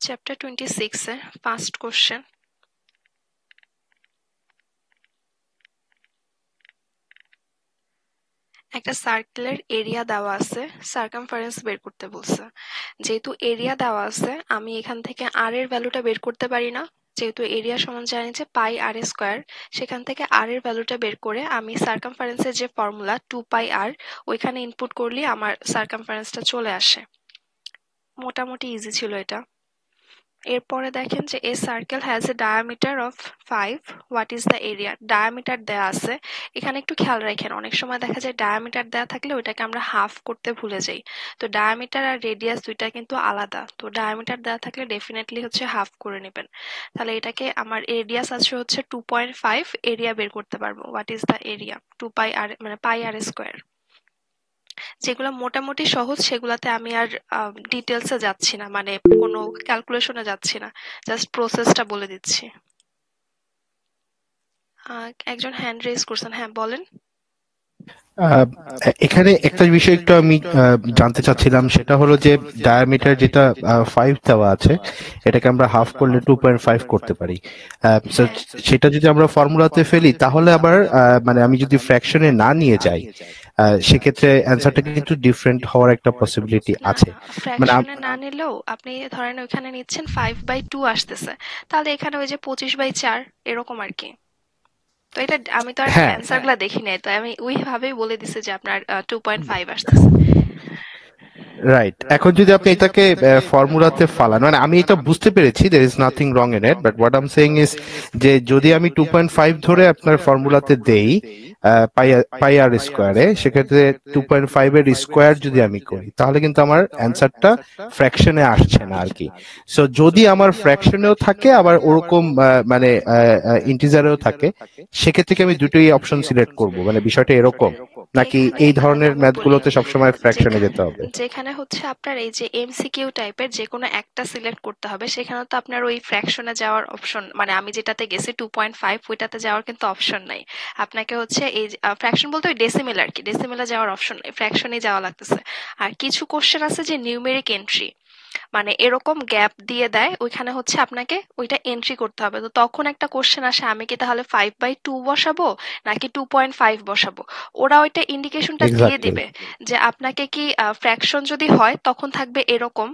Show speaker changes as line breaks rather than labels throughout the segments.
Chapter 26 এর first question. একটা সার্কেলের এরিয়া দেওয়া আছে, সার্কামফারেন্স বের করতে বলছে। যেহেতু এরিয়া দেওয়া আছে, আমি এখান থেকে আর এর ভ্যালুটা বের করতে পারি না। যেহেতু এরিয়া সমান জানি যে পাই আর স্কোয়ার, সেখান থেকে আর এর ভ্যালুটা বের করে আমি সার্কামফারেন্সের যে ফর্মুলা 2 পাই আর ওইখানে ইনপুট করলে আমার সার্কামফারেন্সটা চলে আসে। মোটামুটি ইজি ছিল এটা। এরপরে দেখেন যে a circle has a diameter of 5, what is the area? Diameter দেয়া আছে। এখানে একটু খেয়াল রাখেন, অনেক সময় দেখা যায় ডায়ামিটার দেয়া থাকলে ওইটাকে আমরা হাফ করতে ভুলে যাই। তো ডায়ামিটার আর রেডিয়াস দুইটা কিন্তু আলাদা। তো ডায়ামিটার দেয়া থাকলে ডেফিনেটলি হচ্ছে হাফ করে নেবেন। তাহলে এটাকে আমার রেডিয়াস আছে হচ্ছে 2.5, এরিয়া বের করতে পারবো। What is the area? 2 pi r মানে পাই আর স্কোয়ার। যেগুলো মোটামুটি সহজ সেগুলাতে আমি আর ডিটেলসে যাচ্ছি না, মানে কোনো ক্যালকুলেশনে যাচ্ছি না, জাস্ট প্রসেসটা বলে দিচ্ছি। একজন হ্যান্ড রেজ করছেন, হ্যাঁ বলেন।
আহ, এখানে একটা বিষয় একটু আমি জানতে চাচ্ছিলাম, সেটা হলো যে ডায়ামিটার যেটা 5 দেওয়া আছে, এটাকে আমরা হাফ করলে 2.5 করতে পারি। So
হ্যাঁ,
সেটা যদি আমরা ফর্মুলাতে ফেলি তাহলে আবার মানে আমি যদি ফ্র্যাকশনে না নিয়ে যাই, সেক্ষেত্রে অ্যান্সারটা কিন্তু ডিফারেন্ট হওয়ার একটা পসিবিলিটি
না
আছে।
না,
মানে
ফ্র্যাকশনে না নিলেও আপনি ধরেন ওইখানে নিচ্ছেন 5/2 আসতেছে, তাহলে এখানে ওই যে 25/4 এরকম আর কি। তো এটা আমি তো আর
হ্যাঁ,
অ্যান্সার গুলা দেখি নাই, তো আমি ওইভাবেই বলে দিছি যে আপনার 2.5 আসতেছে।
রাইট। এখন যদি আপনি এটাকে ফর্মুলাতে ফালান, মানে আমি এটা বুঝতে পেরেছি there is nothing wrong in it, but what I am saying is যে যদি আমি 2.5 ধরে আপনার ফর্মুলাতে দেই পাই আর স্কোয়ারে, সেক্ষেত্রে 2.5 এর স্কোয়ার যদি আমি করি তাহলে কিন্তু আমার অ্যান্সারটা ফ্র্যাকশনে আসছে না আর কি। সো যদি আমার ফ্র্যাকশনেও থাকে আবার ওরকম মানে ইন্টিজারেও থাকে, সেক্ষেত্রে কি আমি দুটোই অপশন সিলেক্ট করব? মানে বিষয়টা এরকম নাকি
এইখানে
এই ধরনের
আমি
ম্যাথ
বলি,
গুলোতে সবসময় ফ্র্যাকশনে যেতে হবে?
যেখানে হচ্ছে আপনার এই যে এমসিকিউ টাইপের যে কোনো একটা সিলেক্ট করতে হবে, সেখানে তো আপনার ওই ফ্র্যাকশনে যাওয়ার অপশন, মানে আমি যেটাতে গেছি 2.5 ওইটাতে যাওয়ার কিন্তু অপশন নাই। আপনাকে হচ্ছে এই ফ্র্যাকশন বলতে ওই ডেসিমেল আর কি, ডেসিমেলে যাওয়ার অপশন নেই, ফ্র্যাকশনেই যাওয়া লাগতেছে। আর কিছু কোশ্চেন আছে যে নিউমেরিক এন্ট্রি, মানে এরকম গ্যাপ দিয়ে দেয়, ওইখানে হচ্ছে আপনাকে ওইটা এন্ট্রি করতে হবে। তো তখন একটা কোশ্চেন আসে, আমি কি তাহলে 5/2 বসাবো নাকি 2.5 বসাবো? ওরা ওইটা ইন্ডিকেশনটা দিয়ে
এক্স্যাক্টলি।
দিবে যে আপনাকে কি ফ্র্যাকশন যদি হয় তখন থাকবে এরকম,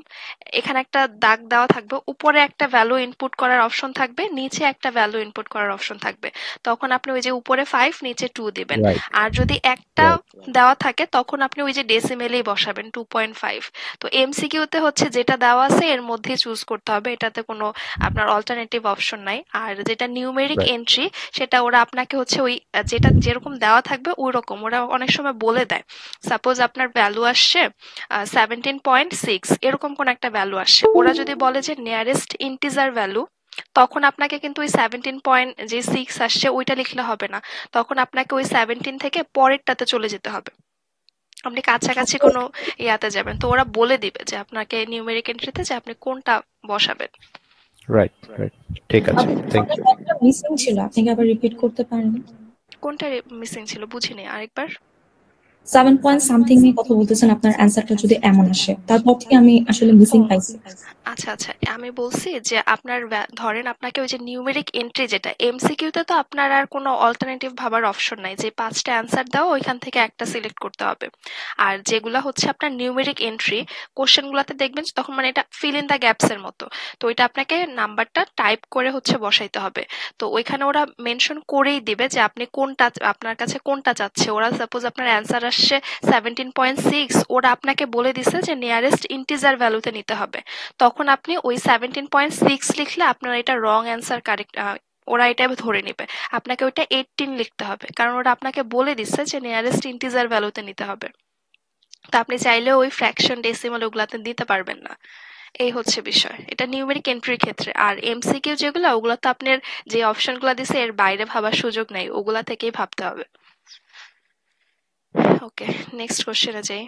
এখানে একটা দাগ দেওয়া থাকবে, উপরে একটা ভ্যালু ইনপুট করার অপশন থাকবে, নিচে একটা ভ্যালু ইনপুট করার অপশন থাকবে। তখন আপনি ওই যে উপরে 5 নিচে 2 দিবেন।
রাইট,
আর যদি একটা
রাইট।
দেওয়া থাকে তখন আপনি ওই যে ডেসিমেলেই বসাবেন 2.5। তো এমসিকিউতে হচ্ছে যেটা দেওয়া আছে এর মধ্যে চুজ করতে হবে, এটাতে কোনো আপনার অল্টারনেটিভ অপশন নাই। আর যেটা নিউমেরিক
রাইট,
এন্ট্রি, সেটা ওরা আপনাকে হচ্ছে ওই যেটা যেরকম দেওয়া থাকবে ওই রকম ওরা অনেক সময় বলে দেয়। সাপোজ আপনার ভ্যালু আসছে 17.6, এরকম কোন একটা ভ্যালু আসছে, ওরা যদি বলে যে নিয়ারেস্ট ইন্টিজার ভ্যালু, তখন আপনাকে কিন্তু ওই 17.6 আসছে ওইটা লিখলে হবে না, তখন আপনাকে ওই 17 থেকে পরেরটাতে চলে যেতে হবে। আপনি কাছাকাছি কোনো ইয়াতে যাবেন, তো ওরা বলে দিবে যে আপনাকে নিউমেরিক এন্ট্রিতে যে আপনি কোনটা বসাবেন।
Right, right. ঠিক আছে, থ্যাংক ইউ।
একটা মিসিং ছিল, আপনি কি আবার রিপিট করতে পারেন?
কোনটা মিসিং ছিল বুঝিনি, আরেকবার।
7 পয়েন্ট সামথিং নিয়ে কথা বলতেছেন, আপনার অ্যান্সারটা যদি এমন আসে, তারপর থেকে আমি আসলে
ও
মিসিং পাইছি।
আচ্ছা আচ্ছা, আমি বলছি যে আপনার ধরেন আপনাকে ওই যে নিউমেরিক এন্ট্রি, যেটা এমসিকিউতে তো আপনার আর কোনো অল্টারনেটিভ ভাবার অপশন নাই, যে 5টা অ্যান্সার দাও ওইখান থেকে একটা সিলেক্ট করতে হবে। আর যেগুলা হচ্ছে আপনার নিউমেরিক এন্ট্রি, কোশ্চেনগুলোতে দেখবেন তখন মানে এটা ফিল ইন দ্য গ্যাপস এর মতো, তো ওইটা আপনাকে নাম্বারটা টাইপ করে হচ্ছে বসাইতে হবে। তো ওইখানে ওরা মেনশন করেই দিবে যে আপনি কোনটা, আপনার কাছে কোনটা চাচ্ছে। ওরা সাপোজ আপনার অ্যান্সার আসছে 17.6, ওরা আপনাকে বলে দিছে যে নিয়ারেস্ট ইন্টিজার ভ্যালুতে নিতে হবে, তখন আপনি ওই 17.6 লিখলে আপনার এটা রং অ্যান্সার কারেক্ট, ওরা এটা ধরে নেবে। আপনাকে ওইটা 18 লিখতে হবে, কারণ ওরা আপনাকে বলে দিচ্ছে যে নিয়ারেস্ট ইন্টিজার ভ্যালুতে নিতে হবে। তো আপনি চাইলেও ওই ফ্র্যাকশন ডেসিমাল ওগুলাতে দিতে পারবেন না। এই হচ্ছে বিষয়, এটা নিউমেরিক এন্ট্রির ক্ষেত্রে। আর এমসিকিউ যেগুলো, ওগুলো তো আপনার যে অপশনগুলো দিছে এর বাইরে ভাবার সুযোগ নাই, ওগুলা থেকেই ভাবতে হবে। ওকে, নেক্সট কোশ্চেনে যাই।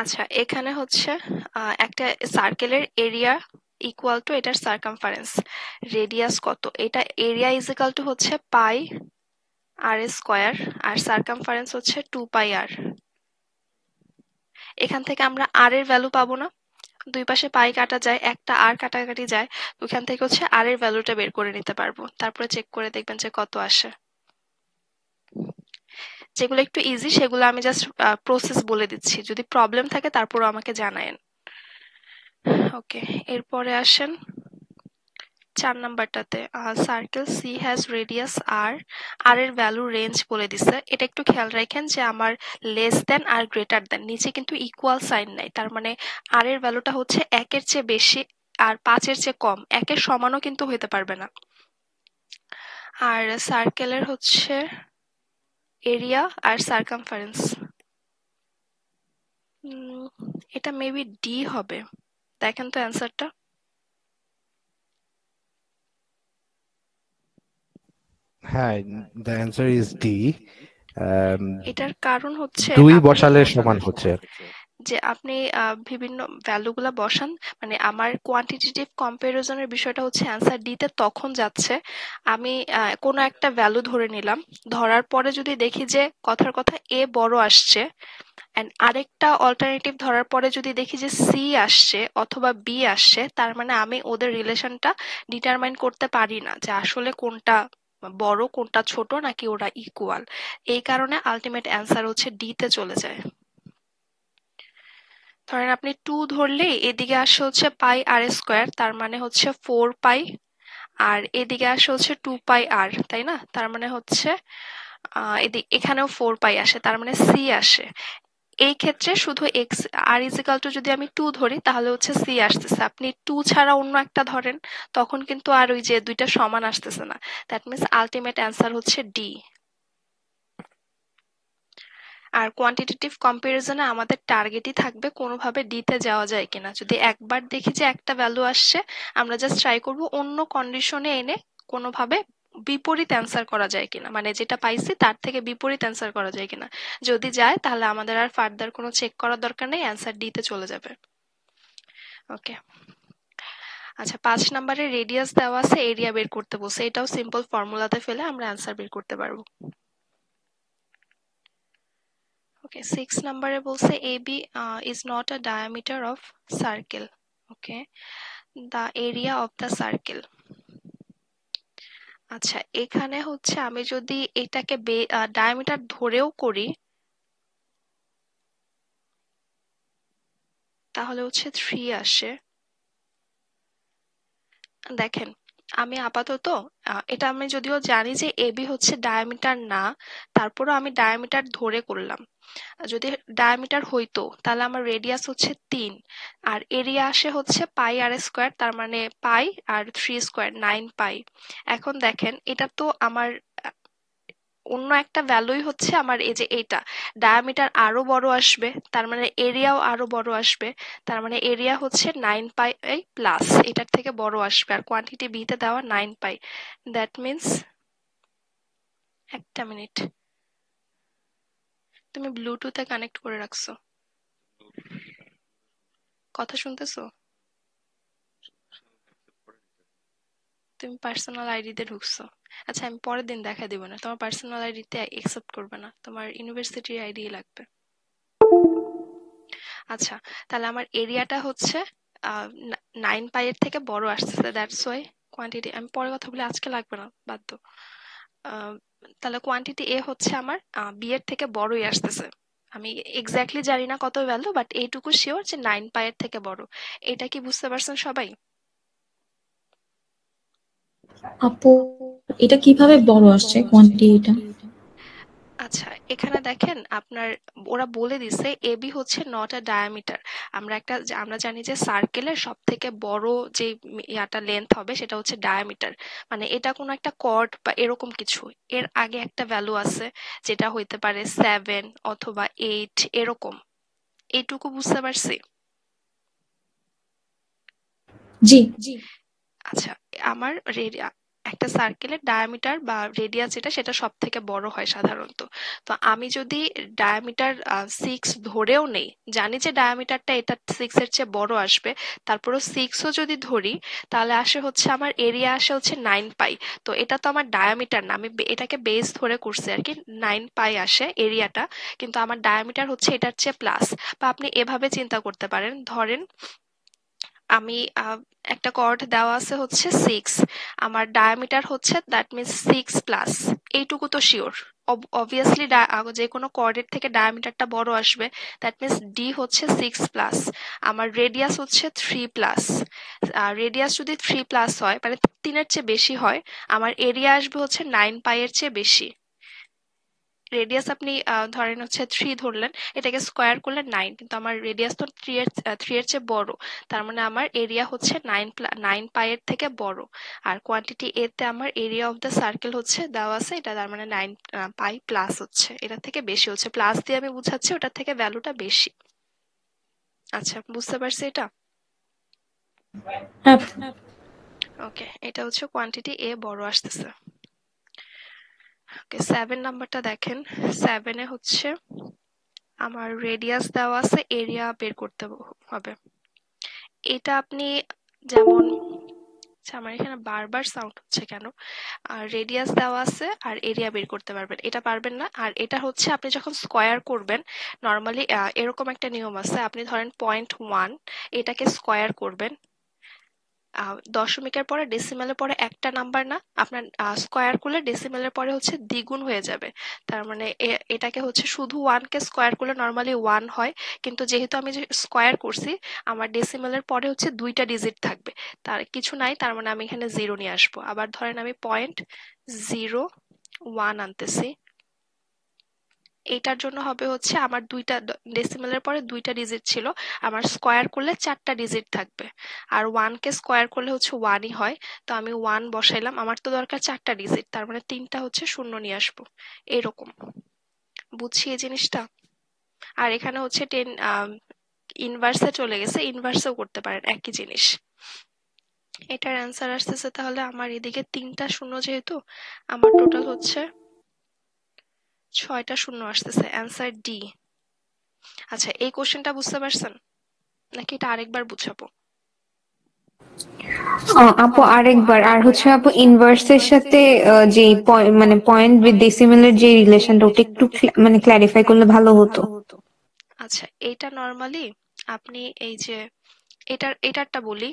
আচ্ছা, এখানে হচ্ছে একটা সার্কেলের এরিয়া ইকুয়াল টু এটার সার্কামফারেন্স, রেডিয়াস কত, এটা এরিয়া ইজ ইকুয়াল টু হচ্ছে পাই আর স্কোয়ার, আর সার্কামফারেন্স হচ্ছে 2 পাই আর। এখান থেকে আমরা আর এর ভ্যালু পাবো না, দুই পাশে পাই কাটা যায়, একটা আর কাটাকাটি যায়, ওখান থেকে হচ্ছে আর এর ভ্যালুটা বের করে নিতে পারবো, তারপরে চেক করে দেখবেন যে কত আসে। যেগুলো একটু ইজি সেগুলো আমি জাস্ট প্রসেস বলে দিচ্ছি, যদি প্রবলেম থাকে তারপরও আমাকে জানায়েন। ওকে, এরপরে আসেন 4 নাম্বারটাতে। সার্কেল সি হ্যাজ রেডিয়াস আর, আর এর ভ্যালু রেঞ্জ বলে দিছে। এটা একটু খেয়াল রাখেন যে আমার লেস দেন আর গ্রেটার দেন নিচে কিন্তু ইকুয়াল সাইন নাই, তার মানে আর এর ভ্যালুটা হচ্ছে 1 এর চেয়ে বেশি আর 5 এর চেয়ে কম, 1 এর সমানও কিন্তু হইতে পারবে না। আর সার্কেলের হচ্ছে এরিয়া আর সার্কামফারেন্স, এটা মেবি ডি হবে। দেখেন তো অ্যান্সারটা।
হ্যাঁ, দ্য অ্যান্সার ইজ ডি।
এটার কারণ হচ্ছে
2
আপনি
বসালে সমান হচ্ছে।
যে আপনি বিভিন্ন ভ্যালুগুলা বসান, মানে আমার কোয়ান্টিটেটিভ কম্পারিজনের বিষয়টা হচ্ছে অ্যান্সার দিতে তখন যাচ্ছে আমি কোনো একটা ভ্যালু ধরে নিলাম, ধরার পরে যদি দেখি যে কথার কথা এ বড় আসছে, এন্ড আরেকটা অল্টারনেটিভ ধরার পরে যদি দেখি যে সি আসছে অথবা বি আসছে, তার মানে আমি ওদের রিলেশনটা ডিটারমাইন করতে পারি না যে আসলে কোনটা বড় কোনটা ছোট নাকি ওরা ইকুয়াল। এই কারণে আলটিমেট অ্যান্সার হচ্ছে ডি তে চলে যায়। ধরেন আপনি 2 ধরলে এদিকে আসে হচ্ছে পাই আর স্কোয়ার, তার মানে হচ্ছে 4 পাই, আর এদিকে আসে হচ্ছে 2 পাই আর, তাই না? তার মানে হচ্ছে এখানেও 4 পাই আসে, তার মানে সি আসে। এই ক্ষেত্রে শুধু এক্স আর ইজিক্যাল টু যদি আমি 2 ধরি তাহলে হচ্ছে সি আসতেছে, আপনি 2 ছাড়া অন্য একটা ধরেন তখন কিন্তু আর ওই যে দুইটা সমান আসতেছে না। দ্যাট মিনস আলটিমেট অ্যান্সার হচ্ছে ডি। আর কোয়ান্টিটেটিভ কম্পারিজনে আমাদের টার্গেটই থাকবে কোনোভাবে ডিতে যাওয়া যায় কিনা। যদি একবার দেখি যে একটা ভ্যালু আসছে, আমরা জাস্ট ট্রাই করব অন্য কন্ডিশনে এনে কোনোভাবে বিপরীত অ্যান্সার করা যায় কিনা, মানে যেটা পাইছি তার থেকে বিপরীত অ্যান্সার করা যায় কিনা। যদি যায় তাহলে আমাদের আর ফার্দার কোনো চেক করার দরকার নেই, অ্যান্সার ডিতে চলে যাবে। ওকে, আচ্ছা 5 নম্বরে রেডিয়াস দেওয়া আছে, এরিয়া বের করতে বলছে, এটাও সিম্পল ফর্মুলাতে ফেলে আমরা অ্যান্সার বের করতে পারবো। Okay, 6 নম্বরে বলছে AB is not a diameter of circle. Okay, the area of the circle. আচ্ছা, এখানে হচ্ছে আমি যদি এটাকে ডায়ামিটার ধরেও করি তাহলে হচ্ছে 3 আসে। দেখেন, আমি আপাতত এটা আমি যদিও জানি যে এবি হচ্ছে ডায়ামিটার না, তারপরও আমি ডায়ামিটার ধরে করলাম। যদি ডায়ামিটার হইতো তাহলে আমার রেডিয়াস হচ্ছে 3, আর এরিয়া আসে হচ্ছে পাই আর স্কোয়ার, তার মানে পাই আর 3 স্কোয়ার 9 পাই। এখন দেখেন এটা তো আমার অন্য একটা ভ্যালুই হচ্ছে আমার এই যে এইটা ডায়ামিটার আরো বড় আসবে, তার মানে এরিয়াও আরো বড় আসবে, তার মানে এরিয়া হচ্ছে 9 পাই প্লাস এটার থেকে বড় আসবে, আর কোয়ান্টিটি বি তে দেওয়া 9 পাই। দ্যাট মিন্স, একটা মিনিট, তুমি ব্লুটুথে কানেক্ট করে রাখছো, কথা শুনতেছো? তুমি পার্সোনাল আইডিতে ঢুকছো। আচ্ছা, আমি পরের দিন দেখা দিব না, তোমার পার্সোনাল আইডিতে একসেপ্ট করবে না, তোমার ইউনিভার্সিটির আইডি লাগবে। আচ্ছা, তাহলে আমার এরিয়াটা হচ্ছে 9 পাই এর থেকে বড় আসতেছে, দ্যাটস ওয়াই কোয়ান্টিটি, আমি পরে কথা বলি, আজকে লাগবে না, বাদ দাও। আহ, তাহলে কোয়ান্টিটি এ হচ্ছে আমার বি এর থেকে বড়ই আসতেছে। আমি এক্স্যাক্টলি জানি না কত ভ্যালু, বাট এইটুকু শিওর যে 9 পাই এর থেকে বড়। এটা কি বুঝতে পারছেন সবাই?
আপু, এটা কিভাবে বড় আসছে কোয়ান্টিটিটা?
আচ্ছা, এখানে দেখেন আপনার ওরা বলে দিছে এবি হচ্ছে নট আ ডায়ামিটার। আমরা জানি যে সার্কেলের সব থেকে বড় যে ইয়াটা লেন্থ হবে সেটা হচ্ছে ডায়ামিটার, মানে এটা কোনো একটা কর্ড বা এরকম কিছু, এর আগে একটা ভ্যালু আছে যেটা হইতে পারে 7 অথবা 8 এরকম। এইটুকু বুঝতে পারছি।
জি।
আচ্ছা, আমার একটা সার্কেলের ডায়ামিটার বা রেডিয়াস যেটা সেটা সব থেকে বড় হয় সাধারণত। তো আমি যদি ডায়ামিটার 6 ধরেও নেই, জানি যে ডায়ামিটারটা এটা 6 এর চেয়ে বড় আসবে, তারপরও 6ও যদি ধরি তাহলে আসে হচ্ছে আমার এরিয়া আসে হচ্ছে 9 পাই। তো এটা তো আমার ডায়ামিটার না, আমি এটাকে বেস ধরে করছি আর কি, 9 পাই আসে এরিয়াটা, কিন্তু আমার ডায়ামিটার হচ্ছে এটার চেয়ে প্লাস। বা আপনি এভাবে চিন্তা করতে পারেন, ধরেন আমি একটা কর্ড দেওয়া আছে হচ্ছে 6, আমার ডায়ামিটার হচ্ছে দ্যাট মিন্স 6+, এইটুকু তো শিওর। অবভিয়াসলি যে কোনো কর্ডের থেকে ডায়ামিটারটা বড় আসবে, দ্যাট মিন্স ডি হচ্ছে 6+, আমার রেডিয়াস হচ্ছে 3+। আর রেডিয়াস যদি 3+ হয় মানে 3-এর চেয়ে বেশি হয়, আমার এরিয়া আসবে হচ্ছে 9 পাই এর চেয়ে বেশি। রেডিয়াস আপনি ধরেন হচ্ছে 3 ধরলেন, এটাকে স্কোয়ার করলে 9, কিন্তু আমার রেডিয়াস তো 3 এর চেয়ে বড়, তার মানে আমার এরিয়া হচ্ছে 9 পাই এর থেকে বড়। আর কোয়ান্টিটি এ তে আমার এরিয়া অফ দ্য সার্কেল হচ্ছে দেওয়া আছে, এটা তার মানে 9 পাই প্লাস হচ্ছে, এটা থেকে বেশি হচ্ছে, প্লাস দিয়ে আমি বুঝাচ্ছি ওটার থেকে ভ্যালুটা বেশি। আচ্ছা, বুঝতে পারছি এটা?
হ্যাঁ।
ওকে, এটা হচ্ছে কোয়ান্টিটি এ বড় আসতেছে। ওকে, 7 নাম্বারটা দেখেন। 7-এ হচ্ছে আমার রেডিয়াস দেওয়া আছে, এরিয়া বের করতে হবে। এটা আপনি যেমন, আচ্ছা আমার এখানে বারবার সাউন্ড হচ্ছে কেন? রেডিয়াস দেওয়া আছে আর এরিয়া বের করতে পারবেন, এটা পারবেন না। আর এটা হচ্ছে আপনি যখন স্কোয়ার করবেন, নর্মালি এরকম একটা নিয়ম আছে, আপনি ধরেন 0.1, এটাকে স্কোয়ার করবেন, দশমিকের পরে ডেসিমেলের পরে একটা নাম্বার না, আপনার স্কোয়ার করলে ডেসিমেলের পরে হচ্ছে দ্বিগুণ হয়ে যাবে। তার মানে এটাকে হচ্ছে শুধু 1-কে স্কোয়ার করলে নর্মালি 1 হয়, কিন্তু যেহেতু আমি যে স্কোয়ার করছি, আমার ডেসিমেলের পরে হচ্ছে 2টা ডিজিট থাকবে, তার কিছু নাই, তার মানে আমি এখানে 0 নিয়ে আসবো। আবার ধরেন আমি 0.01 আনতেছি, এইটার জন্য হবে হচ্ছে আমার ডেসিমেলের পরে 2টা ডিজিট ছিল, আমার স্কোয়ার করলে 4টা ডিজিট থাকবে। আর 1-কে স্কোয়ার করলে হচ্ছে 1-ই হয়, তো আমি 1 বসাইলাম, আমার তো দরকার 4টা ডিজিট, তার মানে 3টা হচ্ছে শূন্য নিয়ে আসবো। এরকম বুঝছি এই জিনিসটা? আর এখানে হচ্ছে 10 ইনভার্সে চলে গেছে, ইনভার্সেও করতে পারেন একই জিনিস। এটার অ্যান্সার আসতেছে তাহলে আমার এদিকে 3টা শূন্য, যেহেতু আমার টোটাল হচ্ছে 6টা শূন্য আসতেছে, অ্যান্সার ডি। আচ্ছা, এই কোশ্চেনটা বুঝতে পারছেন নাকি এটা আরেকবার বুঝাবো?
আপু আরেকবার, আর হচ্ছে আপু ইনভার্সের সাথে যে মানে পয়েন্ট উইথ ডেসিমেলের যে রিলেশনটা, ওটা একটু মানে ক্ল্যারিফাই করলে ভালো হতো।
আচ্ছা, এইটা নর্মালি আপনি এই যে এটারটা বলি,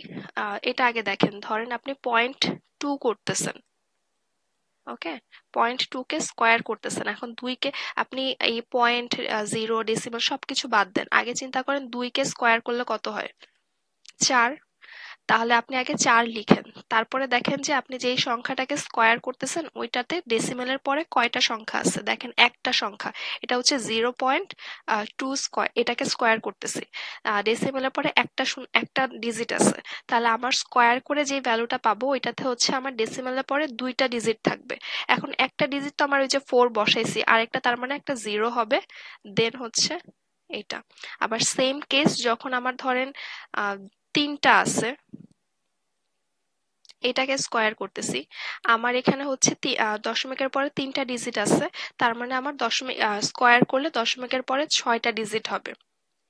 এটা আগে দেখেন। ধরেন আপনি 0.2 করতেছেন, ওকে, 0.2-কে স্কোয়ার করতেছেন। এখন 2-কে আপনি এই 0.0 ডেসিমাল সবকিছু বাদ দেন, আগে চিন্তা করেন 2-কে স্কোয়ার করলে কত হয়? 4। তাহলে আপনি আগে 4 লিখেন, তারপরে দেখেন যে আপনি যেই সংখ্যাটাকে স্কোয়ার করতেছেন ওইটাতে ডেসিমেলের পরে কয়টা সংখ্যা আছে, দেখেন একটা সংখ্যা, এটা হচ্ছে 0.2 স্কোয়ার, এটাকে স্কোয়ার করতেছি, ডেসিমেলের পরে একটা ডিজিট আছে, তাহলে আমার স্কোয়ার করে যে ভ্যালুটা পাবো ওইটাতে হচ্ছে আমার ডেসিমেলের পরে 2টা ডিজিট থাকবে। এখন একটা ডিজিট তো আমার ওই যে 4 বসাইছি, আরেকটা তার মানে একটা 0 হবে, দেন হচ্ছে এটা। আবার সেম কেস যখন আমার ধরেন 3টা আছে, এটাকে স্কোয়ার করতেছি, আমার এখানে হচ্ছে দশমিকের পরে 3টা ডিজিট আছে, তার মানে আমার দশমিক স্কোয়ার করলে দশমিকের পরে 6টা ডিজিট হবে,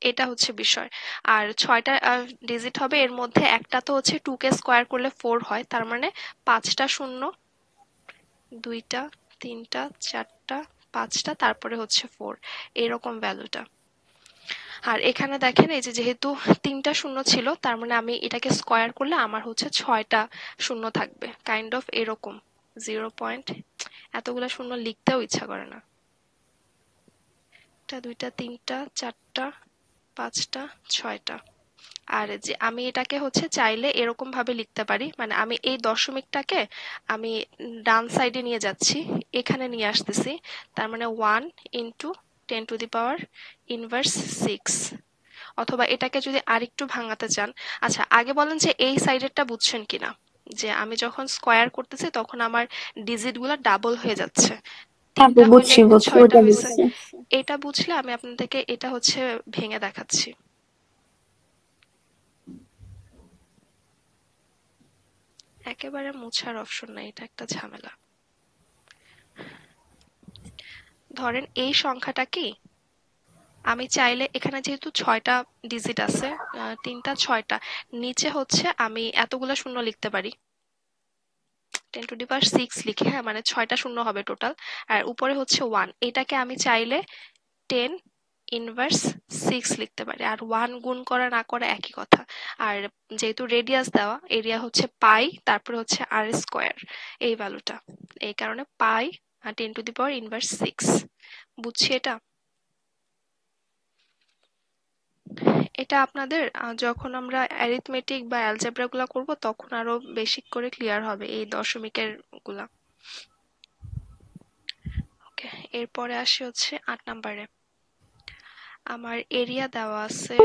এটা হচ্ছে বিষয়। আর 6টা ডিজিট হবে, এর মধ্যে একটা তো হচ্ছে 2-কে স্কোয়ার করলে 4 হয়, তার মানে 5টা শূন্য, 2টা, 3টা, 4টা, 5টা, তারপরে হচ্ছে 4, এরকম ভ্যালুটা। আর এখানে দেখেন এই যে যেহেতু 3টা শূন্য ছিল, তার মানে আমি এটাকে স্কোয়ার করলে আমার হচ্ছে 6টা শূন্য থাকবে, কাইন্ড অফ এরকম। 0 পয়েন্ট, এতগুলা শূন্য লিখতেও ইচ্ছা করে না। 1টা, 2টা, 3টা, 4টা, 5টা, 6টা। আর যে আমি এটাকে হচ্ছে চাইলে এরকম ভাবে লিখতে পারি, মানে আমি এই দশমিকটাকে আমি ডান সাইডে নিয়ে যাচ্ছি, এখানে নিয়ে আসতেছি, তার মানে 1 ইন্টু 10⁻⁻⁶, অথবা এটাকে যদি আরেকটু ভাঙাতে চান। আচ্ছা, আগে বলেন যে এই সাইডেরটা বুঝছেন কিনা, যে আমি যখন স্কোয়ার করতেছি তখন আমার ডিজিট গুলা ডাবল হয়ে যাচ্ছে,
আপু
3টা হয়
বুঝছি
নাই,
বুঝছি,
6টা
ওটা
হয়েছে।
বুঝছি।
এটা বুঝলে আমি আপনাদেরকে এটা হচ্ছে ভেঙে দেখাচ্ছি। একেবারে মোছার অপশন নাই, এটা একটা ঝামেলা। ধরেন এই সংখ্যাটা কি, আমি চাইলে এখানে যেহেতু 6টা ডিজিট আছে, 3টা 6টা, নিচে হচ্ছে আমি এতগুলা শূন্য লিখতে পারি, 10⁶ লিখে, হ্যাঁ, মানে 6টা শূন্য হবে টোটাল, আর উপরে হচ্ছে 1, এটাকে আমি চাইলে 10 ইনভার্স 6 লিখতে পারি, আর 1 গুণ করা না করা একই কথা। আর যেহেতু রেডিয়াস দেওয়া, এরিয়া হচ্ছে পাই, তারপরে হচ্ছে আর স্কোয়ার এই ভ্যালুটা, এই কারণে পাই 10⁻⁻⁶ বুঝছি এটা। এটা আপনাদের যখন আমরা অ্যারিথমেটিক বা অ্যালজেব্রা গুলা করবো তখন আরো বেশি করে ক্লিয়ার হবে এই দশমিকের গুলা। ওকে, এরপরে আসি হচ্ছে 8 নাম্বারে। আমার এরিয়া দেওয়া আছে,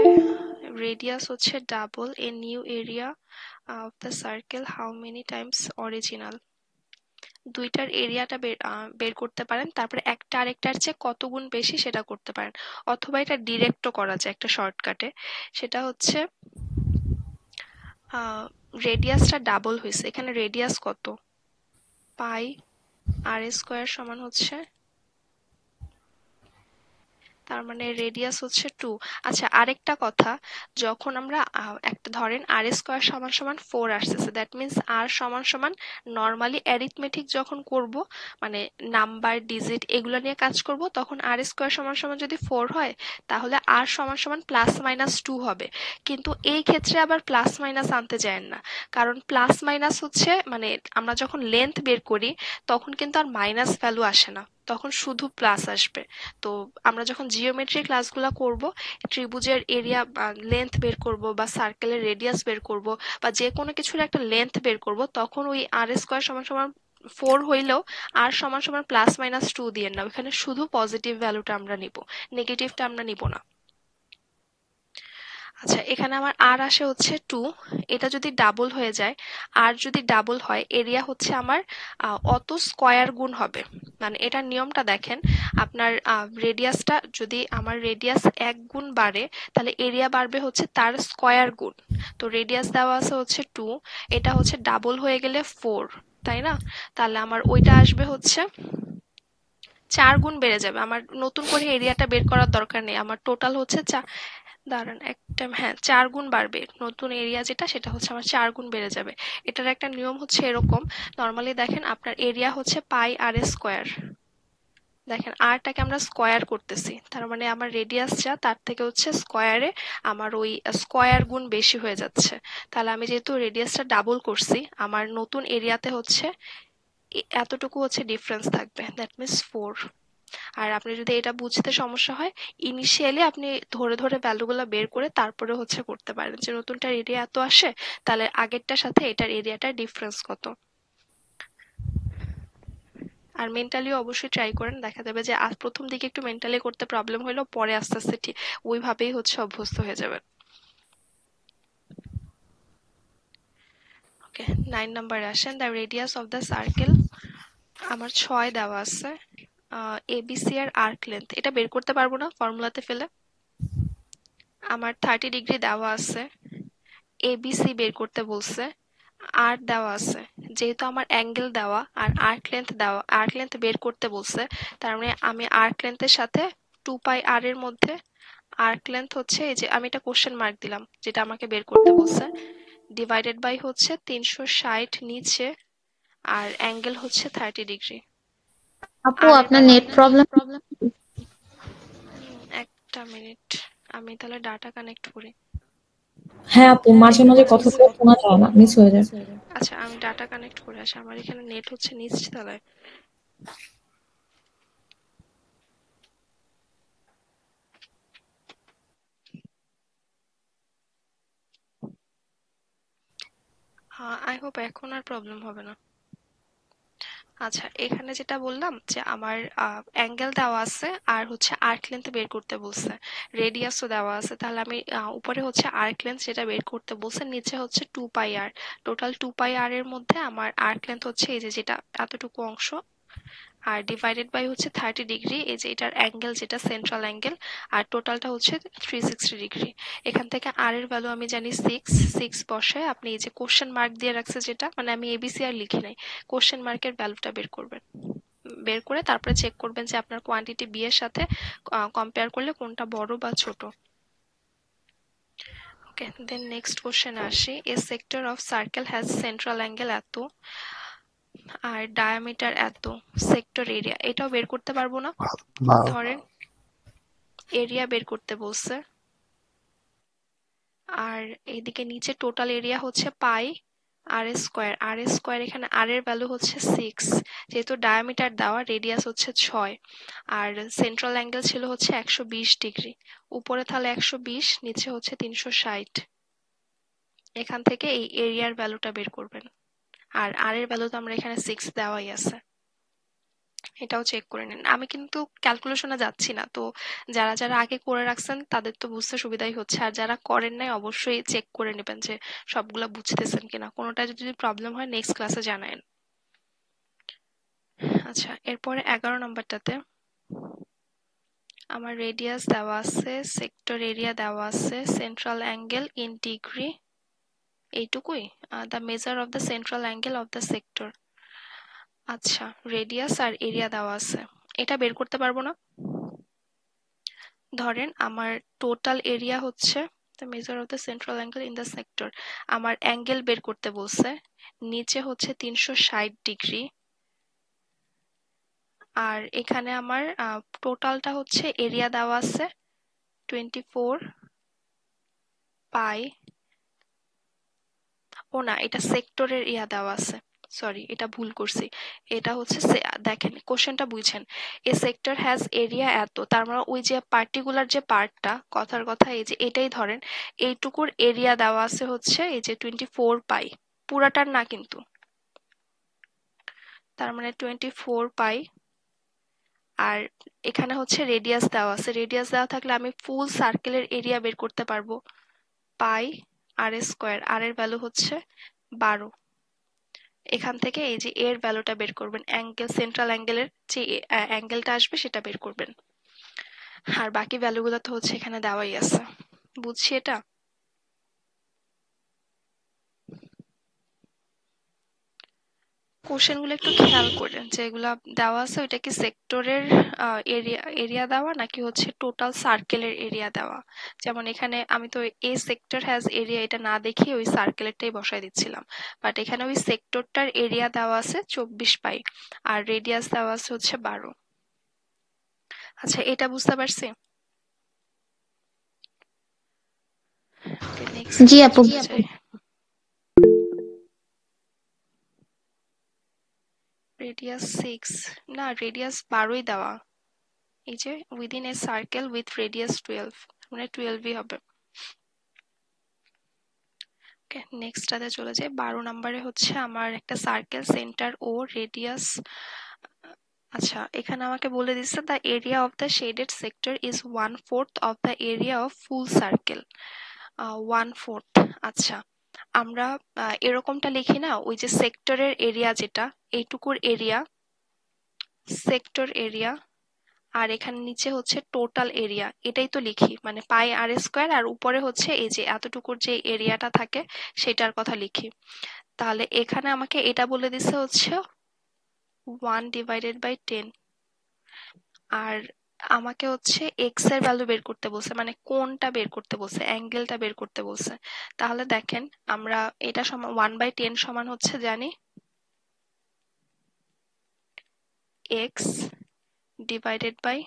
রেডিয়াস হচ্ছে double, a new area of the circle how many Times original. দুইটার এরিয়াটা বের করতে পারেন, তারপরে একটা আরেকটার চেয়ে কত গুণ বেশি সেটা করতে পারেন, অথবা এটা ডিরেক্টও করা যায় একটা শর্টকাটে। সেটা হচ্ছে রেডিয়াসটা ডাবল হয়েছে, এখানে রেডিয়াস কত, পাই আর স্কোয়ার সমান হচ্ছে, তার মানে রেডিয়াস হচ্ছে 2। আচ্ছা, আরেকটা কথা, যখন আমরা একটা ধরেন আর স্কোয়ার সমান সমান 4 আসতেছে, দ্যাট মিন্স আর সমান সমান নর্মালি অ্যারিথমেটিক যখন করব, মানে নাম্বার ডিজিট এগুলো নিয়ে কাজ করব, তখন আর স্কোয়ার সমান সমান যদি 4 হয় তাহলে আর সমান সমান +-2 হবে। কিন্তু এই ক্ষেত্রে আবার প্লাস মাইনাস আনতে যায়েন না, কারণ প্লাস মাইনাস হচ্ছে মানে আমরা যখন লেন্থ বের করি তখন কিন্তু আর মাইনাস ভ্যালু আসে না, তখন শুধু প্লাস আসবে। তো আমরা যখন জিওমেট্রি ক্লাসগুলো করব, ত্রিভুজের এরিয়া লেন্থ বের করব বা সার্কেলের রেডিয়াস বের করব বা যে কোনো কিছুর একটা লেন্থ বের করব, তখন ওই আর স্কোয়ার সমান সমান 4 হইলেও আর সমান সমান +-2 দিয়ে না, ওখানে শুধু পজিটিভ ভ্যালুটা আমরা নিব, নেগেটিভটা আমরা নিব না। আচ্ছা, এখানে আমার আর আসে হচ্ছে 2, এটা যদি ডাবল হয়ে যায়, আর যদি ডাবল হয় এরিয়া হচ্ছে আমার অত স্কয়ার গুণ হবে। মানে এটার নিয়মটা দেখেন, আপনার রেডিয়াসটা যদি আমার রেডিয়াস 1 গুণ বাড়ে তাহলে এরিয়া বাড়বে হচ্ছে তার স্কয়ার গুণ। তো রেডিয়াস দেওয়া আছে হচ্ছে 2, এটা হচ্ছে ডাবল হয়ে গেলে 4, তাই না? তাহলে আমার ওইটা আসবে হচ্ছে 4 গুণ বেড়ে যাবে, আমার নতুন করে এরিয়াটা বের করার দরকার নেই, আমার টোটাল হচ্ছে দাঁড়ান একটা, হ্যাঁ 4 গুণ বাড়বে, নতুন এরিয়া যেটা সেটা হচ্ছে আমার 4 গুণ বেড়ে যাবে। এটার একটা নিয়ম হচ্ছে এরকম, নর্মালি দেখেন আপনার এরিয়া হচ্ছে পাই আর স্কোয়ার, দেখেন আরটাকে আমরা স্কোয়ার করতেছি, তার মানে আমার রেডিয়াস যা তার থেকে হচ্ছে স্কোয়ারে আমার ওই স্কোয়ার গুণ বেশি হয়ে যাচ্ছে। তাহলে আমি যেহেতু রেডিয়াসটা ডাবল করছি, আমার নতুন এরিয়াতে হচ্ছে এতটুকু হচ্ছে ডিফারেন্স থাকবে, দ্যাট মিনস 4। আর আপনি যদি এটা বুঝতে সমস্যা হয়, ইনিশিয়ালি আপনি ধরে ধরে ভ্যালুগুলো বের করে তারপরে হচ্ছে করতে পারেন যে নতুনটার এরিয়া এত আসে, তাহলে আগেরটার সাথে এটার এরিয়াটার ডিফারেন্স কত। আর মেন্টালিও অবশ্যই ট্রাই করেন, দেখা যাবে যে প্রথম দিকে একটু মেন্টালি করতে প্রবলেম হলেও পরে আস্তে আস্তে ঠিক ওইভাবেই হচ্ছে অভ্যস্ত হয়ে যাবেন। ওকে, 9 নাম্বারে আসেন, the radius of the circle. আমার 6 দেওয়া আছে, এবিসি আর আর্ক লেন্থ, এটা বের করতে পারবো না ফর্মুলাতে ফেলে। আমার 30 ডিগ্রি দেওয়া আছে, এবিসি বের করতে বলছে, আর দেওয়া আছে, যেহেতু আমার অ্যাঙ্গেল দেওয়া আর আর্ক লেন্থ দেওয়া, আর্ক লেন্থ বের করতে বলছে, তার মানে আমি আর্ক লেন্থের সাথে 2 পাই আর এর মধ্যে আর্ক লেন্থ হচ্ছে, এই যে আমি এটা কোশ্চেন মার্ক দিলাম যেটা আমাকে বের করতে বলছে, ডিভাইডেড বাই হচ্ছে 360 নিচে, আর অ্যাঙ্গেল হচ্ছে 30 ডিগ্রি।
আপু
আর এর
আপনার
ভ্যালু,
নেট প্রবলেম।
একটা মিনিট, আমি তাহলে ডাটা কানেক্ট করি।
হ্যাঁ আপু, মাঝে মাঝে কথাগুলো শোনা যায় না, মিস হয়ে যায়।
আচ্ছা, আমি ডাটা কানেক্ট করে আসি, আমার এখানে নেট হচ্ছে নিচ তলায়। হ্যাঁ, আই হোপ এখন আর প্রবলেম হবে না। আচ্ছা, এখানে যেটা বললাম যে আমার অ্যাঙ্গেল দেওয়া আছে আর হচ্ছে আর্ক লেন্থ বের করতে বলছে, রেডিয়াসও দেওয়া আছে, তাহলে আমি উপরে হচ্ছে আর্ক লেন্থ যেটা বের করতে বলছে, নিচে হচ্ছে 2 পাই আর, টোটাল 2 পাই আর এর মধ্যে আমার আর্ক লেন্থ হচ্ছে এই যে যেটা এতটুকু অংশ, আর ডিভাইডেড বাই হচ্ছে 30 ডিগ্রি, এই যে এটার অ্যাঙ্গেল যেটা সেন্ট্রাল অ্যাঙ্গেল, আর টোটালটা হচ্ছে 360 ডিগ্রি। এখান থেকে আর এর ভ্যালু আমি জানি 6 বসায় আপনি এই যে কোশ্চেন মার্ক দিয়ে রাখছে যেটা, মানে আমি এবিসি আর লিখি নাই, কোশ্চেন মার্কের ভ্যালুটা বের করবেন, বের করে তারপরে চেক করবেন যে আপনার কোয়ান্টিটি বি এর সাথে কম্পেয়ার করলে কোনটা বড় বা ছোট। ওকে, দেন নেক্সট কোশ্চেন আসি, a sector of circle has central angle এত আর ডায়ামিটার এত, সেক্টর এরিয়া, এটাও বের করতে পারবো না। ধরেন এরিয়া বের করতে বলছে, আর এইদিকে নিচে টোটাল এরিয়া হচ্ছে পাই আর স্কোয়ার। আর স্কোয়ার এখানে আর এর ভ্যালু হচ্ছে 6, যেহেতু ডায়ামিটার দেওয়া, রেডিয়াস হচ্ছে 6, আর সেন্ট্রাল অ্যাঙ্গেল ছিল হচ্ছে 120 ডিগ্রি। উপরে তাহলে 120, নিচে হচ্ছে 360। এখান থেকে এই এরিয়ার ভ্যালুটা বের করবেন। আর আর এর ভ্যালু তো আমরা এখানে 6 দেওয়াই আছে, এটাও চেক করে নিন। আমি কিন্তু ক্যালকুলেশনে যাচ্ছি না, তো যারা যারা আগে করে রাখছেন তাদের তো বুঝতে সুবিধাই হচ্ছে, আর যারা করেন নাই অবশ্যই চেক করে নেবেন যে সবগুলা বুঝতেছেন কিনা। কোনোটা যদি প্রবলেম হয় নেক্সট ক্লাসে জানায়েন। আচ্ছা, এরপরে 11 নম্বরটাতে আমার রেডিয়াস দেওয়া আছে, সেক্টর এরিয়া দেওয়া আছে, সেন্ট্রাল অ্যাঙ্গেল ইন ডিগ্রি, এইটুকুই। The measure of the central angle of the sector. আচ্ছা, রেডিয়াস আর এরিয়া দেওয়া আছে, এটা বের করতে পারবো না। ধরেন আমার টোটাল এরিয়া হচ্ছে the measure of the central angle in the sector, আমার অ্যাঙ্গেল বের করতে বলছে, নিচে হচ্ছে 360 ডিগ্রি, আর এখানে আমার টোটালটা হচ্ছে এরিয়া দেওয়া আছে 24 পাই। ও না, এটা সেক্টরের ইয়া দেওয়া আছে, সরি এটা ভুল করছি। এটা হচ্ছে দেখেন কোশ্চেনটা বুঝছেন, এ সেক্টর হ্যাজ এরিয়া এত, তার মানে ওই যে পার্টিকুলার যে পার্টটা, কথার কথা এই যে এটাই ধরেন, এইটুকুর এরিয়া দেওয়া আছে হচ্ছে এই যে 24 পাই, পুরাটার না কিন্তু। তার মানে 24 পাই, আর এখানে হচ্ছে রেডিয়াস দেওয়া আছে। রেডিয়াস দেওয়া থাকলে আমি ফুল সার্কেলের এরিয়া বের করতে পারবো, পাই আর স্কোয়ার। আর এর ভ্যালু হচ্ছে 12। এখান থেকে এই যে এর ভ্যালুটা বের করবেন, অ্যাঙ্গেল সেন্ট্রাল অ্যাঙ্গেলের যে অ্যাঙ্গেলটা আসবে সেটা বের করবেন। আর বাকি ভ্যালুগুলো তো হচ্ছে এখানে দেওয়াই আছে, বুঝছি এটা। কোশ্চেনগুলো একটু খেয়াল করেন, যেগুলা দেওয়া আছে ওইটা কি সেক্টরের এরিয়া দেওয়া নাকি হচ্ছে টোটাল সার্কেলের এরিয়া দেওয়া। যেমন এখানে আমি তো এ সেক্টর হ্যাজ এরিয়া এটা না দেখে ওই সার্কেলেরটাই বসাই দিচ্ছিলাম, বাট এখানে ওই সেক্টরটার এরিয়া দেওয়া আছে 24 পাই, আর রেডিয়াস দেওয়া আছে হচ্ছে 12। আচ্ছা, এটা বুঝতে পারছি। নেক্সট
জি আপু।
চলে যাই। রেডিয়াস 6, না রেডিয়াস 12ই দেওয়া, এই যে within a circle with radius 12, মানে 12ই হবে। ওকে, নেক্সটটাতে চলে যাই। 12 নম্বরে হচ্ছে আমার একটা সার্কেল, সেন্টার ও রেডিয়াস। আচ্ছা, এখানে আমাকে বলে দিচ্ছে the area of the shaded sector is 1/4 of the area of full circle. 1/4, আচ্ছা আমরা এরকমটা লিখি না, ওই যে সেক্টরের এরিয়া যেটা, এইটুকুর এরিয়া সেক্টর এরিয়া, আর এখানে নিচে হচ্ছে টোটাল এরিয়া, এটাই তো লিখি, মানে পাই আর স্কোয়ার, আর উপরে হচ্ছে এই যে এতটুকুর যে এরিয়াটা থাকে সেটার কথা লিখি। তাহলে এখানে আমাকে এটা বলে দিছে হচ্ছে 1/10, আর আমাকে হচ্ছে এক্স এর ভ্যালু বের করতে বলছে, মানে কোনটা বের করতে বলছে, অ্যাঙ্গেলটা বের করতে বলছে। তাহলে দেখেন আমরা এটা সমান 1/10 সমান হচ্ছে জানি x divided by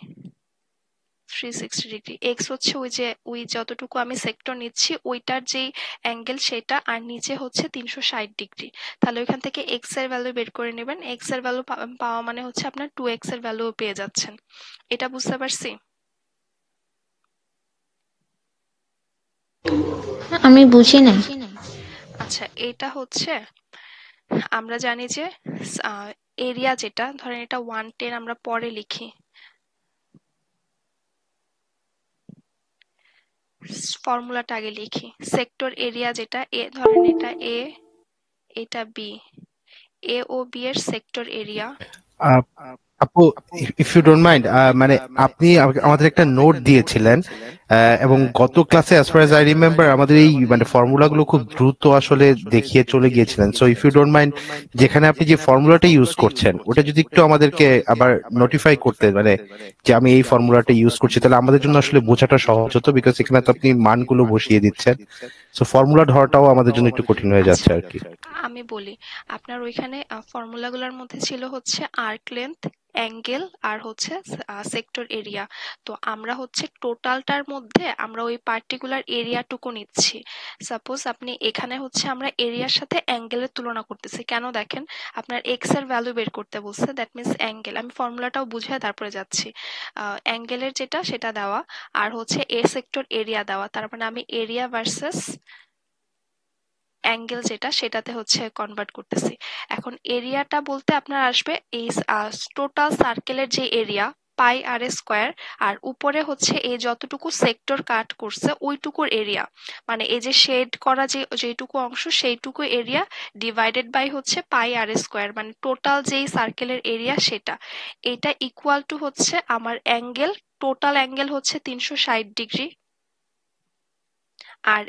360 degree. X হচ্ছে ওই যতটুকু আমি সেক্টর নিচ্ছি ওইটার যেই অ্যাঙ্গেল সেটা, আর নিচে হচ্ছে 360 ডিগ্রি। তাহলে ওইখান থেকে এক্স এর ভ্যালু বের করে নেবেন। এক্স এর ভ্যালু পাওয়া মানে হচ্ছে আপনার 2x এর ভ্যালু পেয়ে যাচ্ছেন। এটা বুঝতে পারছি।
আমি বুঝি নাই।
আচ্ছা, এটা হচ্ছে আমরা জানি যে এরিয়া যেটা, ধরেন এটা 110, আমরা পরে লিখি, ফর্মুলাটা আগে লিখি। সেক্টর এরিয়া যেটা, ধরেন এটা এ, এটা বি, এ ও বি এর সেক্টর এরিয়া।
আপু, ইফ ইউ ডোন্ট মাইন্ড, মানে আপনি আমাদের একটা নোট দিয়েছিলেন, এবং গত ক্লাসে as far as I remember আমাদের এই মানে ফর্মুলাগুলো খুব দ্রুত আসলে দেখিয়ে চলে গিয়েছিলেন। So if you don't mind, যেখানে আপনি যে ফর্মুলাটা ইউজ করছেন ওটা যদি একটু আমাদেরকে আবার নোটিফাই করতে, মানে যে আমি এই ফর্মুলাটা ইউজ করছি, তাহলে আমাদের জন্য আসলে বোঝাটা সহজ হতো, বিকজ এখানে তো আপনি মানগুলো বসিয়ে দিচ্ছেন। সো ফর্মুলা ধরাটাও আমাদের জন্য একটু কঠিন হয়ে যাচ্ছে আর কি।
আমি বলি, আপনার ওইখানে ফর্মুলাগুলোর মধ্যে ছিল হচ্ছে আর্ক লেন্থ, অ্যাঙ্গেল আর হচ্ছে সেক্টর এরিয়া। তো আমরা হচ্ছে টোটালটার মধ্যে আমরা ওই পার্টিকুলার এরিয়াটুকু নিচ্ছি। সাপোজ আপনি এখানে হচ্ছে আমরা এরিয়ার সাথে অ্যাঙ্গেলের তুলনা করতেছি। কেন দেখেন, আপনার এক্স এর ভ্যালু বের করতে বলছে, দ্যাট মিনস অ্যাঙ্গেল। আমি ফর্মুলাটাও বুঝিয়ে তারপরে যাচ্ছি। অ্যাঙ্গেলের যেটা সেটা দেওয়া, আর হচ্ছে এ সেক্টর এরিয়া দেওয়া, তার মানে আমি এরিয়া ভার্সেস অ্যাঙ্গেল যেটা সেটাতে হচ্ছে কনভার্ট করতেছি। এখন এরিয়াটা বলতে আপনার আসবে এই টোটাল সার্কেলের যে এরিয়া পাই আর স্কোয়ার, আর উপরে হচ্ছে এই যতটুকু সেক্টর কাট করছে ওইটুকুর এরিয়া, মানে এই যে শেড করা যে যেটুকু অংশ সেইটুকু এরিয়া ডিভাইডেড বাই হচ্ছে পাই আর স্কোয়ার, মানে টোটাল যেই সার্কেলের এরিয়া সেটা। এটা ইকুয়াল টু হচ্ছে আমার অ্যাঙ্গেল, টোটাল অ্যাঙ্গেল হচ্ছে 360 ডিগ্রি, আর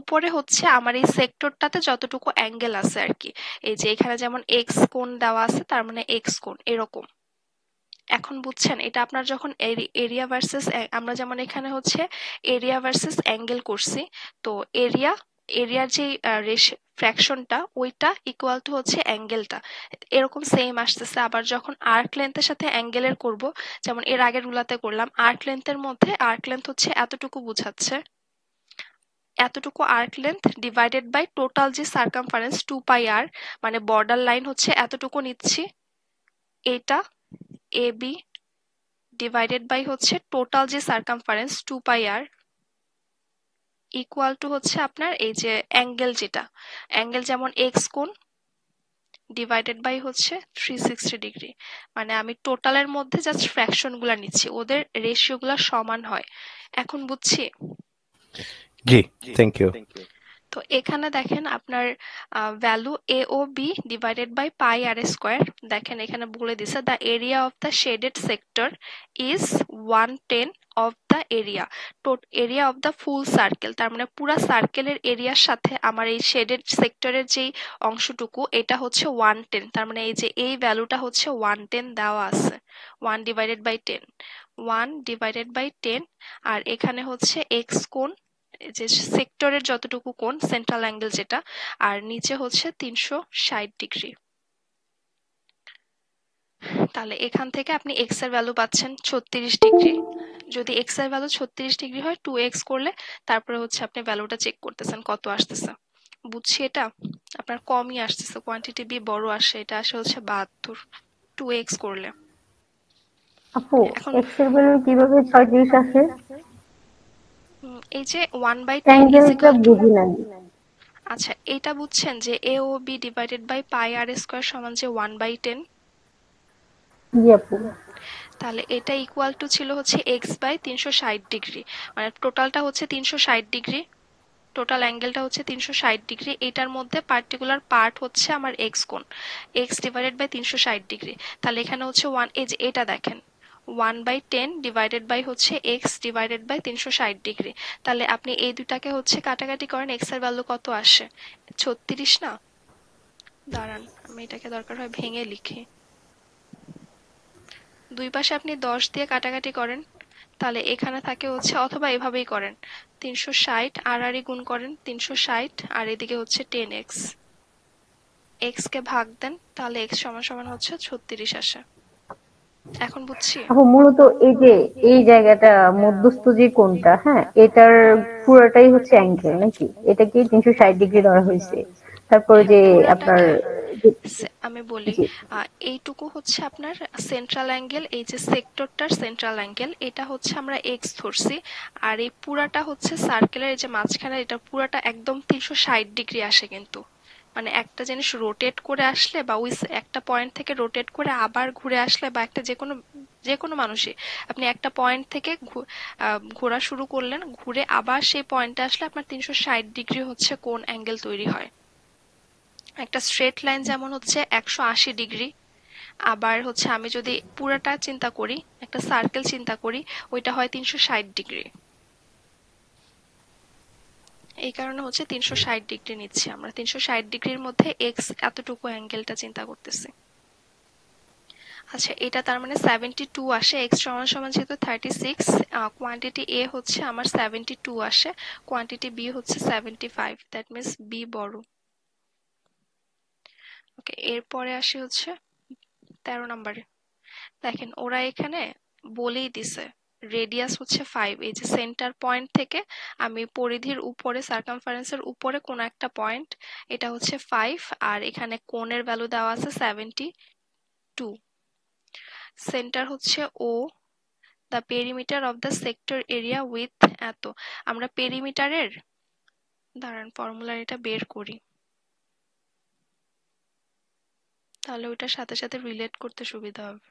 উপরে হচ্ছে আমার এই সেক্টরটাতে যতটুকু অ্যাঙ্গেল আছে আর কি। এই যে এখানে যেমন এক্স কোণ দেওয়া আছে, তার মানে এক্স কোণ এরকম। এখন বুঝছেন, এটা আপনার যখন এরিয়া ভার্সেস, আমরা যেমন এখানে হচ্ছে এরিয়া ভার্সেস অ্যাঙ্গেল করছি, তো এরিয়ার যে ফ্র্যাকশনটা ওইটা ইকুয়াল টু হচ্ছে অ্যাঙ্গেলটা, এরকম সেম আসতেছে। আবার যখন আর্ক লেন্থের সাথে অ্যাঙ্গেলের করব, যেমন এর আগের রুলাতে করলাম, আর্ক লেন্থের মধ্যে আর্ক লেন্থ হচ্ছে এতটুকু বুঝাচ্ছে, এতটুকু arc length divided by total যে সার্কামফারেন্স 2 পাই আর, মানে বর্ডার লাইন হচ্ছে এতটুকু নিচ্ছি, এটা এ বি ডিভাইডেড বাই হচ্ছে টোটাল যে circumference 2 pi r equal to হচ্ছে আপনার এই যে অ্যাঙ্গেল, যেটা অ্যাঙ্গেল যেমন এক্স কোণ ডিভাইডেড বাই হচ্ছে 360 ডিগ্রি। মানে আমি টোটালের মধ্যে জাস্ট ফ্র্যাকশন গুলা নিচ্ছি, ওদের রেশিও গুলা সমান হয়। এখন বুঝছি।
জি, থ্যাংক ইউ।
তো এখানে দেখেন আপনার value A O B divided by pi r square, দেখেন এখানে বলে দিছে the area of the shaded sector is 1/10 of the area, area of the full circle. তার মানে পুরা সার্কেলের এরিয়ার সাথে আমার এই শেডেড সেক্টরের যেই অংশটুকু এটা হচ্ছে 1/10, তার মানে এই যে এই ভ্যালুটা হচ্ছে 1/10 দেওয়া আছে, 1/10, 1/10। আর এখানে হচ্ছে এক্স কোণ, যে সেক্টরের যতটুকু কোণ সেন্ট্রাল অ্যাঙ্গেল যেটা, আর নিচে হচ্ছে 360 ডিগ্রি। তাহলে এখান থেকে আপনি এক্স এর ভ্যালু পাচ্ছেন 36 ডিগ্রি। যদি এক্স এর ভ্যালু 36 ডিগ্রি হয় 2x করলে তারপরে হচ্ছে আপনি ভ্যালুটা চেক করতেছেন কত আসতেছে। বুঝছি, এটা আপনার কমই আসতেছে, কোয়ান্টিটি বি বড় আসে, এটা আসে হচ্ছে 72 2x করলে।
আপু
এখন
এক্স এর ভ্যালু কিভাবে 36 আসে?
এই যে 1/10 ইজ
অ্যাঙ্গেলটা
ইকুয়াল টু,
বুঝি নাই।
আচ্ছা এটা বুঝছেন যে A O B divided by pi r square সমান যে 1/10,
জি আপু।
তাহলে এটা ইকুয়াল টু ছিল হচ্ছে এক্স বাই 360 ডিগ্রি, মানে টোটালটা হচ্ছে 360 ডিগ্রি, টোটাল অ্যাঙ্গেলটা হচ্ছে 360 ডিগ্রি, এটার মধ্যে পার্টিকুলার পার্ট হচ্ছে আমার এক্স কোণ, এক্স ডিভাইডেড বাই 360 ডিগ্রি। তাহলে এখানে হচ্ছে ওয়ান, এই যে এটা দেখেন 1/10 ডিভাইডেড বাই হচ্ছে এক্স ডিভাইডেড বাই 360 ডিগ্রি। তাহলে আপনি এই দুটাকে হচ্ছে কাটাকাটি করেন, এক্স এর ভ্যালু কত আসে, 36 না? দাঁড়ান আমি এটাকে দরকার হয় ভেঙে লিখি, দুই পাশে আপনি 10 দিয়ে কাটাকাটি করেন, তাহলে এখানে থাকে হচ্ছে, অথবা এভাবেই করেন 360 আর গুণ করেন 360, আর এদিকে হচ্ছে 10x, এক্স কে ভাগ দেন, তাহলে এক্স সমান সমান হচ্ছে 36 আসে। এখন বুঝছি।
আপু মূলত এই যে এই জায়গাটা মধ্যস্থ যে কোণটা, হ্যাঁ, এটার পুরোটাই হচ্ছে অ্যাঙ্গেল নাকি? এটা কি 360 ডিগ্রি ধরা হয়েছে? তারপরে
হ্যাঁ
যে আপনার
পুরাটাকে, আমি বলি
জি
এইটুকু হচ্ছে আপনার সেন্ট্রাল অ্যাঙ্গেল, এই যে সেক্টরটার সেন্ট্রাল অ্যাঙ্গেল এটা হচ্ছে আমরা এক্স ধরছি, আর এই পুরাটা হচ্ছে সার্কেলের এই যে মাঝখানে এটা পুরাটা একদম 360 ডিগ্রি আসে। কিন্তু মানে একটা জিনিস রোটেট করে আসলে বা ওই একটা পয়েন্ট থেকে রোটেট করে আবার ঘুরে আসলে, বা একটা যে কোনো মানুষই আপনি একটা পয়েন্ট থেকে ঘোরা শুরু করলেন, ঘুরে আবার সেই পয়েন্টে আসলে আপনার 360 ডিগ্রি হচ্ছে কোন অ্যাঙ্গেল তৈরি হয়। একটা স্ট্রেট লাইন যেমন হচ্ছে 180 ডিগ্রি, আবার হচ্ছে আমি যদি পুরাটা চিন্তা করি, একটা সার্কেল চিন্তা করি, ওইটা হয় 360 ডিগ্রি। এই কারণে হচ্ছে 360 ডিগ্রি নিচ্ছি আমরা। 360 ডিগ্রির মধ্যে এক্স এতটুকু অ্যাঙ্গেলটা চিন্তা করতেছি। আচ্ছা, এটা তার মানে 72 আসে। এক্স সমান সমান যেহেতু 36, কোয়ান্টিটি এ হচ্ছে আমার 72 আসে, কোয়ান্টিটি বি হচ্ছে 75, দ্যাট মিনস বি বড়। ওকে, এরপরে আসি হচ্ছে 13 নম্বরে। দেখেন ওরা এখানে বলেই দিছে রেডিয়াস হচ্ছে 5। এই যে সেন্টার পয়েন্ট থেকে আমি পরিধির উপরে সার্কামফারেন্সের উপরে কোন একটা পয়েন্ট, এটা হচ্ছে 5, আর এখানে কোণের ভ্যালু দেওয়া আছে 72। সেন্টার হচ্ছে O, the perimeter of the sector area with এত। আমরা পেরিমিটারের, দাঁড়ান ফর্মুলার এটা বের করি, তাহলে ওইটার সাথে সাথে রিলেট করতে সুবিধা হবে।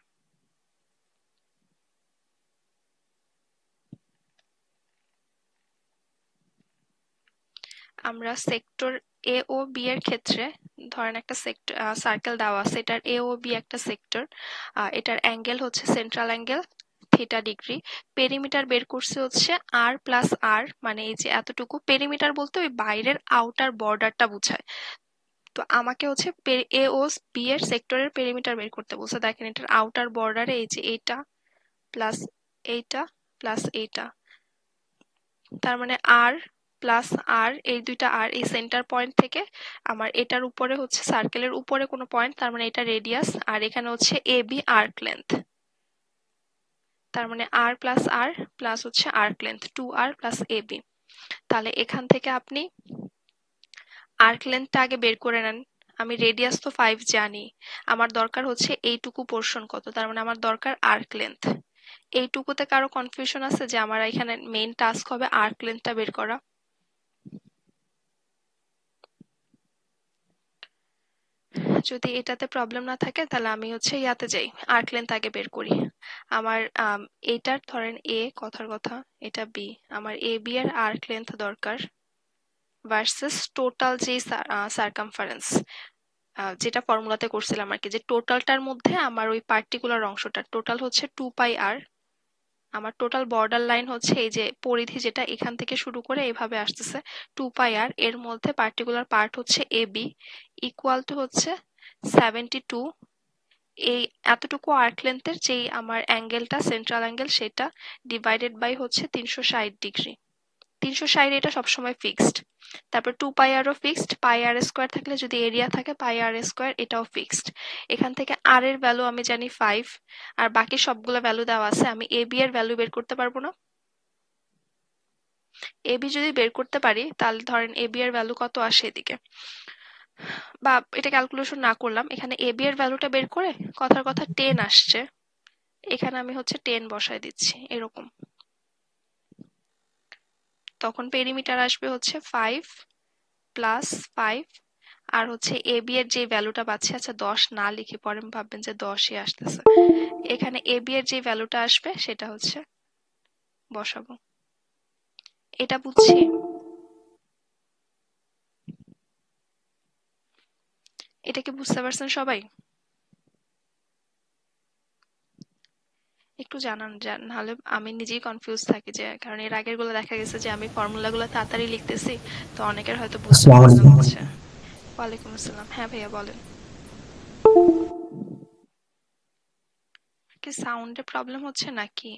আমরা সেক্টর এ ও বি এর ক্ষেত্রে ধরেন একটা সেক্টর সার্কেল দেওয়া আছে, এটার এ ও বি একটা সেক্টর, এটার অ্যাঙ্গেল হচ্ছে central angle theta degree. Perimeter বের করছে হচ্ছে আর প্লাস আর, মানে এই যে এতটুকু। পেরিমিটার বলতে ওই বাইরের আউটার বর্ডারটা বোঝায়। তো আমাকে হচ্ছে এ ও বি এর সেক্টরের পেরিমিটার বের করতে বলছে। দেখেন এটার আউটার বর্ডারে এই যে এইটা প্লাস এইটা প্লাস এইটা, তার মানে আর প্লাস আর, এই দুইটা আর এই সেন্টার পয়েন্ট থেকে আমার এটার উপরে হচ্ছে সার্কেলের উপরে কোনো পয়েন্ট, তার মানে এটা রেডিয়াস, আর এখানে হচ্ছে এ বি আর্ক লেন্থ, তার মানে আর প্লাস আর প্লাস হচ্ছে arc length 2r plus A B. তাহলে এখান থেকে আপনি আর্ক লেন্থটা আগে বের করে নেন। আমি রেডিয়াস তো 5 জানি, আমার দরকার হচ্ছে এইটুকু পোর্শন কত, তার মানে আমার দরকার আর্ক লেন্থ। এইটুকুতে কারো কনফিউশন আছে যে আমার এখানে মেইন টাস্ক হবে আর্ক লেন্থটা বের করা? যদি এটাতে প্রবলেম না থাকে তাহলে আমি হচ্ছে ইয়াতে যাই, আর্ক লেন্থ আগে বের করি। আমার এইটার ধরেন এ, কথার কথা এটা বি, আমার এ বি এর আর্ক লেন্থ দরকার ভার্সেস টোটাল যে সার্কামফারেন্স, যেটা ফর্মুলাতে করছিলাম আর কি, যে টোটালটার মধ্যে আমার ওই পার্টিকুলার অংশটা টোটাল হচ্ছে 2πr। আমার টোটাল বর্ডার লাইন হচ্ছে এই যে পরিধি, যেটা এখান থেকে শুরু করে এভাবে আসতেছে 2πr, এর মধ্যে পার্টিকুলার পার্ট হচ্ছে এ বি, ইকুয়াল টু হচ্ছে 72। এই এতটুকু আর্ক লেন্থের যেই আমার অ্যাঙ্গেলটা সেন্ট্রাল অ্যাঙ্গেল, সেটা ডিভাইডেড বাই হচ্ছে 360 ডিগ্রি। 360 এটা সবসময় ফিক্সড। তারপর 2πr ও ফিক্সড, πr স্কোয়ার থাকলে যদি এরিয়া থাকে πr স্কোয়ার, এটাও ফিক্সড। এখান থেকে আর এর ভ্যালু আমি জানি 5, আর বাকি সবগুলো ভ্যালু দেওয়া আছে। আমি এ বি এর ভ্যালু বের করতে পারবো না? এ বি যদি বের করতে পারি তাহলে ধরেন এ বি এর ভ্যালু কত আসে এদিকে, বা এটা ক্যালকুলেশন না করলাম, এখানে এ বি এর ভ্যালুটা বের করে কথার কথা 10 আসছে, এখানে আমি হচ্ছে 10 বসায় দিচ্ছি এরকম। তখন পেরিমিটার আসবে হচ্ছে 5 প্লাস 5, আর হচ্ছে এ বি এর যে ভ্যালুটা পাচ্ছি, আচ্ছা 10 না লিখে পরে ভাববেন যে 10ই আসতেছে, এখানে এ বি এর যে ভ্যালুটা আসবে সেটা হচ্ছে বসাবো। এটা বুঝছি। এটা কি বুঝতে পারছেন সবাই? একটু জানান, নাহলে আমি নিজেই কনফিউজ থাকি, যে কারণ এর আগের গুলো দেখা গেছে যে আমি ফর্মুলাগুলো তাড়াতাড়ি লিখতেছি, তো অনেকের হয়তো বুঝতে
আসসালামু
প্রবলেম
আলাইকুম।
হচ্ছে। ওয়ালাইকুম আসসালাম। হ্যাঁ ভাইয়া বলেন। কি সাউন্ডে প্রবলেম হচ্ছে নাকি?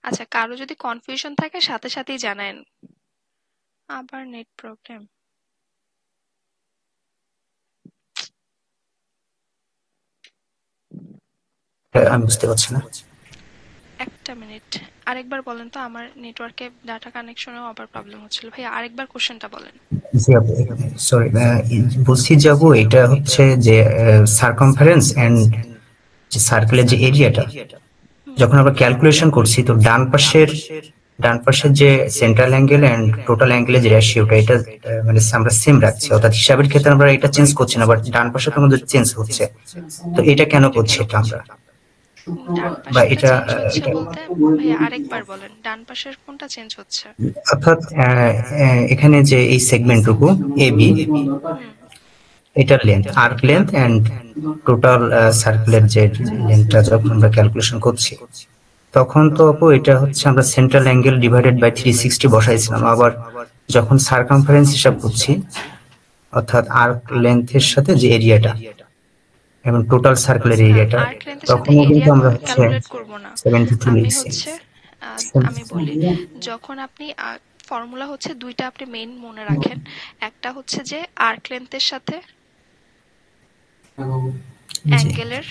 আচ্ছা, কারো যদি কনফিউশন থাকে সাথে সাথেই জানান। আবার নেট প্রবলেম?
আমি বুঝতে পারছি না।
একটা মিনিট, আরেকবার বলেন তো, আমার নেটওয়ার্কে ডাটা কানেকশনেও আবার প্রবলেম হচ্ছিল। ভাইয়া আরেকবার কোশ্চেনটা বলেন।
জি আপু, সরি, বলছি যাবো, এটা হচ্ছে যে সার্কামফারেন্স এন্ড যে সার্কেলের যে এরিয়াটা, যখন আমরা ক্যালকুলেশন করছি, তো ডান পাশের যে সেন্ট্রাল অ্যাঙ্গেল এন্ড টোটাল অ্যাঙ্গেলের যে রেশিওটা, এটা মানে আমরা সেম রাখছি, অর্থাৎ হিসাবের ক্ষেত্রে আমরা এটা চেঞ্জ করছি না, বাট ডান পাশে তো আমাদের চেঞ্জ হচ্ছে। তো এটা কেন করছি এটা আমরা,
ডান
বা
পাশেরটা
এটা
চেঞ্জ হচ্ছে
এটা
বলতে? ভাইয়া আরেকবার বলেন, ডান পাশের কোনটা চেঞ্জ হচ্ছে?
অর্থাৎ এখানে যে এই সেগমেন্টটুকু এ বি,
হুম।
এটার length, arc length and total সার্কেলের যে লেন্থটা যখন আমরা ক্যালকুলেশন করছি, তখন তো আপু এটা হচ্ছে আমরা সেন্ট্রাল অ্যাঙ্গেল ডিভাইডেড বাই 360 বসাইছিলাম। আবার যখন সারকামফারেন্স হিসাব করছি, অর্থাৎ আর্ক লেন্থের সাথে যে এরিয়াটা এবং টোটাল সার্কেলের
না,
এরিয়াটা,
আর্ক লেন্থের সাথে
তখনও কিন্তু
এরিয়া
আমরা হচ্ছে
ক্যালকুলেট করব না।
72
আমি
লিখছি।
হচ্ছে আমি বলি, যখন আপনি ফর্মুলা হচ্ছে দুইটা আপনি মেইন মনে রাখেন। একটা হচ্ছে যে আর্ক লেন্থের সাথে
জি,
অ্যাঙ্গেলের,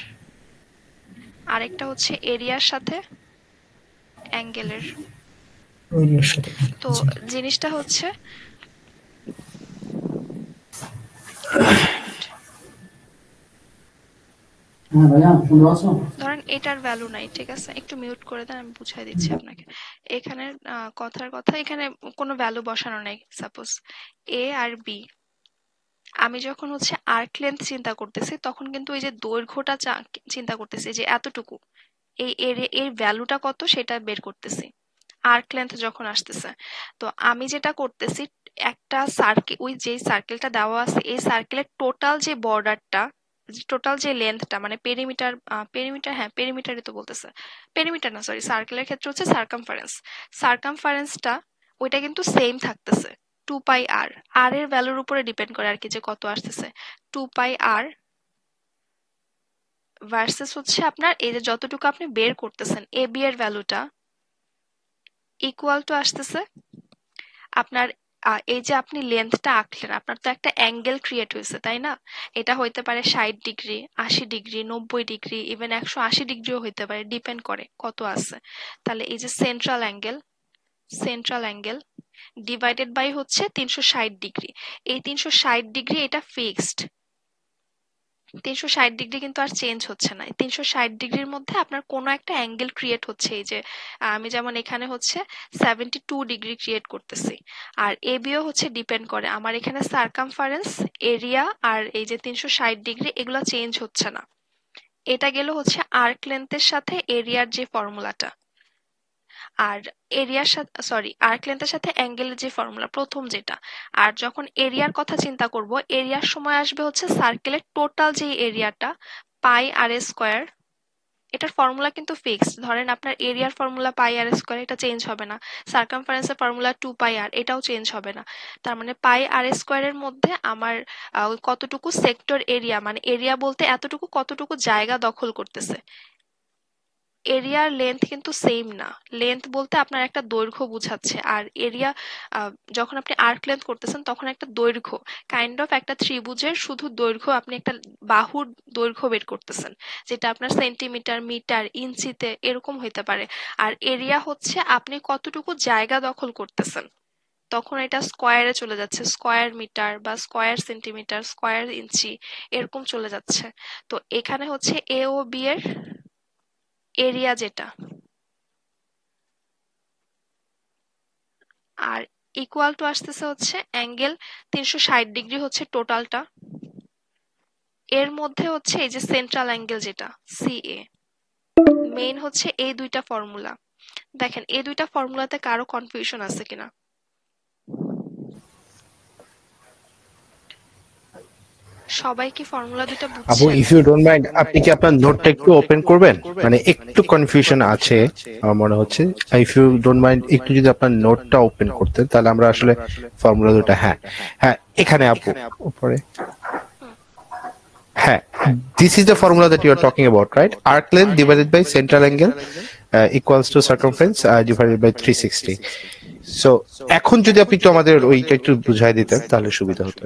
আরেকটা হচ্ছে এরিয়ার সাথে অ্যাঙ্গেলের।
এরিয়ার সাথে
তো
জি।
জিনিসটা হচ্ছে ধরেন এটার ভ্যালু নাই, ঠিক আছে, একটু মিউট করে দেন, আমি বুঝাই দিচ্ছি আপনাকে। এখানে কথার কথা, এখানে কোনো ভ্যালু বসানো নাই। সাপোজ এ আর বি, আমি যখন হচ্ছে আর্ক লেন্থ চিন্তা করতেছি তখন কিন্তু এই যে দৈর্ঘ্যটা চিন্তা করতেছি যে এতটুকু, এই এর ভ্যালুটা কত সেটা বের করতেছি আর্ক লেন্থ যখন আসতেছে। তো আমি যেটা করতেছি, একটা সার্কেল, ওই যে সার্কেলটা দেওয়া আছে এই সার্কেলের টোটাল যে বর্ডারটা, টোটাল যে লেন্থটা মানে পেরিমিটার, পেরিমিটার, হ্যাঁ পেরিমিটারই তো বলতেছে, পেরিমিটার না সরি, সার্কেলের ক্ষেত্রে হচ্ছে সার্কামফারেন্স, সার্কামফারেন্সটা ওইটা কিন্তু সেম থাকতেছে 2 পাই আর, আর এর ভ্যালুর উপরে ডিপেন্ড করে আর কি যে কত আসতেছে 2 পাই আর ভার্সেস হচ্ছে আপনার এই যে যতটুকু আপনি বের করতেছেন এ বি এর ভ্যালুটা ইকুয়াল টু আসতেছে আপনার এই যে আপনি লেন্থটা আঁকলেন, আপনার তো একটা অ্যাঙ্গেল ক্রিয়েট হয়েছে তাই না? এটা হইতে পারে 60 ডিগ্রি, 80 ডিগ্রি, 90 ডিগ্রি, ইভেন 180 ডিগ্রিও হইতে পারে, ডিপেন্ড করে কত আছে। তাহলে এই যে central angle, central angle divided by হচ্ছে 360 ডিগ্রি, এই 360 ডিগ্রি এটা ফিক্সড, 360 ডিগ্রি কিন্তু আর চেঞ্জ হচ্ছে না। 360 ডিগ্রির মধ্যে আপনার কোনো একটা অ্যাঙ্গেল ক্রিয়েট হচ্ছে, এই যে আমি যেমন এখানে হচ্ছে 72 ডিগ্রি ক্রিয়েট করতেছি। আর এবিও হচ্ছে ডিপেন্ড করে আমার এখানে সার্কামফারেন্স, এরিয়া আর এই যে 360 ডিগ্রি এগুলো চেঞ্জ হচ্ছে না। এটা গেল হচ্ছে আর্ক লেন্থের সাথে এরিয়ার যে ফর্মুলাটা, আর এরিয়ার সাথে সরি আর্ক লেন্থের সাথে অ্যাঙ্গেলের যে ফর্মুলা প্রথম যেটা। আর যখন এরিয়ার কথা চিন্তা করব, এরিয়ার সময় আসবে হচ্ছে সার্কেলের টোটাল যে এরিয়াটা পাই আর স্কোয়ার, এটার ফর্মুলা কিন্তু ফিক্সড। ধরেন আপনার এরিয়ার ফর্মুলা পাই আর স্কোয়ার, এটা চেঞ্জ হবে না। সার্কামফারেন্সের ফর্মুলা 2 পাই আর, এটাও চেঞ্জ হবে না। তার মানে পাই আর স্কোয়ারের মধ্যে আমার ওই কতটুকু সেক্টর এরিয়া, মানে এরিয়া বলতে এতটুকু কতটুকু জায়গা দখল করতেছে। এরিয়ার লেন্থ কিন্তু সেম না, লেন্থ বলতে আপনার একটা দৈর্ঘ্য বুঝাচ্ছে, আর এরিয়া যখন আপনি আর্ক লেন্থ করতেছেন তখন একটা দৈর্ঘ্য, কাইন্ড অফ একটা ত্রিভুজের শুধু দৈর্ঘ্য, আপনি একটা বাহুর দৈর্ঘ্য বের করতেছেন, যেটা আপনার সেন্টিমিটার, মিটার, ইঞ্চিতে এরকম হইতে পারে। আর এরিয়া হচ্ছে আপনি কতটুকু জায়গা দখল করতেছেন, তখন এটা স্কোয়ারে চলে যাচ্ছে, স্কোয়ার মিটার বা স্কোয়ার সেন্টিমিটার, স্কোয়ার ইঞ্চি এরকম চলে যাচ্ছে। তো এখানে হচ্ছে এ ও বি এর এরিয়া যেটা, আর ইকুয়াল টু আসতেছে হচ্ছে অ্যাঙ্গেল 360 ডিগ্রি হচ্ছে টোটালটা, এর মধ্যে হচ্ছে এই যে সেন্ট্রাল অ্যাঙ্গেল যেটা সিএ। মেইন হচ্ছে এই দুইটা ফর্মুলা। দেখেন এই দুইটা ফর্মুলাতে কারো কনফিউশন আছে কিনা? সবাই কি ফর্মুলা দুইটা
আপু,
বুঝছেন?
ইফ ইউ ডোন্ট মাইন্ড, আপনি কি আপনার নোটটা একটু ওপেন করবেন? মানে একটু কনফিউশন আছে আমার মনে হচ্ছে। ইফ ইউ ডোন্ট মাইন্ড, একটু যদি আপনার নোটটা ওপেন করতেন তাহলে আমরা আসলে ফর্মুলা দুটো, হ্যাঁ হ্যাঁ এখানে আপু উপরে, হ্যাঁ, this is the formula that you are talking about, right? Arc length divided by central angle equals to circumference divided by 360. So এখন যদি আপনি একটু আমাদের ওইটা একটু বুঝাই দিতেন তাহলে সুবিধা হতো।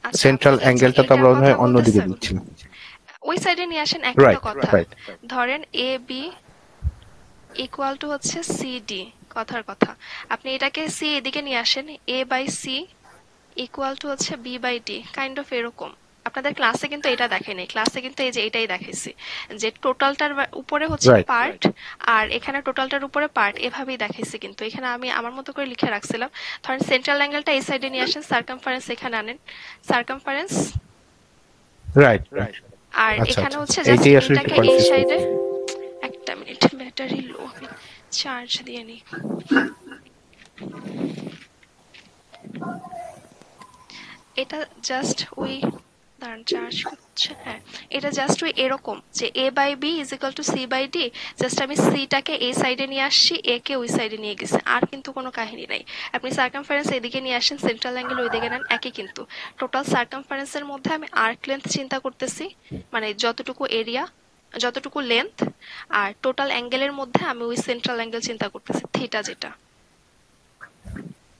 আচ্ছা,
সেন্ট্রাল
আপনি কি
অ্যাঙ্গেলটা তো
এটার
আমরা মনে
কথা
হয় অন্য দিকে
বলতেছেন?
দিচ্ছিলাম।
ওই সাইডে নিয়ে আসেন একটা
রাইট
কথা।
রাইট
ধরেন এ বি ইকুয়াল টু হচ্ছে সিডি, কথার কথা। আপনি এটাকে সি এদিকে নিয়ে আসেন, A by C equal to হচ্ছে B by D, kind of এরকম। আপনাদের ক্লাসে কিন্তু এটা দেখাই নাই, ক্লাসে কিন্তু এই যে এটাই দেখাইছি, যে টোটালটার উপরে হচ্ছে
রাইট
পার্ট আর এখানে টোটালটার উপরে পার্ট, এভাবেই দেখাইছি। কিন্তু এখানে আমি আমার মতো করে লিখে রাখছিলাম। ধরেন সেন্ট্রাল অ্যাঙ্গেলটা এই সাইডে নিয়ে আসেন, সার্কামফারেন্স এখানে আনেন, সার্কামফারেন্স,
রাইট রাইট।
আর
আচ্ছা
এখানে
আচ্ছা,
হচ্ছে জাস্ট
এইটাই আসলে একটু
এটাকে এই
কনফিউজ
সাইডে।
করছে।
একটা মিনিট, ব্যাটারি লো, আমি চার্জ দিয়ে নিই। এটা জাস্ট ওই দাঁড়ান চার্জ আচ্ছা, হ্যাঁ, এটা জাস্ট ওই এরকম যে a by b is equal to c by d। Just আমি সিটাকে এই সাইডে নিয়ে আসছি, এ কে ওই সাইডে নিয়ে গেছি, আর কিন্তু কোনো কাহিনী নাই। আপনি সার্কামফারেন্স এদিকে নিয়ে আসেন, সেন্ট্রাল অ্যাঙ্গেল ওইদিকে নেন, একই কিন্তু। টোটাল সার্কামফারেন্সের মধ্যে আমি আর্ক লেন্থ চিন্তা করতেছি, মানে যতটুকু এরিয়া, যতটুকু লেন্থ, আর টোটাল অ্যাঙ্গেলের মধ্যে আমি ওই সেন্ট্রাল অ্যাঙ্গেল চিন্তা করতেছি, থিটা যেটা।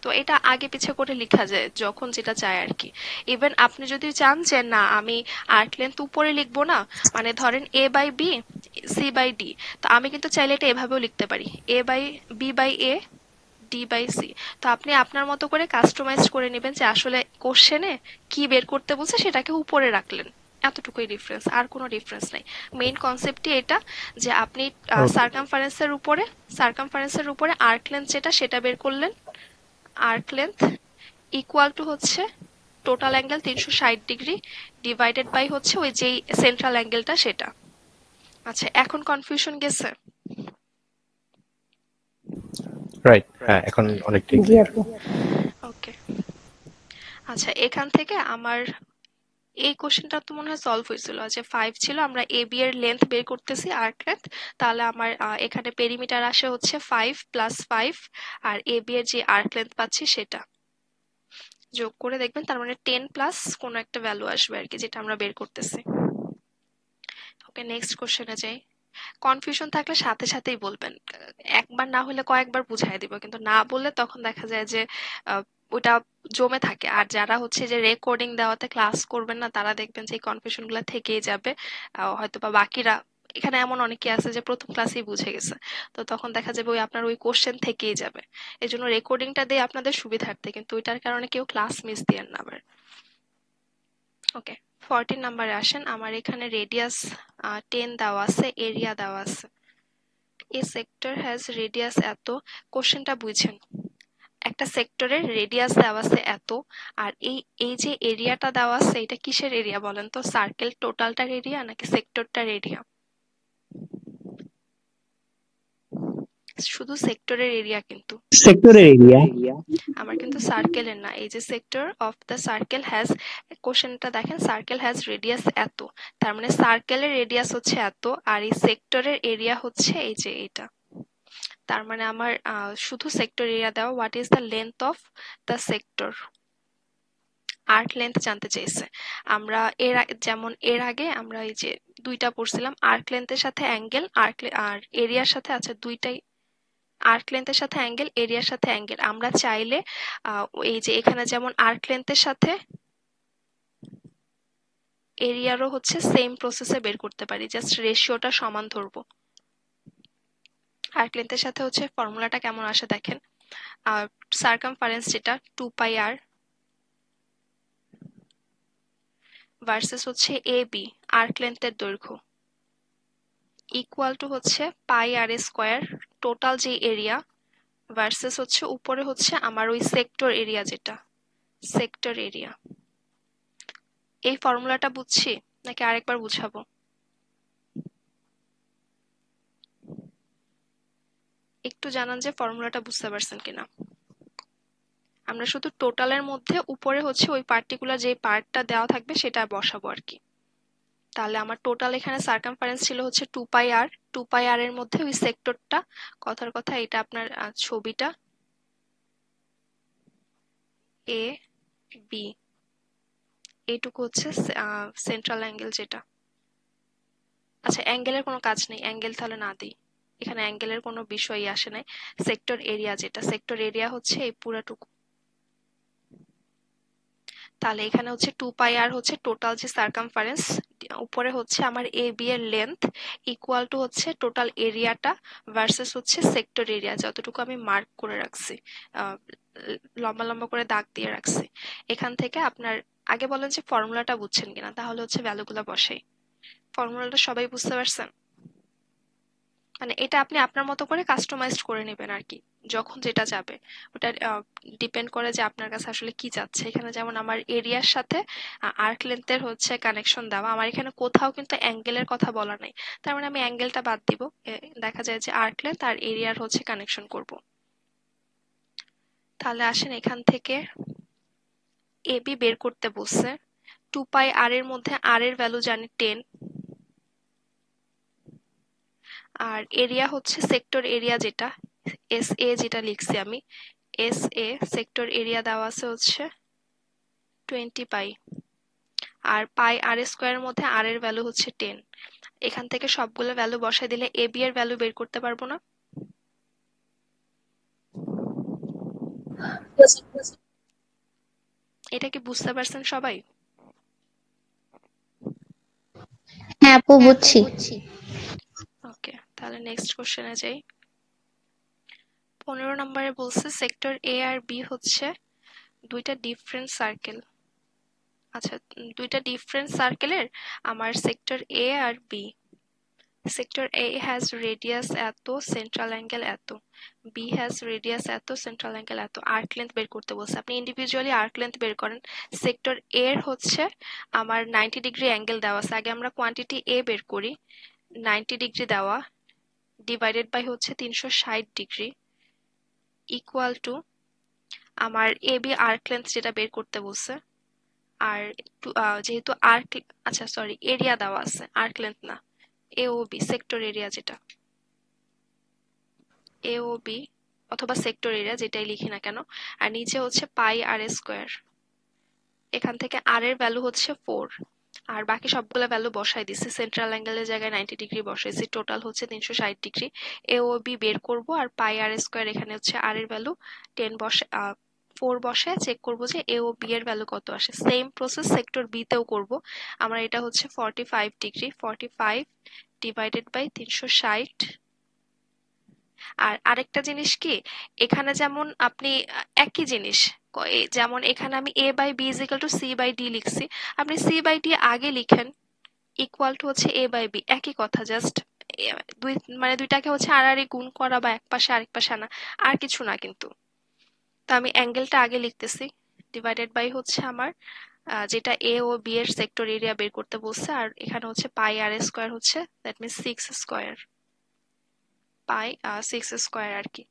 তো এটা আগে পিছে করে লেখা যায় যখন যেটা চায় আর কি। ইভেন আপনি যদি চান যে না আমি আর্ক লেন্থ উপরে লিখবো না, মানে ধরেন A by B C by D, তো আমি কিন্তু চাইলে এটা এভাবেও লিখতে পারি, A by B by A D by C. তো আপনি আপনার মতো করে কাস্টমাইজ করে নেবেন যে আসলে কোশ্চেনে কি বের করতে বলছে সেটাকে উপরে রাখলেন, এতটুকুই ডিফারেন্স, আর কোনো ডিফারেন্স নাই। মেইন কনসেপ্টই এটা যে আপনি
ওকে।
সার্কামফারেন্সের উপরে আর্ক লেন্থ যেটা সেটা বের করলেন, আর্ক লেন্থ ইকুয়াল টু হচ্ছে total angle 360 degree divided by হচ্ছে ওই যেই সেন্ট্রাল অ্যাঙ্গেলটা সেটা। আচ্ছা, এখন কনফিউশন গেছে?
রাইট, হ্যাঁ এখন অনেকটাই
জি
ক্লিয়ার।
আপু।
ওকে, আচ্ছা, এখান থেকে আমার এই কোশ্চেনটা তো মনে হয় সলভ হয়েছিল যে 5 ছিল, আমরা এ বি এর লেন্থ বের করতেছি, আর্ক লেন্থ। তাহলে আমার এখানে পেরিমিটার আসে হচ্ছে 5 প্লাস 5, আর এ বি এর যে আর্ক লেন্থ পাচ্ছি সেটা যোগ করে দেখবেন, তার মানে 10 প্লাস কোনো একটা ভ্যালু আসবে আর কি, যেটা আমরা বের করতেছি। ওকে, নেক্সট কোশ্চেনে যাই। কনফিউশন থাকলে সাথে সাথেই বলবেন, একবার না হলে কয়েকবার বুঝাই দিব, কিন্তু না বললে তখন দেখা যায় যে ওটা জমে থাকে। আর যারা হচ্ছে যে রেকর্ডিং দেওয়াতে ক্লাস করবেন না, তারা দেখবেন যে এই কনফিউশন গুলো থেকেই যাবে। হয়তো বা বাকিরা, এখানে এমন অনেকে আছে যে প্রথম ক্লাসেই বুঝে গেছে, তো তখন দেখা যাবে ওই আপনার ওই কোশ্চেন থেকেই যাবে। এই জন্য রেকর্ডিংটা দিয়ে আপনাদের সুবিধার্থে, কিন্তু ওইটার কারণে কেউ ক্লাস মিস দিয়েন না আবার। ওকে, 14 নাম্বারে আসেন। আমার এখানে রেডিয়াস 10 দেওয়া আছে, এরিয়া দেওয়া আছে। এ সেক্টর হ্যাজ রেডিয়াস এত। কোশ্চেনটা বুঝছেন, একটা সেক্টরের রেডিয়াস দেওয়া আছে এত, আর এই এই যে এরিয়াটা দেওয়া আছে এটা কিসের এরিয়া বলেন তো? সার্কেল টোটালটার এরিয়া নাকি সেক্টরটার এরিয়া? শুধু সেক্টরের এরিয়া কিন্তু,
সেক্টরের এরিয়া।
আমার কিন্তু সার্কেলের না। এই যে sector of the circle has, কোশ্চেনটা দেখেন, সার্কেল হ্যাজ রেডিয়াস এত, তার মানে সার্কেলের রেডিয়াস হচ্ছে এত, আর এই সেক্টরের এরিয়া হচ্ছে এই যে এটা। তার মানে আমার শুধু সেক্টর এরিয়া দেওয়া। What is the length of the sector? Arc length জানতে চাইছে। আমরা যেমন এর আগে আমরা এই যে দুইটা পড়ছিলাম, আর্ক লেন্থের সাথে অ্যাঙ্গেল, আর এরিয়ার সাথে, আচ্ছা দুইটাই, আর্ক লেন্থের সাথে অ্যাঙ্গেল, এরিয়ার সাথে অ্যাঙ্গেল। আমরা চাইলে এই যে এখানে যেমন আর্ক লেন্থের সাথে এরিয়ারও হচ্ছে সেম প্রসেসে বের করতে পারি, জাস্ট রেশিওটা সমান ধরবো। আর্ক লেন্থের সাথে হচ্ছে ফর্মুলাটা কেমন আসে দেখেন, সার্কামফারেন্স যেটা 2πr ভার্সেস হচ্ছে এ বি, আর্ক লেন্থের দৈর্ঘ্য, ইকুয়াল টু হচ্ছে পাই আর স্কোয়ার টোটাল যে এরিয়া ভার্সেস হচ্ছে উপরে হচ্ছে আমার ওই সেক্টর এরিয়া যেটা, সেক্টর এরিয়া। এই ফর্মুলাটা বুঝছি নাকি আরেকবার বুঝাবো? একটু জানান যে ফর্মুলাটা বুঝতে পারছেন কিনা। আমরা শুধু টোটালের মধ্যে উপরে হচ্ছে ওই পার্টিকুলার যে পার্টটা দেওয়া থাকবে সেটা বসাবো আর কি। তাহলে আমার টোটাল এখানে সার্কামফারেন্স ছিল হচ্ছে 2πr, 2πr এর মধ্যে ওই সেক্টরটা, কথার কথা এটা আপনার ছবিটা এ বি, এইটুকু হচ্ছে সেন্ট্রাল অ্যাঙ্গেল যেটা। আচ্ছা, অ্যাঙ্গেলের কোনো কাজ নেই, অ্যাঙ্গেল তাহলে না দিই, এখানে অ্যাঙ্গেলের কোনো বিষয়ই আসে নাই। সেক্টর এরিয়া যেটা, সেক্টর এরিয়া হচ্ছে এই পুরাটুকু। তাহলে এখানে হচ্ছে 2πr হচ্ছে টোটাল যে সার্কামফারেন্স, উপরে হচ্ছে আমার এ বি এর লেন্থ, ইকুয়াল টু হচ্ছে টোটাল এরিয়াটা ভার্সেস হচ্ছে সেক্টর এরিয়া, যতটুকু আমি মার্ক করে রাখছি, লম্বা লম্বা করে দাগ দিয়ে রাখছি। এখান থেকে আপনার আগে বলেন যে ফর্মুলাটা বুঝছেন কিনা, তাহলে হচ্ছে ভ্যালুগুলো বসাই। ফর্মুলাটা সবাই বুঝতে পারছেন? মানে এটা আপনি আপনার মতো করে কাস্টমাইজড করে নেবেন আর কি, যখন যেটা যাবে ওটা ডিপেন্ড করে যে আপনার কাছে আসলে কি যাচ্ছে। এখানে যেমন আমার এরিয়ার সাথে আর্ক লেন্থের হচ্ছে কানেকশন দেওয়া, আমার এখানে কোথাও কিন্তু অ্যাঙ্গেলের কথা বলা নাই, তার মানে আমি অ্যাঙ্গেলটা বাদ দিব, দেখা যায় যে আর্ক লেন্থ আর এরিয়ার হচ্ছে কানেকশন করব। তাহলে আসেন এখান থেকে এবি বের করতে বলছে 2 পাই আর এর মধ্যে আর এর ভ্যালু জানি 10, আর এরিয়া হচ্ছে সেক্টর এরিয়া যেটা এস এ যেটা লিখছি আমি, এস এ সেক্টর এরিয়া দেওয়া আছে হচ্ছে 20 পাই, আর পাই আর স্কোয়ারের মধ্যে আর এর ভ্যালু হচ্ছে 10। এখান থেকে সবগুলো ভ্যালু বসাই দিলে এ বি এর ভ্যালু বের করতে পারবো না? এটা কি বুঝতে পারছেন সবাই?
হ্যাঁ আপু বুঝছি।
ওকে, তাহলে নেক্সট কোশ্চেনে যাই। 15 নম্বরে বলছে সেক্টর এ আর বি হচ্ছে দুইটা ডিফারেন্ট সার্কেল। আচ্ছা, দুইটা ডিফারেন্ট সার্কেলের আমার সেক্টর এ আর B, sector A has radius এত, সেন্ট্রাল অ্যাঙ্গেল এত, বি হ্যাজ রেডিয়াস এত, সেন্ট্রাল অ্যাঙ্গেল এত, আর্ক লেন্থ বের করতে বলছে। আপনি ইন্ডিভিজুয়ালি আর্ক লেন্থ বের করেন। সেক্টর এর হচ্ছে আমার 90 ডিগ্রি অ্যাঙ্গেল দেওয়া আছে, আগে আমরা কোয়ান্টিটি এ বের করি। 90 ডিগ্রি দেওয়া ডিভাইডেড বাই হচ্ছে 360 ডিগ্রি ইকুয়াল টু আমার এ বি আর্ক লেন্থ যেটা বের করতে বলছে। আর যেহেতু আর্ক, আচ্ছা সরি, এরিয়া দেওয়া আছে, আর্ক লেন্থ না, এ ও বি সেক্টর এরিয়া যেটা, এ ও বি অথবা সেক্টর এরিয়া যেটাই লিখি না কেন, আর নিচে হচ্ছে পাই আর স্কোয়ার। এখান থেকে আর এর ভ্যালু হচ্ছে 4, আর বাকি সবগুলো ভ্যালু বসাই দিছি। সেন্ট্রাল অ্যাঙ্গেলের জায়গায় 90 ডিগ্রি বসাইছি, টোটাল হচ্ছে 360 ডিগ্রি। এ ও বি বের করব, আর পাই আর স্কোয়ার এখানে হচ্ছে আর এর ভ্যালু 10 বসে 4 বসে চেক করব যে এ ও বি এর ভ্যালু কত আসে। সেম প্রসেস সেক্টর বি তেও করব। আমরা এটা হচ্ছে 45 ডিগ্রি, 45 ডিভাইডেড বাই 360। আর আরেকটা জিনিস কি, এখানে যেমন আপনি একই জিনিস, যেমন এখানে আমি a by B is equal to C by D লিখছি, আপনি সি বাই ডি আগে লিখেন ইকুয়াল টু হচ্ছে a বাই বি, একই কথা, জাস্ট দুই মানে দুইটাকে হচ্ছে আর গুণ করা বা এক পাশে আরেক পাশে আনা, আর কিছু না কিন্তু। তো আমি অ্যাঙ্গেলটা আগে লিখতেছি, ডিভাইডেড বাই হচ্ছে আমার যেটা এ ও বি এর সেক্টর এরিয়া বের করতে বলছে, আর এখানে হচ্ছে পাই আর স্কোয়ার হচ্ছে, that means 6 square, pi 6 square আর কি।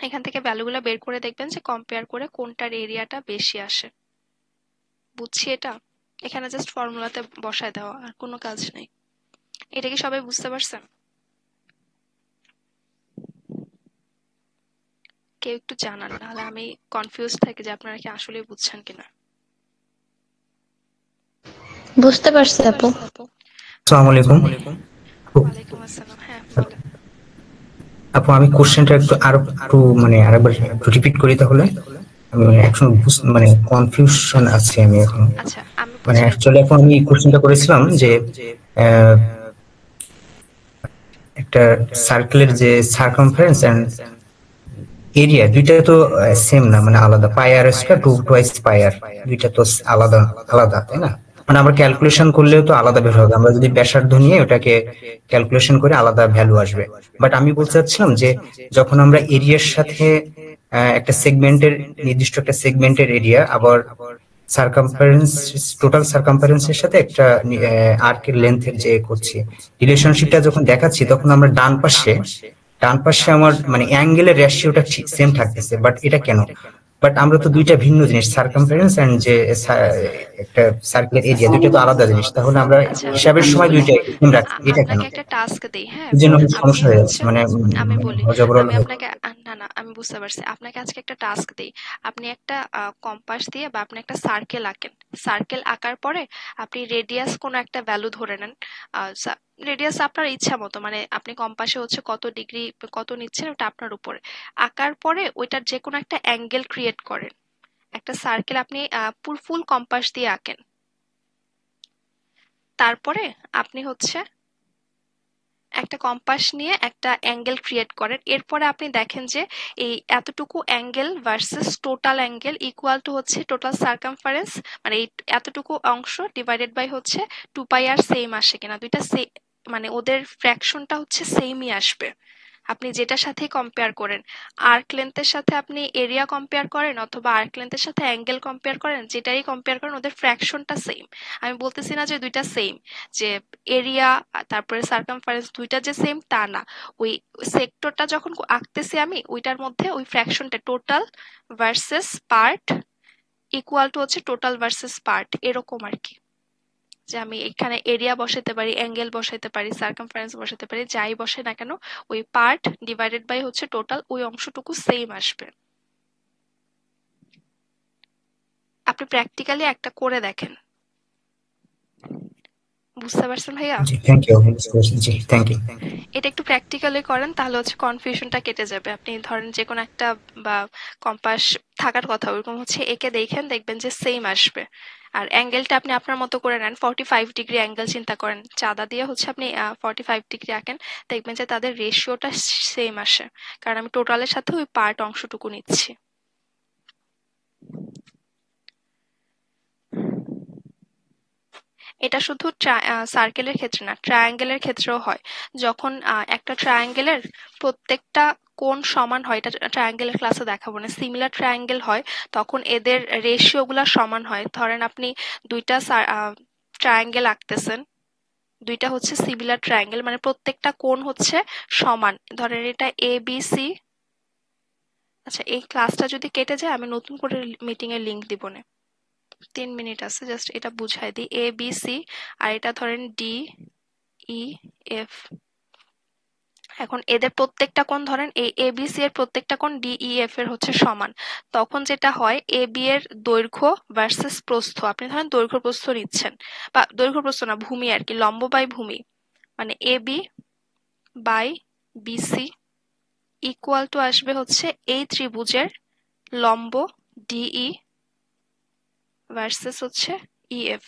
এখান থেকে ভ্যালুগুলো বের করে দেখবেন যে কম্পেয়ার করে কোনটার এরিয়াটা বেশি আসে। বুঝছি এটা, এখানে জাস্ট ফর্মুলাতে বসায় দেওয়া, আর কোনো কাজ নেই। এটা কি সবাই বুঝতে পারছেন? কেউ একটু জানান, নাহলে আমি কনফিউজ থাকি যে আপনারা কি আসলে বুঝছেন কিনা।
বুঝতে পারছি আপু।
আসসালামু আলাইকুম।
ওয়ালাইকুম আসসালাম, হ্যাঁ বলেন।
আপু আমি কোশ্চেনটা একটু মানে আরেকবার একটু রিপিট করি তাহলে। আমি মানে এখন মানে কনফিউশন আছে আমি এখন।
আচ্ছা, আমি
মানে
বুঝাই
অ্যাকচুয়ালি এখন আমি কোশ্চেনটা করেছিলাম যে আহ, একটা সার্কেলের যে সার্কামফারেন্স এন্ড এরিয়া দুইটা তো সেম না, মানে আলাদা। পাই আর স্কয়ার টু টুয়াইস পাই আর, দুইটা তো আলাদা আলাদা, তাই না? মানে আমরা ক্যালকুলেশন করলেও তো আলাদা বের হবে, আমরা যদি ব্যাসার্ধ নিয়ে ওটাকে ক্যালকুলেশন করে আলাদা ভ্যালু আসবে। বাট আমি বলতে চাচ্ছিলাম যে যখন আমরা এরিয়ার সাথে একটা সেগমেন্টের, নির্দিষ্ট একটা সেগমেন্টের এরিয়া, আবার সার্কামফারেন্স, টোটাল সার্কামফারেন্সের সাথে একটা আর্কের লেন্থের যে করছি রিলেশনশিপটা যখন দেখাচ্ছি, তখন আমরা ডান পাশে আমার মানে অ্যাঙ্গেলের রেশিওটা সেম থাকতেছে। বাট এটা কেন? বাট আমরা তো দুইটা ভিন্ন জিনিস, সার্কামফারেন্স এন্ড যে একটা সার্কেলের এরিয়া, দুইটা তো আলাদা জিনিস। তাহলে আমরা
আচ্ছা,
হিসাবের
আমি
সময়
বলি,
দুইটা সেম রাখছি, এটা কেন?
আপনাকে একটা টাস্ক দেই, হ্যাঁ
এই জন্য
আপনি
সমস্যা হয়ে যাচ্ছে,
হচ্ছে,
মানে
আমি বলি,
অজগরল
আমি
হয়ে।
আপনাকে না না আমি বুঝতে পারছি, আপনাকে আজকে একটা টাস্ক দেই। আপনি একটা কম্পাস দিয়ে বা আপনি একটা সার্কেল আঁকেন। সার্কেল আঁকার পরে আপনি রেডিয়াস কোনো একটা ভ্যালু ধরে নেন। রেডিয়াস আপনার ইচ্ছা মতো, মানে আপনি কম্পাসে হচ্ছে কত ডিগ্রি কত নিচ্ছেন ওটা আপনার উপরে। আঁকার পরে ওইটার যে কোনো একটা অ্যাঙ্গেল ক্রিয়েট করেন। একটা সার্কেল আপনি ফুল কম্পাস দিয়ে আঁকেন। তারপরে আপনি হচ্ছে একটা কম্পাস নিয়ে একটা অ্যাঙ্গেল ক্রিয়েট করেন। এরপরে আপনি দেখেন যে এই এতটুকু angle versus total angle equal to হচ্ছে টোটাল সার্কামফারেন্স, মানে এই এতটুকু অংশ ডিভাইডেড বাই হচ্ছে 2 পাই আর সেম আসে কিনা। দুইটা মানে ওদের ফ্র্যাকশনটা হচ্ছে সেমই আসবে। আপনি যেটার সাথে কম্পেয়ার করেন, আর্ক লেন্থের সাথে আপনি এরিয়া কম্পেয়ার করেন অথবা আর্ক লেন্থের সাথে অ্যাঙ্গেল কম্পেয়ার করেন, যেটাই কম্পেয়ার করেন ওদের ফ্র্যাকশনটা সেম। আমি বলতেছি না যে দুইটা সেম, যে এরিয়া তারপরে সার্কামফারেন্স দুইটা যে সেম তা না। ওই সেক্টরটা যখন আঁকতেছি আমি, ওইটার মধ্যে ওই ফ্র্যাকশনটা total versus part equal to হচ্ছে টোটাল ভার্সেস পার্ট, এরকম আর কি। যে আমি এখানে এরিয়া বসাতে পারি, অ্যাঙ্গেল বসাতে পারি, সার্কামফারেন্স বসাতে পারি, যাই বসে না কেন ওই পার্ট ডিভাইডেড বাই হচ্ছে টোটাল, ওই অংশটুকু সেম আসবে। আপনি প্র্যাকটিক্যালি একটা করে দেখেন। বুঝতে পারছেন ভাইয়া?
জি থ্যাংক ইউ জি থ্যাংক ইউ।
এটা একটু প্র্যাকটিক্যালি করেন, তাহলে হচ্ছে কনফিউশনটা কেটে যাবে। আপনি ধরেন যে কোনো একটা বা কম্পাস থাকার কথা, ওরকম হচ্ছে একে দেখেন, দেখবেন যে সেম আসবে। আর অ্যাঙ্গেলটা আপনি আপনার মতো করে নেন, 45 ডিগ্রি অ্যাঙ্গেল চিন্তা করেন, চাঁদা দিয়ে হচ্ছে আপনি 45 ডিগ্রি আঁকেন, দেখবেন যে তাদের রেশিওটা সেম আসে, কারণ আমি টোটালের সাথে ওই পার্ট অংশটুকু নিচ্ছি। এটা শুধু সার্কেলের ক্ষেত্রে না, ট্রায়াঙ্গেলের ক্ষেত্রেও হয়। যখন একটা ট্রায়াঙ্গেলের প্রত্যেকটা কোণ সমান হয়, এটা ট্রায়াঙ্গেলের ক্লাসে দেখাবো না, সিমিলার ট্রায়াঙ্গেল হয়, তখন এদের রেশিও গুলা সমান হয়। ধরেন আপনি দুইটা ট্রায়াঙ্গেল আঁকতেছেন, দুইটা হচ্ছে সিমিলার ট্রায়াঙ্গেল, মানে প্রত্যেকটা কোণ হচ্ছে সমান। ধরেন এটা এ বি সি। আচ্ছা, এই ক্লাসটা যদি কেটে যায় আমি নতুন করে মিটিং এর লিংক দিব না, 3 মিনিট আছে, জাস্ট এটা বুঝাই দিই। এ বি সি আর এটা ধরেন ডি ই এফ। এখন এদের প্রত্যেকটা কোণ, ধরেন এই এ বি সি এর প্রত্যেকটা কোণ ডি ই এফ এর হচ্ছে সমান, তখন যেটা হয় এ বি এর দৈর্ঘ্য ভার্সেস প্রস্থ, আপনি ধরেন দৈর্ঘ্য প্রস্থ নিচ্ছেন, বা দৈর্ঘ্য প্রস্থ না, ভূমি আর কি, লম্ব বাই ভূমি, মানে A B by BC equal to আসবে হচ্ছে এই ত্রিভুজের লম্ব ডিই ভার্সেস হচ্ছে ইএফ।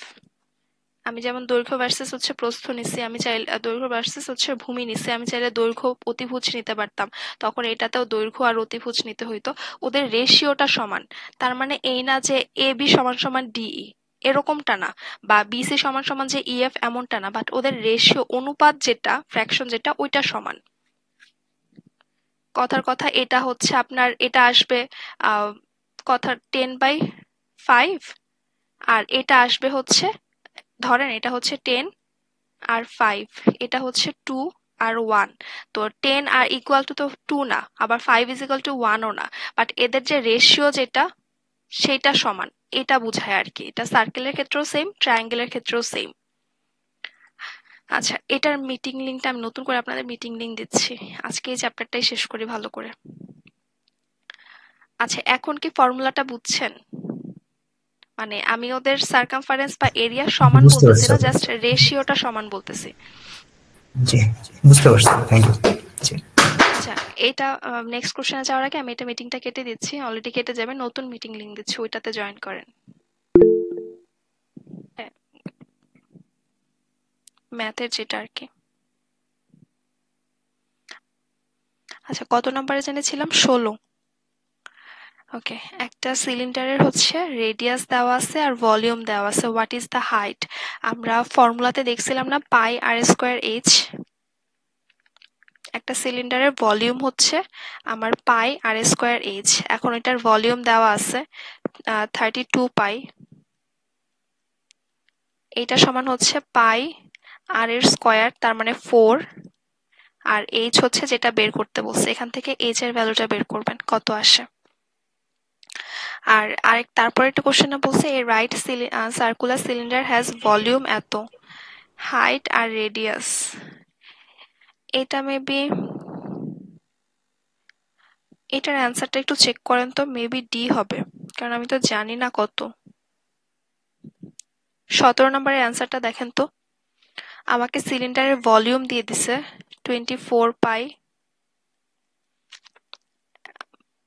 আমি যেমন দৈর্ঘ্য ভার্সেস হচ্ছে প্রস্থ নিছি, আমি চাইলে দৈর্ঘ্য ভার্সেস হচ্ছে ভূমি নিছি, আমি চাইলে দৈর্ঘ্য অতিভুজ নিতে পারতাম, তখন এটাতেও দৈর্ঘ্য আর অতিভুজ নিতে হইতো। ওদের রেশিওটা সমান, তার মানে এই না যে এ বি সমান সমান ডিই, এরকমটা না, বা বিসি সমান সমান যে ইএফ, এমনটা না, বাট ওদের রেশিও, অনুপাত যেটা, ফ্র্যাকশন যেটা, ওইটা সমান। কথার কথা এটা হচ্ছে আপনার, এটা আসবে কথা 10/5, আর এটা আসবে হচ্ছে, ধরেন এটা হচ্ছে 10 আর 5, এটা হচ্ছে 2 আর 1। তো 10 আর ইকুয়াল টু তো 2 না, আবার 5 ইজ ইকুয়াল টু 1ও না, বাট এদের যে রেশিও যেটা সেটা সমান, এটা বোঝায় আর কি। এটা সার্কেলের ক্ষেত্রেও সেম, ট্রায়াঙ্গেলের ক্ষেত্রেও সেম। আচ্ছা, এটার মিটিং লিংকটা আমি নতুন করে আপনাদের মিটিং লিংক দিচ্ছি। আজকে এই চ্যাপ্টারটাই শেষ করি ভালো করে। আচ্ছা, এখন কি ফর্মুলাটা বুঝছেন? মানে আমি ওদের সার্কামফারেন্স বা এরিয়া সমান
বুঝতে
বলতেছি
পারছি
না,
আপু।
জাস্ট রেশিওটা সমান বলতেছি।
জি বুঝতে পারছি, থ্যাংক ইউ। জি
আচ্ছা, এটা নেক্সট কোশ্চেনে যাওয়ার আগে আমি এটা মিটিংটা কেটে দিচ্ছি, অলরেডি কেটে যাবে, নতুন মিটিং লিংক দিচ্ছি, ওইটাতে জয়েন করেন। ম্যাথের যেটা আর কি। আচ্ছা, কত নম্বরে জেনেছিলাম? 16। ওকে, একটা সিলিন্ডারের হচ্ছে রেডিয়াস দেওয়া আছে আর ভলিউম দেওয়া আছে, হোয়াট ইজ দ্য হাইট। আমরা ফর্মুলাতে দেখছিলাম না, পাই আর স্কোয়ার এইচ। একটা সিলিন্ডারের ভলিউম হচ্ছে আমার পাই আর স্কোয়ার এইচ। এখন এটার ভলিউম দেওয়া আছে 32 পাই, এইটা সমান হচ্ছে পাই আর এর স্কোয়ার, তার মানে 4, আর এইচ হচ্ছে যেটা বের করতে বলছে, এখান থেকে এইচ এর ভ্যালুটা বের করবেন কত আসে। আর আরেক তারপরে একটা কোশ্চেনে বলছে a right circular cylinder has volume এত, হাইট আর রেডিয়াস। এটা মেবি, এটার অ্যান্সারটা একটু চেক করেন তো, মেবি ডি হবে, কারণ আমি তো জানি না কত। 17 নম্বরের অ্যান্সারটা দেখেন তো, আমাকে সিলিন্ডারের ভলিউম দিয়ে দিছে 24 পাই,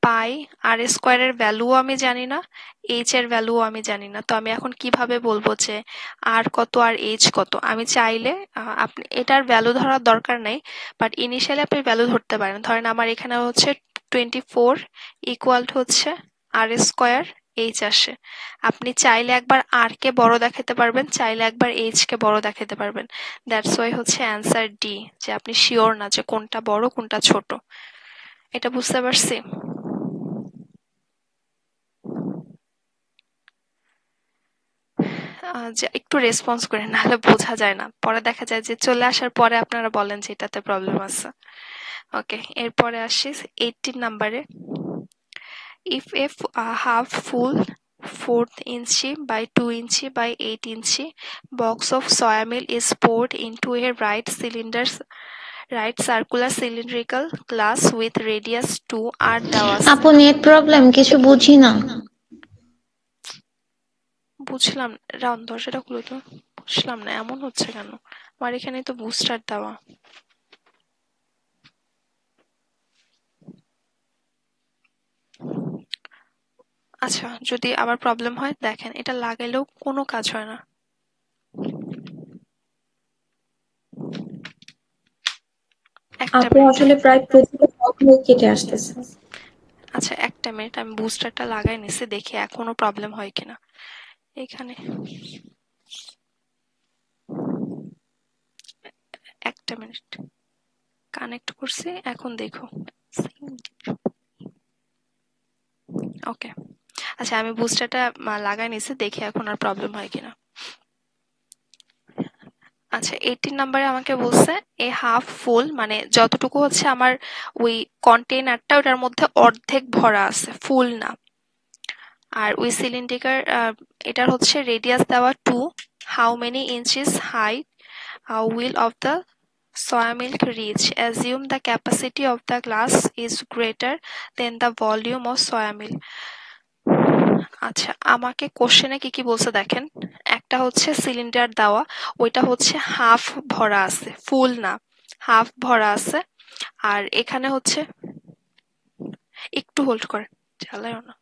পাই আর স্কোয়ারের ভ্যালুও আমি জানি না, এইচ এর ভ্যালুও আমি জানি না। তো আমি এখন কিভাবে বলবো যে আর কত আর এইচ কত? আমি চাইলে আপনি এটার ভ্যালু ধরার দরকার নাই, বাট ইনিশিয়ালি আপনি ভ্যালু ধরতে পারেন। ধরেন আমার এখানে হচ্ছে 24 ইকুয়াল টু হচ্ছে আর স্কোয়ার এইচ আসে। আপনি চাইলে একবার আর কে বড় দেখাতে পারবেন, চাইলে একবার এইচ কে বড় দেখাতে পারবেন। দ্যাটস ওয়াই হচ্ছে অ্যান্সার ডি, যে আপনি শিওর না যে কোনটা বড় কোনটা ছোট। এটা বুঝতে পারছি? যে একটু রেসপন্স করে, নাহলে বোঝা যায় না, পরে দেখা যায় যে চলে আসার পরে আপনারা বলেন যে এটাতে প্রবলেম আছে। ওকে, এরপরে আসি 18 নাম্বারে। If A half full 1/4 inch by 2 inch by 8 inch box of soya meal is poured into a right circular cylindrical glass with radius 2 আর দেওয়া আছে।
আপু নেট প্রবলেম, কিছু বুঝি না।
বুঝলাম রাউন্ড দরজাটা খুলো তো। বুঝলাম না এমন হচ্ছে কেন, আমার এখানে তো বুস্টার দেওয়া। আচ্ছা যদি আবার প্রবলেম হয় দেখেন, এটা লাগাইলেও কোনো কাজ হয় না। একটা
আপু
মিনিট,
আসলে প্রায় প্রতিটা কথা কেটে আসতেছে।
আচ্ছা একটা মিনিট, আমি বুস্টারটা লাগাই নিছি, দেখি এখনো প্রবলেম হয় কিনা। এখানে একটা মিনিট, কানেক্ট করছি, এখন দেখো। ওকে আচ্ছা, আমি বুস্টারটা লাগাই নিছি, দেখি এখন আর প্রবলেম হয় কিনা। আচ্ছা 18 নাম্বারে আমাকে বলছে এ হাফ ফুল, মানে যতটুকু হচ্ছে আমার ওই কন্টেইনারটা, ওটার মধ্যে অর্ধেক ভরা আছে, ফুল না। আর ওই সিলিন্ডার এটার হচ্ছে রেডিয়াস দেওয়া 2, how many inches height will of the soya milk reach, assume the capacity of the glass is greater than the volume of soya milk। আচ্ছা আমাকে কোশ্চেনে কি কি বলছে দেখেন, একটা হচ্ছে সিলিন্ডার দেওয়া, ওইটা হচ্ছে হাফ ভরা আছে, ফুল না, হাফ ভরা আছে। আর এখানে হচ্ছে, একটু হোল্ড করেন, চালায়ও না।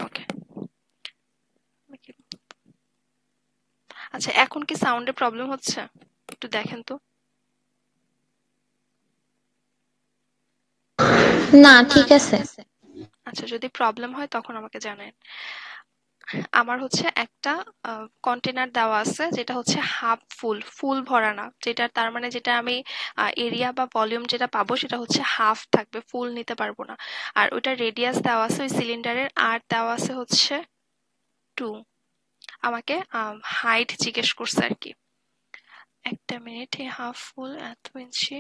ওকে আচ্ছা এখন কি সাউন্ডে প্রবলেম হচ্ছে, একটু দেখেন তো।
না ঠিক আছে।
আচ্ছা যদি প্রবলেম হয় তখন আমাকে জানান। আমার হচ্ছে একটা কন্টেনার দেওয়া আছে, যেটা হচ্ছে হাফ ফুল, ফুল ভরা না, যেটা তার মানে যেটা আমি এরিয়া বা ভলিউম যেটা পাবো সেটা হচ্ছে হাফ থাকবে, ফুল নিতে পারবো না। আর ওইটা রেডিয়াস দেওয়া আছে ওই সিলিন্ডারের, আর দেওয়া আছে হচ্ছে 2। আমাকে হাইট জিজ্ঞেস করছে আর কি। একটা মিনিট, হাফ ফুল এত ইঞ্চি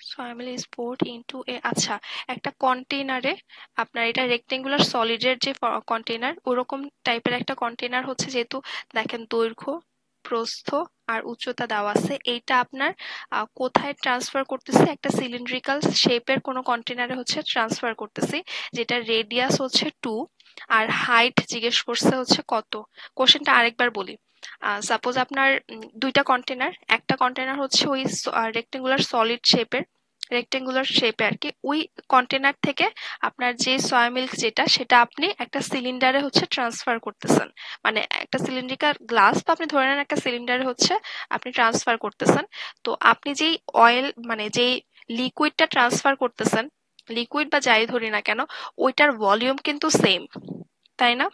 soya meal is poured into a, আচ্ছা একটা কন্টেইনারে আপনার, এটা রেক্টেঙ্গুলার সলিডের যে কন্টেইনার, ওরকম টাইপের একটা কন্টেইনার হচ্ছে, যেহেতু দেখেন দৈর্ঘ্য প্রস্থ আর উচ্চতা দেওয়া আছে, এইটা আপনার কোথায় ট্রান্সফার করতেছি, একটা সিলিন্ড্রিক্যাল শেপের কোনো কন্টেইনারে হচ্ছে ট্রান্সফার করতেছি, যেটা রেডিয়াস হচ্ছে 2 আর হাইট জিজ্ঞেস করছে হচ্ছে কত। কোশ্চেনটা আরেকবার বলি, সাপোজ আপনার দুইটা কন্টেনার, একটা কন্টেনার হচ্ছে ওই রেক্টেঙ্গুলার সলিড শেপের, রেক্টেঙ্গুলার শেপে আর কি, ওই কন্টেনার থেকে আপনার যে সয়া মিল্ক যেটা, সেটা আপনি একটা সিলিন্ডারে হচ্ছে ট্রান্সফার করতেছেন, মানে একটা সিলিন্ড্রিকাল গ্লাস, বা আপনি ধরে নেন একটা সিলিন্ডারে হচ্ছে আপনি ট্রান্সফার করতেছেন। তো আপনি যেই অয়েল, মানে যেই লিকুইডটা ট্রান্সফার করতেছেন, লিকুইড বা যাই ধরি না কেন, ওইটার ভলিউম কিন্তু সেম, তাই না?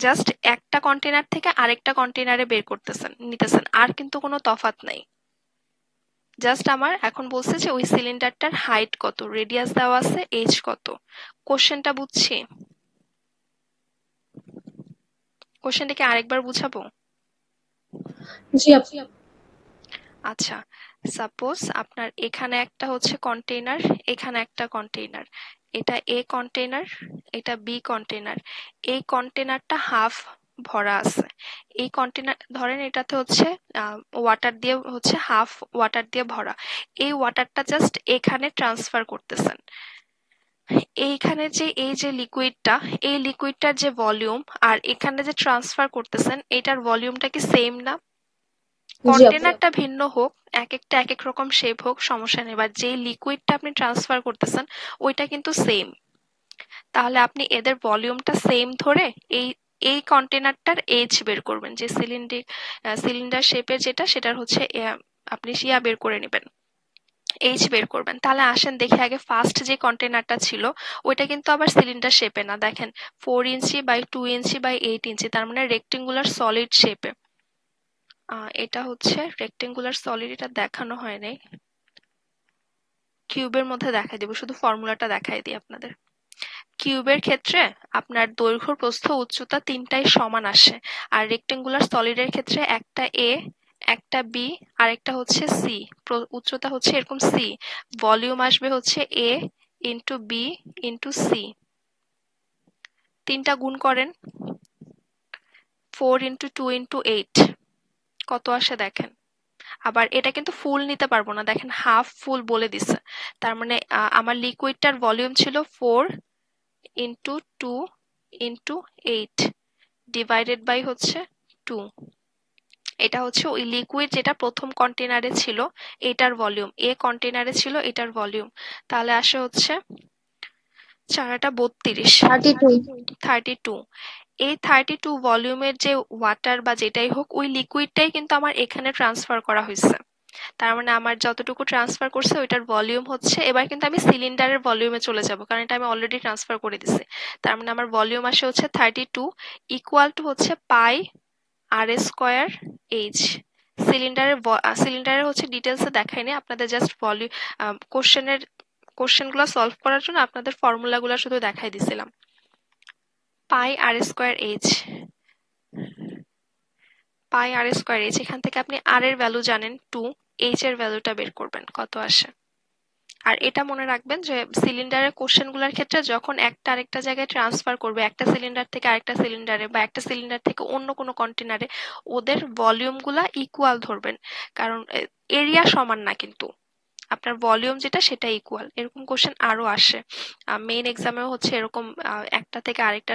জাস্ট একটা কন্টেনার থেকে আরেকটা কন্টেনারে বের করতেছেন, নিতেছেন, আর কিন্তু কোনো তফাৎ নাই। জাস্ট আমার এখন বলছে যে ওই সিলিন্ডারটার হাইট কত, রেডিয়াস দেওয়া আছে, এইচ কত। কোশ্চেনটা বুঝছি, কোশ্চেনটা কি আরেকবার বুঝাবো?
জি আপু।
আচ্ছা সাপোজ আপনার এখানে একটা হচ্ছে কন্টেইনার, এখানে একটা কন্টেইনার, এটা এ কন্টেইনার, এটা বি কন্টেইনার। এই কন্টেইনারটা হাফ ভরা আছে, এই কন্টেইনার ধরেন এটাতে হচ্ছে ওয়াটার দিয়ে, হচ্ছে হাফ ওয়াটার দিয়ে ভরা, এই ওয়াটারটা জাস্ট এখানে ট্রান্সফার করতেছেন। এইখানে যে এই যে লিকুইডটা, এই লিকুইডটার যে ভলিউম আর এখানে যে ট্রান্সফার করতেছেন, এটার ভলিউমটা কি সেম না?
জি আপু।
কন্টেনারটা ভিন্ন হোক, এক একটা এক এক রকম শেপ হোক, সমস্যা নেই, বাট যেই লিকুইডটা আপনি ট্রান্সফার করতেছেন ওইটা কিন্তু সেম। তাহলে আপনি এদের ভলিউমটা সেম ধরে এই এই কন্টেনারটার এইচ বের করবেন, যে সিলিন্ডার শেপের যেটা, সেটার হচ্ছে আপনি শিয়া বের করে নেবেন, এইচ বের করবেন। তাহলে আসেন দেখি আগে ফার্স্ট যে কন্টেনারটা ছিল, ওইটা কিন্তু আবার সিলিন্ডার শেপে না, দেখেন 4 ইঞ্চি বাই 2 ইঞ্চি বাই 8 ইঞ্চি, তার মানে রেক্টেঙ্গুলার সলিড শেপে। এটা হচ্ছে রেক্টেঙ্গুলার সলিড, এটা দেখানো হয় নাই, কিউবের মধ্যে দেখাই দেব, শুধু ফর্মুলাটা দেখাই দিই আপনাদের। কিউবের ক্ষেত্রে আপনার দৈর্ঘ্য প্রস্থ উচ্চতা তিনটাই সমান আসে, আর রেক্টেঙ্গুলার সলিডের ক্ষেত্রে একটা এ, একটা বি আর একটা হচ্ছে সি, উচ্চতা হচ্ছে এরকম সি, ভলিউম আসবে হচ্ছে এ ইন্টু বি ইন্টু সি। তিনটা গুণ করেন, 4 ইন্টু 2 ইন্টু 8 কত আসে দেখেন। আবার এটা কিন্তু ফুল নিতে পারবো না, দেখেন হাফ ফুল বলে দিছে। তার মানে আমার লিকুইডটার ভলিউম ছিল 4 ইন্টু 2 ইন্টু 8 ডিভাইডেড বাই হচ্ছে 2। এটা হচ্ছে ওই লিকুইড যেটা প্রথম কন্টেনারে ছিল এটার ভলিউম, এ কন্টেনারে ছিল এটার ভলিউম। তাহলে আসে হচ্ছে 4×32
32।
32। এই 32 ভলিউমের যে ওয়াটার বা যেটাই হোক ওই লিকুইডটাই কিন্তু আমার এখানে ট্রান্সফার করা হয়েছে। তার মানে আমার যতটুকু ট্রান্সফার করছে ওইটার ভলিউম হচ্ছে, এবার কিন্তু আমি সিলিন্ডারের ভলিউমে চলে যাব কারণ এটা আমি অলরেডি ট্রান্সফার করে দিছি। তার মানে আমার ভলিউম আসে হচ্ছে 32 ইকুয়াল টু হচ্ছে পাই আর স্কোয়ার এইচ। সিলিন্ডারের হচ্ছে ডিটেলসে দেখাইনি, আপনাদের জাস্ট ভলিউম কোশ্চেনগুলো সলভ করার জন্য আপনাদের ফর্মুলাগুলো শুধু দেখাই দিছিলাম। পাই আর স্কোয়ার এইচ, পাই আর স্কোয়ার এইচ, এখান থেকে আপনি আর এর ভ্যালু জানেন 2, এইচ এর ভ্যালুটা বের করবেন কত আসে। আর এটা মনে রাখবেন যে সিলিন্ডারের কোশ্চেনগুলোর ক্ষেত্রে যখন একটা আরেকটা জায়গায় ট্রান্সফার করবে, একটা সিলিন্ডার থেকে আরেকটা সিলিন্ডারে বা একটা সিলিন্ডার থেকে অন্য কোনো কন্টেনারে, ওদের ভলিউমগুলা ইকুয়াল ধরবেন, কারণ এরিয়া সমান না, কিন্তু আপনার ভলিউম যেটা সেটা ইকুয়াল। এরকম কোশ্চেন আরো আসে মেইন এক্সামেও হচ্ছে এরকম একটা থেকে আরেকটা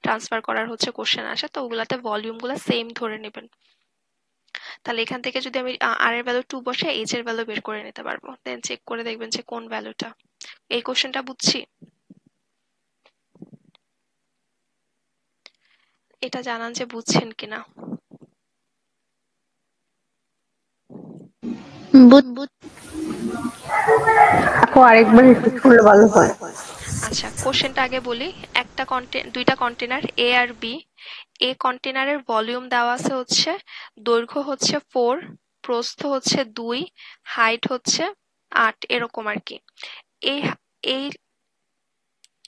ট্রান্সফার করার হচ্ছে কোশ্চেন আসে, তো ওগুলাতে ভলিউমগুলো সেম ধরে নেবেন। তাহলে এখান থেকে যদি আমি আর এর ভ্যালু 2 বসে এইচ এর ভ্যালু বের করে নিতে পারবো, দেন চেক করে দেখবেন যে কোন ভ্যালুটা। এই কোশ্চেনটা বুঝছি, এটা জানান যে বুঝছেন কিনা।
আপু আরেকবার রিপিট করলে ভালো হয়।
আচ্ছা, কোশ্চেনটা আগে বলি। দুইটা কন্টেনার এ আর বি, এ কন্টেনারের ভলিউম দেওয়া আছে হচ্ছে দৈর্ঘ্য হচ্ছে 4, প্রস্থ হচ্ছে 2, হাইট হচ্ছে 8, এরকম আর কি। এই এই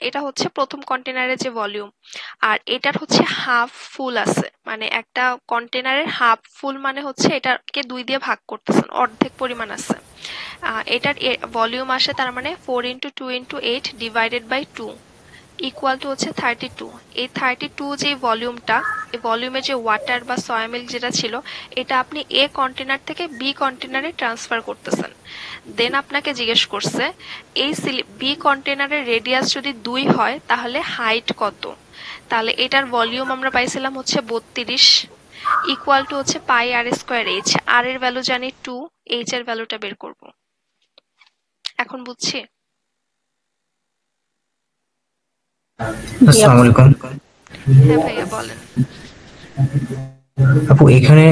এটা হচ্ছে প্রথম কন্টেনারের যে ভলিউম, আর এটার হচ্ছে হাফ ফুল আছে, মানে একটা কন্টেনারের হাফ ফুল মানে হচ্ছে এটাকে 2 দিয়ে ভাগ করতেছেন, অর্ধেক পরিমাণ আছে। এটার ভলিউম আসে তার মানে 4 into 2 into 8 divided by 2 equal to হচ্ছে 32। এই 32 যে ভলিউমটা, এই ভলিউমের যে ওয়াটার বা সয়া মিল্ক যেটা ছিল, এটা আপনি এ কন্টেনার থেকে বি কন্টেনারে ট্রান্সফার করতেছেন। দেন আপনাকে জিজ্ঞেস করছে এই বি কন্টেনারের রেডিয়াস যদি 2 হয় তাহলে হাইট কত। তাহলে এটার ভলিউম আমরা পাইছিলাম হচ্ছে 32 ইকুয়াল টু হচ্ছে পাই আর স্কোয়ার এইচ। আর এর ভ্যালু জানি 2, এইচ এর ভ্যালুটা বের করব। এখন বুঝছি।
আসসালামু আলাইকুম
হ্যাঁ ভাইয়া বলেন।
আপু, এখানে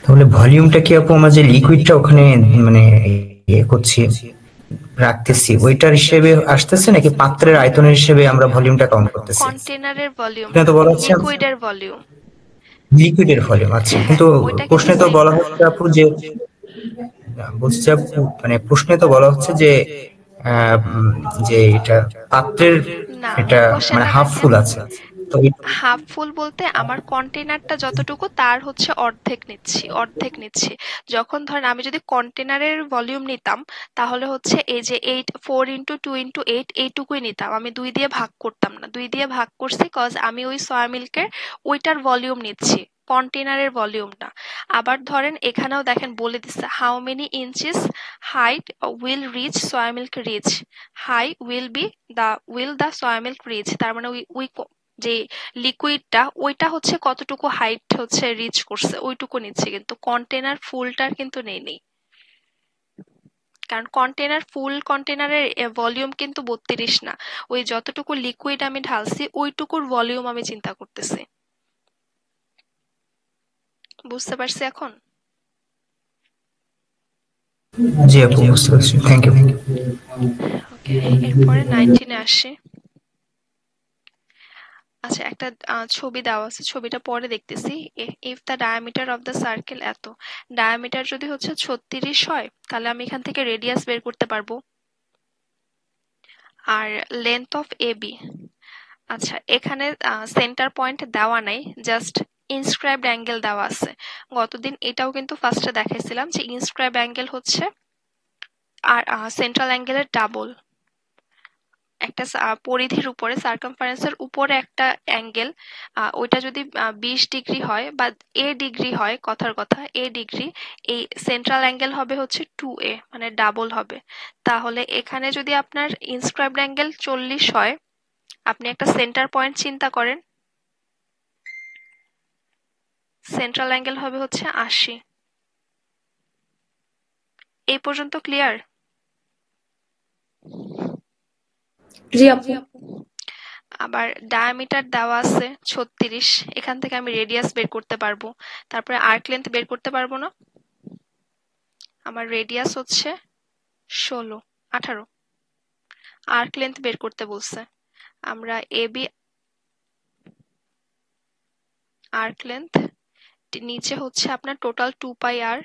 তাহলে ভলিউমটা কি আপু আমরা যে লিকুইডটা ওখানে মানে করছি রাখতেছি ওইটার হিসেবে আসতেছে নাকি পাত্রের আয়তনের হিসেবে আমরা ভলিউমটা কাউন্ট করতেছি?
কন্টেনারের ভলিউম
এখানে
না,
তো বলা হচ্ছে
লিকুইডের ভলিউম।
লিকুইডের ভলিউম। আচ্ছা,
হ্যাঁ,
কিন্তু
ওইটা কিন্তু
প্রশ্নে তো
সেম।
বলা হচ্ছে আপু যে বলছে আপু, মানে প্রশ্নে তো বলা হচ্ছে যে যে এটা পাত্রের
না,
এটা মানে
কোশ্চেনটা
হাফ
দেখেন,
ফুল আছে, তো
হাফ ফুল বলতে আমার কন্টেনারটা যতটুকু তার হচ্ছে অর্ধেক নিচ্ছি। যখন ধরেন আমি যদি কন্টেনারের ভলিউম নিতাম তাহলে হচ্ছে এই যে 4 ইন্টু 2 ইন্টু 8 এইটুকুই নিতাম, আমি 2 দিয়ে ভাগ করতাম না। 2 দিয়ে ভাগ করছি কজ আমি ওই সয়া মিল্কের ওইটার ভলিউম নিচ্ছি, কন্টেনারের ভলিউম না। আবার ধরেন এখানেও দেখেন বলে দিচ্ছে how many inches height will reach soya milk reach, high will the soya milk reach. তার মানে ওই যে লিকুইডটা ওইটা হচ্ছে কতটুকু হাইট হচ্ছে রিচ করছে ওইটুকু নিচ্ছে, কিন্তু কন্টেনার ফুলটার কিন্তু নেই। কারণ কন্টেনারের ভলিউম কিন্তু 32 না, ওই যতটুকু লিকুইড আমি ঢালছি ওইটুকুর ভলিউম আমি চিন্তা করতেছি। বুঝতে পারছি এখন?
জি আপু, বুঝতে পারছি, থ্যাংক ইউ।
ওকে, এরপরে 19-এ আসি। আচ্ছা, একটা ছবি দেওয়া আছে, ছবিটা পরে দেখতেছি। If the diameter of the circle এত, ডায়ামিটার যদি হচ্ছে 36 হয় তাহলে আমি এখান থেকে রেডিয়াস বের করতে পারবো। আর লেন্থ অফ এবি, আচ্ছা এখানে সেন্টার পয়েন্ট দেওয়া নাই, জাস্ট ইনস্ক্রাইবড অ্যাঙ্গেল দেওয়া আছে। গতদিন এটাও কিন্তু ফার্স্টে দেখাইছিলাম যে ইনস্ক্রাইবড অ্যাঙ্গেল হচ্ছে আর সেন্ট্রাল অ্যাঙ্গেলের ডাবল। একটা পরিধির উপরে সার্কামফারেন্সের উপরে একটা অ্যাঙ্গেল, ওইটা যদি 20 ডিগ্রি হয় বা এ ডিগ্রি হয়, কথার কথা এ ডিগ্রি, এই সেন্ট্রাল অ্যাঙ্গেল হবে হচ্ছে 2a, মানে ডাবল হবে। তাহলে এখানে যদি আপনার ইনস্ক্রাইবড অ্যাঙ্গেল 40 হয়, আপনি একটা সেন্টার পয়েন্ট চিন্তা করেন, সেন্ট্রাল অ্যাঙ্গেল হবে হচ্ছে 80। এই পর্যন্ত ক্লিয়ার?
জি আপু।
আবার ডায়ামিটার দেওয়া আছে 36, এখান থেকে আমি রেডিয়াস বের করতে পারবো। তারপরে আর্ক লেন্থ বের করতে পারবো না? আমার রেডিয়াস হচ্ছে 18। আর্ক লেন্থ বের করতে বলছে। আমরা এবি আর্ক লেন্থ নিচে হচ্ছে আপনার টোটাল 2 পাই আর।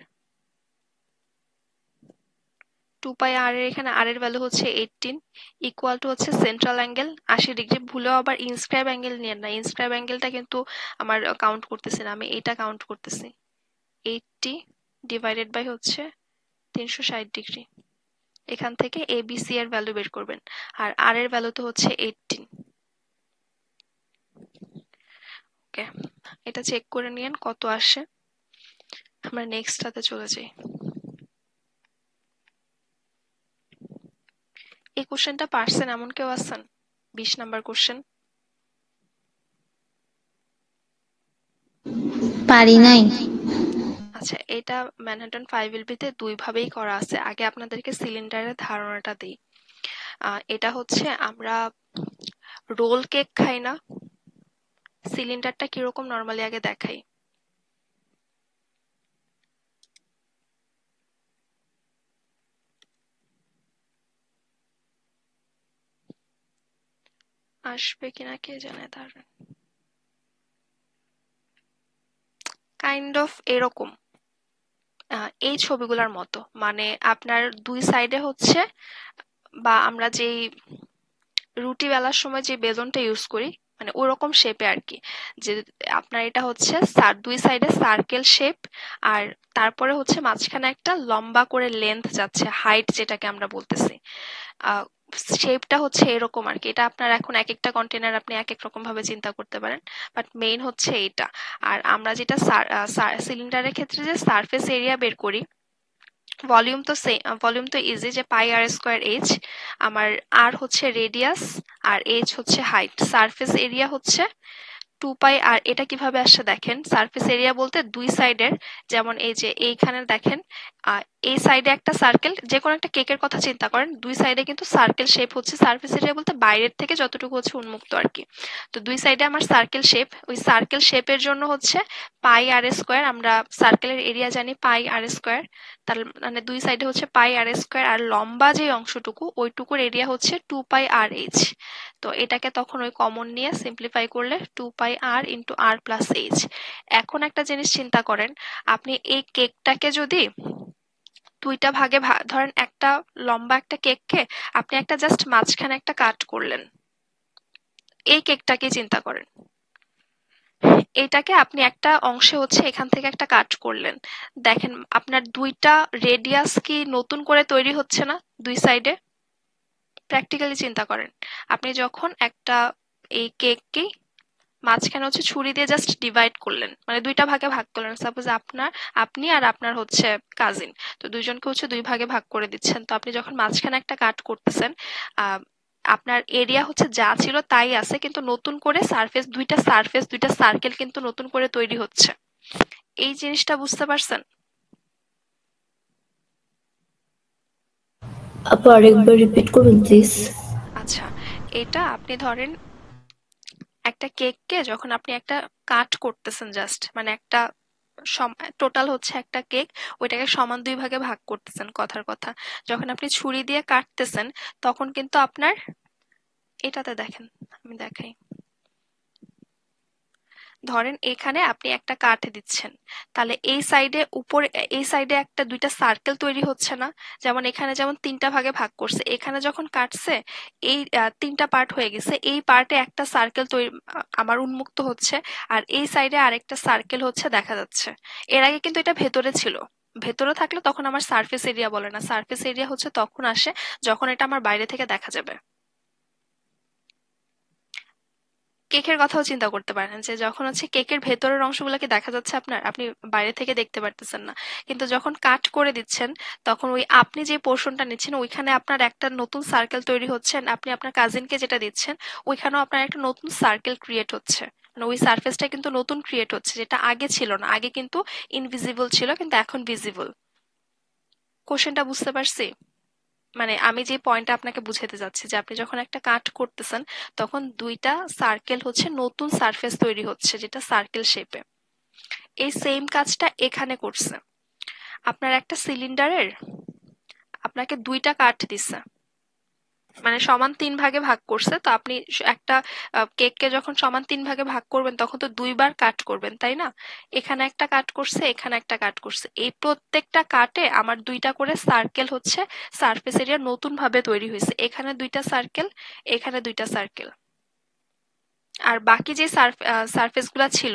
2 পাই আর এর এখানে আর এর ভ্যালু হচ্ছে 18, ইকুয়াল টু হচ্ছে সেন্ট্রাল অ্যাঙ্গেল 80 ডিগ্রি। ভুলেও আবার ইনস্ক্রাইব অ্যাঙ্গেল নিয়ে না, ইনস্ক্রাইব অ্যাঙ্গেলটা কিন্তু আমার কাউন্ট করতেছি না, আমি এটা কাউন্ট করতেছি। 80 ডিভাইডেড বাই হচ্ছে 360 ডিগ্রি। এখান থেকে এবিসি এর ভ্যালু বের করবেন, আর আর এর ভ্যালু তো হচ্ছে 18। ওকে, এটা চেক করে নিয়েন কত আসে। আমরা নেক্সটটাতে চলে যাই। এই কোশ্চেনটা পারছেন এমন কেউ আছেন? 20 নাম্বার কোশ্চেন।
পারি নাই।
আচ্ছা, এটা ম্যানহাটন 5LB তে দুই ভাবেই করা আছে। আগে আপনাদেরকে সিলিন্ডারের ধারণাটা দিই। এটা হচ্ছে আমরা রোল কেক খাই না, সিলিন্ডারটা কিরকম নরমালি আগে দেখাই। আসবে কিনা কে জানে। তার কাইন্ড অফ এরকম, এই ছবিগুলোর মতো, মানে আপনার দুই সাইডে হচ্ছে, বা আমরা যেই রুটি বেলার সময় যে বেলনটা ইউজ করি, মানে ওরকম শেপে আর কি। যে আপনার এটা হচ্ছে দুই সাইডে সার্কেল শেপ, আর তারপরে হচ্ছে মাঝখানে একটা লম্বা করে লেন্থ যাচ্ছে, হাইট যেটাকে আমরা বলতেছি। শেপটা হচ্ছে এরকম আর কি। এটা আপনার এখন এক একটা কন্টেনার আপনি এক এক রকম ভাবে চিন্তা করতে পারেন, বাট মেইন হচ্ছে এইটা। আর আমরা যেটা সিলিন্ডারের ক্ষেত্রে যে সারফেস এরিয়া বের করি, ভলিউম তো ইজি, যে পাই আর স্কোয়ার এইচ। আমার আর হচ্ছে রেডিয়াস আর এইচ হচ্ছে হাইট, সারফেস এরিয়া হচ্ছে 2 পাই। আর এটা কিভাবে আসছে দেখেন, সারফেস এরিয়া বলতে দুই সাইডের, যেমন এই যে এইখানে দেখেন, এই সাইডে একটা সার্কেল, যে কোনো একটা কেকের কথা চিন্তা করেন, দুই সাইডে কিন্তু সার্কেল শেপ হচ্ছে সারফেস এরিয়া বলতে বাইরের থেকে যতটুকু হচ্ছে উন্মুক্ত আর কি। তো দুই সাইডে আমার সার্কেল শেপ, ওই সার্কেল শেপের জন্য হচ্ছে পাই আর স্কোয়ার। আমরা সার্কেলের এরিয়া জানি পাই আর স্কোয়ার, তার মানে দুই সাইডে হচ্ছে পাই আর স্কোয়ার, আর লম্বা যে অংশটুকু ওইটুকুর এরিয়া হচ্ছে 2 পাই আর এইচ। তো এটাকে তখন ওই কমন নিয়ে সিম্পলিফাই করলে 2 পাই আর ইন্টু আর প্লাস এইচ। এখন একটা জিনিস চিন্তা করেন, আপনি এই কেকটাকে যদি দুইটা ভাগে ধরেন, একটা লম্বা একটা কেককে আপনি একটা জাস্ট মাঝখানে একটা কাট করলেন, এই কেকটাকে চিন্তা করেন। এটাকে আপনি একটা অংশে হচ্ছে এখান থেকে একটা কাট করলেন, দেখেন আপনার দুইটা রেডিয়াস কি নতুন করে তৈরি হচ্ছে না দুই সাইডে? প্র্যাকটিক্যালি চিন্তা করেন, আপনি যখন একটা এই কেককে মাঝখানে হচ্ছে ছুরি দিয়ে জাস্ট ডিভাইড করলেন, মানে দুইটা ভাগে ভাগ করলেন। সাপোজ আপনি আর আপনার হচ্ছে কাজিন, তো দুইজনকে হচ্ছে দুই ভাগে ভাগ করে দিচ্ছেন। তো আপনি যখন মাঝখানে একটা কাট করতেছেন, আপনার এরিয়া হচ্ছে যা ছিল তাই আছে, কিন্তু নতুন করে দুইটা সার্কেল কিন্তু নতুন করে তৈরি হচ্ছে। এই জিনিসটা বুঝতে পারছেন?
আপু আরেকবার রিপিট করুন প্লিজ।
আচ্ছা, এটা আপনি ধরেন একটা কেককে যখন আপনি একটা কাট করতেছেন, জাস্ট মানে একটা টোটাল হচ্ছে একটা কেক, ওইটাকে সমান দুই ভাগে ভাগ করতেছেন, কথার কথা। যখন আপনি ছুরি দিয়ে কাটতেছেন, তখন কিন্তু আপনার এটাতে দেখেন, আমি দেখাই, ধরেন এখানে আপনি একটা কাঠ দিচ্ছেন, তাহলে এই সাইডে একটা দুইটা সার্কেল তৈরি হচ্ছে না? যেমন এখানে যেমন 3টা ভাগে ভাগ করছে, এখানে যখন কাটছে এই 3টা পার্ট হয়ে গেছে, এই পার্টে একটা সার্কেল তৈরি আমার উন্মুক্ত হচ্ছে, আর এই সাইডে আরেকটা সার্কেল হচ্ছে দেখা যাচ্ছে। এর আগে কিন্তু এটা ভেতরে ছিল। ভেতরে থাকলে তখন আমার সারফেস এরিয়া বলে না, সারফেস এরিয়া হচ্ছে তখন আসে যখন এটা আমার বাইরে থেকে দেখা যাবে। কেকের কথাও চিন্তা করতে পারেন যে যখন হচ্ছে কেকের ভেতরের অংশগুলোকে দেখা যাচ্ছে আপনার, আপনি বাইরে থেকে দেখতে পারতেছেন না, কিন্তু যখন কাট করে দিচ্ছেন তখন ওই আপনি যে পোর্শনটা নিচ্ছেন ওইখানে আপনার একটা নতুন সার্কেল তৈরি হচ্ছে, আপনি আপনার কাজিনকে যেটা দিচ্ছেন ওইখানেও আপনার একটা নতুন সার্কেল ক্রিয়েট হচ্ছে, মানে ওই সারফেসটা কিন্তু নতুন ক্রিয়েট হচ্ছে, যেটা আগে ছিল না। আগে কিন্তু ইনভিজিবল ছিল, কিন্তু এখন ভিজিবল। কোশ্চেনটা বুঝতে পারছি? মানে আমি যে পয়েন্টটা আপনাকে বুঝাতে যাচ্ছি যে আপনি যখন একটা কাট করতেছেন তখন দুইটা সার্কেল হচ্ছে নতুন সারফেস তৈরি হচ্ছে, যেটা সার্কেল শেপে। এই সেম কাজটা এখানে করছে। আপনার একটা সিলিন্ডারের আপনাকে দুইটা কাঠ দিচ্ছে, মানে সমান 3 ভাগে ভাগ করছে, তো আপনি একটা কেককে যখন সমান 3 ভাগে ভাগ করবেন তখন তো দুইবার কাট করবেন, তাই না? এখানে একটা কাট করছে, এখানে একটা কাট করছে, এই প্রত্যেকটা কাটে আমার দুইটা করে সার্কেল হচ্ছে সারফেস এরিয়া নতুন ভাবে তৈরি হয়েছে। এখানে দুইটা সার্কেল, এখানে দুইটা সার্কেল। আর বাকি যে সারফেস গুলা ছিল,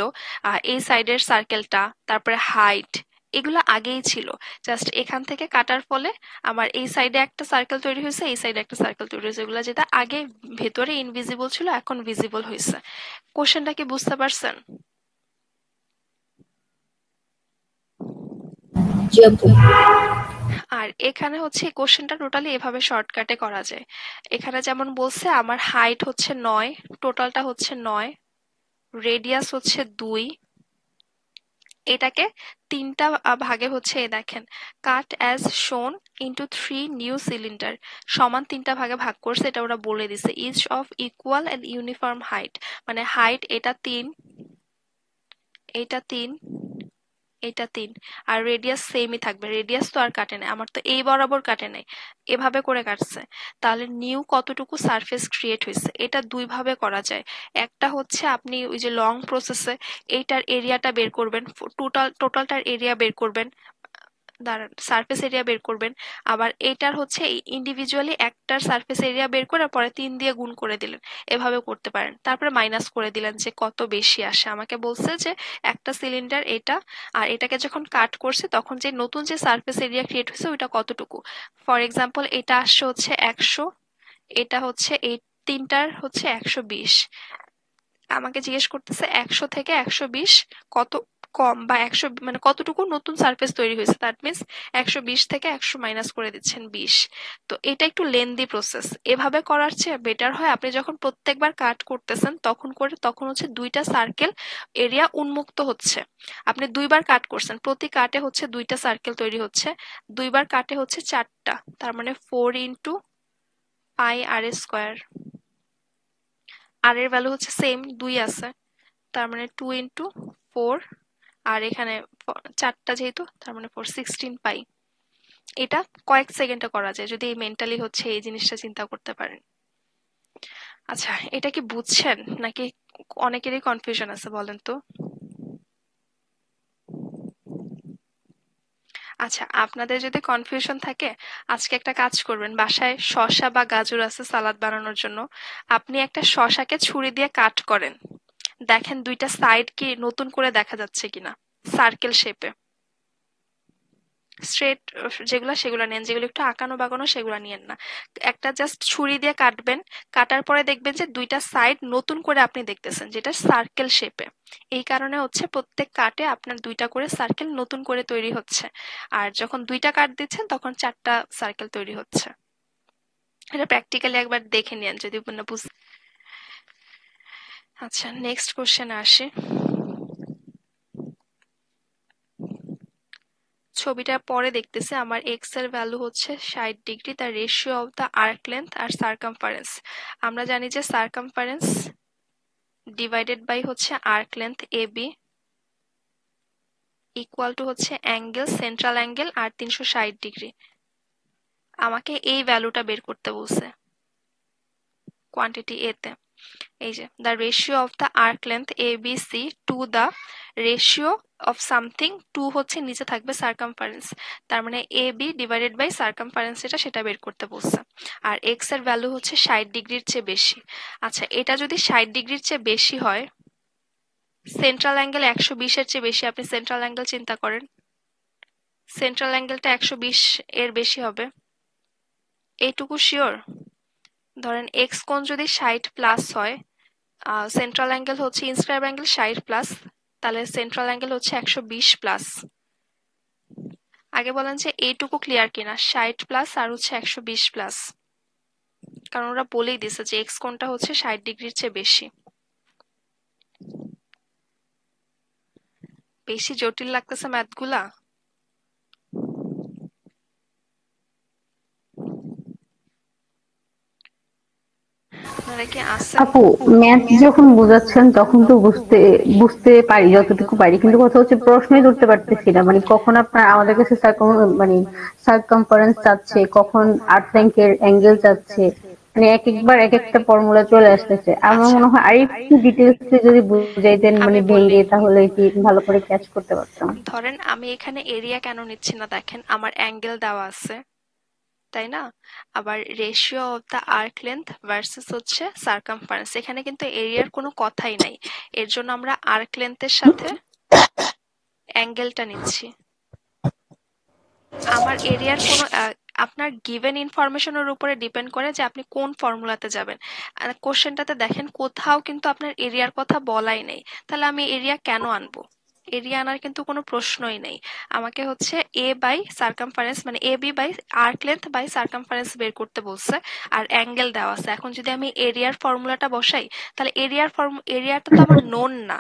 এই সাইডের সার্কেলটা, তারপরে হাইট, এগুলো আগেই ছিল, জাস্ট এখান থেকে কাটার ফলে আমার এই সাইডে একটা সার্কেল তৈরি হয়েছে, এই সাইডে একটা সার্কেল তৈরি হয়েছে, এগুলো যেটা আগে ভেতরে ইনভিজিবল ছিল এখন ভিজিবল হয়েছে। কোশ্চেনটা কি বুঝতে পারছেন?
জি আপু।
আর এখানে হচ্ছে কোশ্চেনটা টোটালি এভাবে শর্টকাটে করা যায়। এখানে যেমন বলছে আমার হাইট হচ্ছে 9, টোটালটা হচ্ছে 9, রেডিয়াস হচ্ছে 2, এটাকে 3টা ভাগে হচ্ছে দেখেন, cut as shown into 3 new cylinder, সমান 3টা ভাগে ভাগ করছে, এটা ওরা বলে দিছে। Each of equal and uniform height, মানে হাইট এটা 3, এটা 3, এটা 3, আর রেডিয়াস সেমই থাকবে। রেডিয়াস তো আর কাটে নাই, আমার তো এই বরাবর কাটে নাই, এভাবে করে কাটছে। তাহলে নিউ কতটুকু সারফেস ক্রিয়েট হয়েছে, এটা দুই ভাবে করা যায়। একটা হচ্ছে আপনি ওই যে লং প্রসেসে এইটার এরিয়াটা বের করবেন, টোটালটার এরিয়া বের করবেন, দাঁড়ান সারফেস এরিয়া বের করবেন, আবার এইটার হচ্ছে ইন্ডিভিজুয়ালি একটার সারফেস এরিয়া বের করে পরে 3 দিয়ে গুণ করে দিলেন, এভাবে করতে পারেন। তারপরে মাইনাস করে দিলেন যে কত বেশি আসে। আমাকে বলছে যে একটা সিলিন্ডার এটা, আর এটাকে যখন কাট করছে তখন যে নতুন যে সারফেস এরিয়া ক্রিয়েট হয়েছে ওইটা কতটুকু। ফর এক্সাম্পল এটা আসছে হচ্ছে 100, এটা হচ্ছে এই তিনটার হচ্ছে 120। আমাকে জিজ্ঞেস করতেছে 100 থেকে 120 কত কম, বা 100 মানে কতটুকু নতুন সারফেস তৈরি হয়েছে, দ্যাট মিন্স 120 থেকে 100 মাইনাস করে দিচ্ছেন 20। তো এটা একটু লেন্দি প্রসেস, এভাবে করার চেয়ে বেটার হয় আপনি যখন প্রত্যেকবার কাট করতেছেন তখন হচ্ছে দুইটা সার্কেল এরিয়া উন্মুক্ত হচ্ছে। আপনি দুইবার কাট করছেন, প্রতি কাটে হচ্ছে দুইটা সার্কেল তৈরি হচ্ছে, দুইবার কাটে হচ্ছে 4টা, তার মানে 4 ইন্টু পাই আর স্কোয়ার। আর এর ভ্যালু হচ্ছে সেম 2 আছে, তার মানে 2 ইন্টু 4, আর এখানে 4টা যেহেতু তার মানে 4, 16 পাই। এটা কয়েক সেকেন্ডে করা যায় যদি মেন্টালি হচ্ছে এই জিনিসটা চিন্তা করতে পারেন। আচ্ছা, এটা কি বুঝছেন নাকি অনেকেরই কনফিউশন আছে বলেন তো? আচ্ছা, আপনাদের যদি কনফিউশন থাকে আজকে একটা কাজ করবেন, বাসায় শসা বা গাজর আছে সালাদ বানানোর জন্য, আপনি একটা শসাকে ছুরি দিয়ে কাট করেন, দেখেন দুইটা সাইড কি নতুন করে দেখা যাচ্ছে কিনা সার্কেল শেপে। স্ট্রেট যেগুলা সেগুলা নেন, যেগুলো একটু আঁকানো বাঁকানো সেগুলা নিয়েন না। একটা জাস্ট ছুরি দিয়ে কাটবেন, কাটার পরে দেখবেন যে দুইটা সাইড নতুন করে আপনি দেখতেছেন, যেটা সার্কেল শেপে। এই কারণে হচ্ছে প্রত্যেক কাটে আপনার দুইটা করে সার্কেল নতুন করে তৈরি হচ্ছে, আর যখন দুইটা কাট দিচ্ছেন তখন 4টা সার্কেল তৈরি হচ্ছে। এটা প্র্যাকটিক্যালি একবার দেখে নিন যদি বুঝ। আচ্ছা, নেক্সট কোশ্চেনে আসি। ছবিটা পরে দেখতেছে আমার এক্স এর ভ্যালু হচ্ছে 60 ডিগ্রি, তার ratio of the arc length আর সার্কামফারেন্স। আমরা জানি যে সার্কামফারেন্স ডিভাইডেড বাই হচ্ছে arc length A B equal to হচ্ছে অ্যাঙ্গেল, সেন্ট্রাল অ্যাঙ্গেল আর 360 ডিগ্রি। আমাকে এই ভ্যালুটা বের করতে বলছে কোয়ান্টিটি এ তে। এই যে the ratio of the arc length A B C to the ratio of something, to হচ্ছে নিচে থাকবে সার্কামফারেন্স, তার মানে A B divided by circumference যেটা সেটা বের করতে বলছে। আর এক্স এর ভ্যালু হচ্ছে 60 ডিগ্রির চেয়ে বেশি। আচ্ছা, এটা যদি 60 ডিগ্রির চেয়ে বেশি হয়, সেন্ট্রাল অ্যাঙ্গেল 120-এর চেয়ে বেশি, আপনি সেন্ট্রাল অ্যাঙ্গেল চিন্তা করেন, সেন্ট্রাল অ্যাঙ্গেলটা 120 এর বেশি হবে, এইটুকু শিওর। ধরেন এক্স কোণ যদি 60+ হয়, সেন্ট্রাল অ্যাঙ্গেল হচ্ছে ইনস্ক্রাইব অ্যাঙ্গেল 60+, তাহলে সেন্ট্রাল অ্যাঙ্গেল হচ্ছে 120+। আগে বলেন যে এইটুকু ক্লিয়ার কিনা, 60+ আর হচ্ছে 120+, কারণ ওরা বলেই দিছে যে এক্স কোণটা হচ্ছে 60 ডিগ্রির চেয়ে বেশি। বেশি জটিল লাগতেছে ম্যাথগুলা? আপনারা কি আছেন?
আপু, ম্যাথ যখন বোঝাচ্ছেন তখন তো বুঝতে বুঝতে পারি যতটুকু পারি, কিন্তু কথা হচ্ছে প্রশ্নই ধরতে পারতেছি না। মানে কখন আপনার আমাদের কাছে মানে সার্কামফারেন্স চাচ্ছে, কখন আর্থ অ্যাঙ্গেল চাচ্ছে, মানে এক একবার এক একটা ফর্মুলা চলে আসতেছে। আমার
আচ্ছা,
মনে হয় আরেকটু ডিটেলসে যদি বুঝাইতেন মানে
আমি বললি,
ভেঙে, তাহলে কি ভালো করে ক্যাচ করতে পারতাম।
ধরেন আমি এখানে এরিয়া কেন নিচ্ছি না, দেখেন আমার অ্যাঙ্গেল দেওয়া আছে, তাই না? আবার ratio of the arc length versus হচ্ছে সার্কামফারেন্স, এখানে কিন্তু এরিয়ার কোনো কথাই নাই, এর জন্য আমরা আর্ক লেন্থের সাথে অ্যাঙ্গেলটা নিচ্ছি। আমার এরিয়ার কোনো আপনার গিভেন ইনফরমেশনের উপরে ডিপেন্ড করে যে আপনি কোন ফর্মুলাতে যাবেন। কোশ্চেনটাতে দেখেন কোথাও কিন্তু আপনার এরিয়ার কথা বলাই নেই, তাহলে আমি এরিয়া কেন আনবো? এরিয়া আনার কিন্তু কোনো প্রশ্নই নেই। আমাকে হচ্ছে এ বাই সার্কামফারেন্স, মানে A B by arc length by circumference বের করতে বলছে, আর অ্যাঙ্গেল দেওয়া আছে। এখন যদি আমি এরিয়ার ফর্মুলাটা বসাই, তাহলে এরিয়াটা তো আমার নোন না,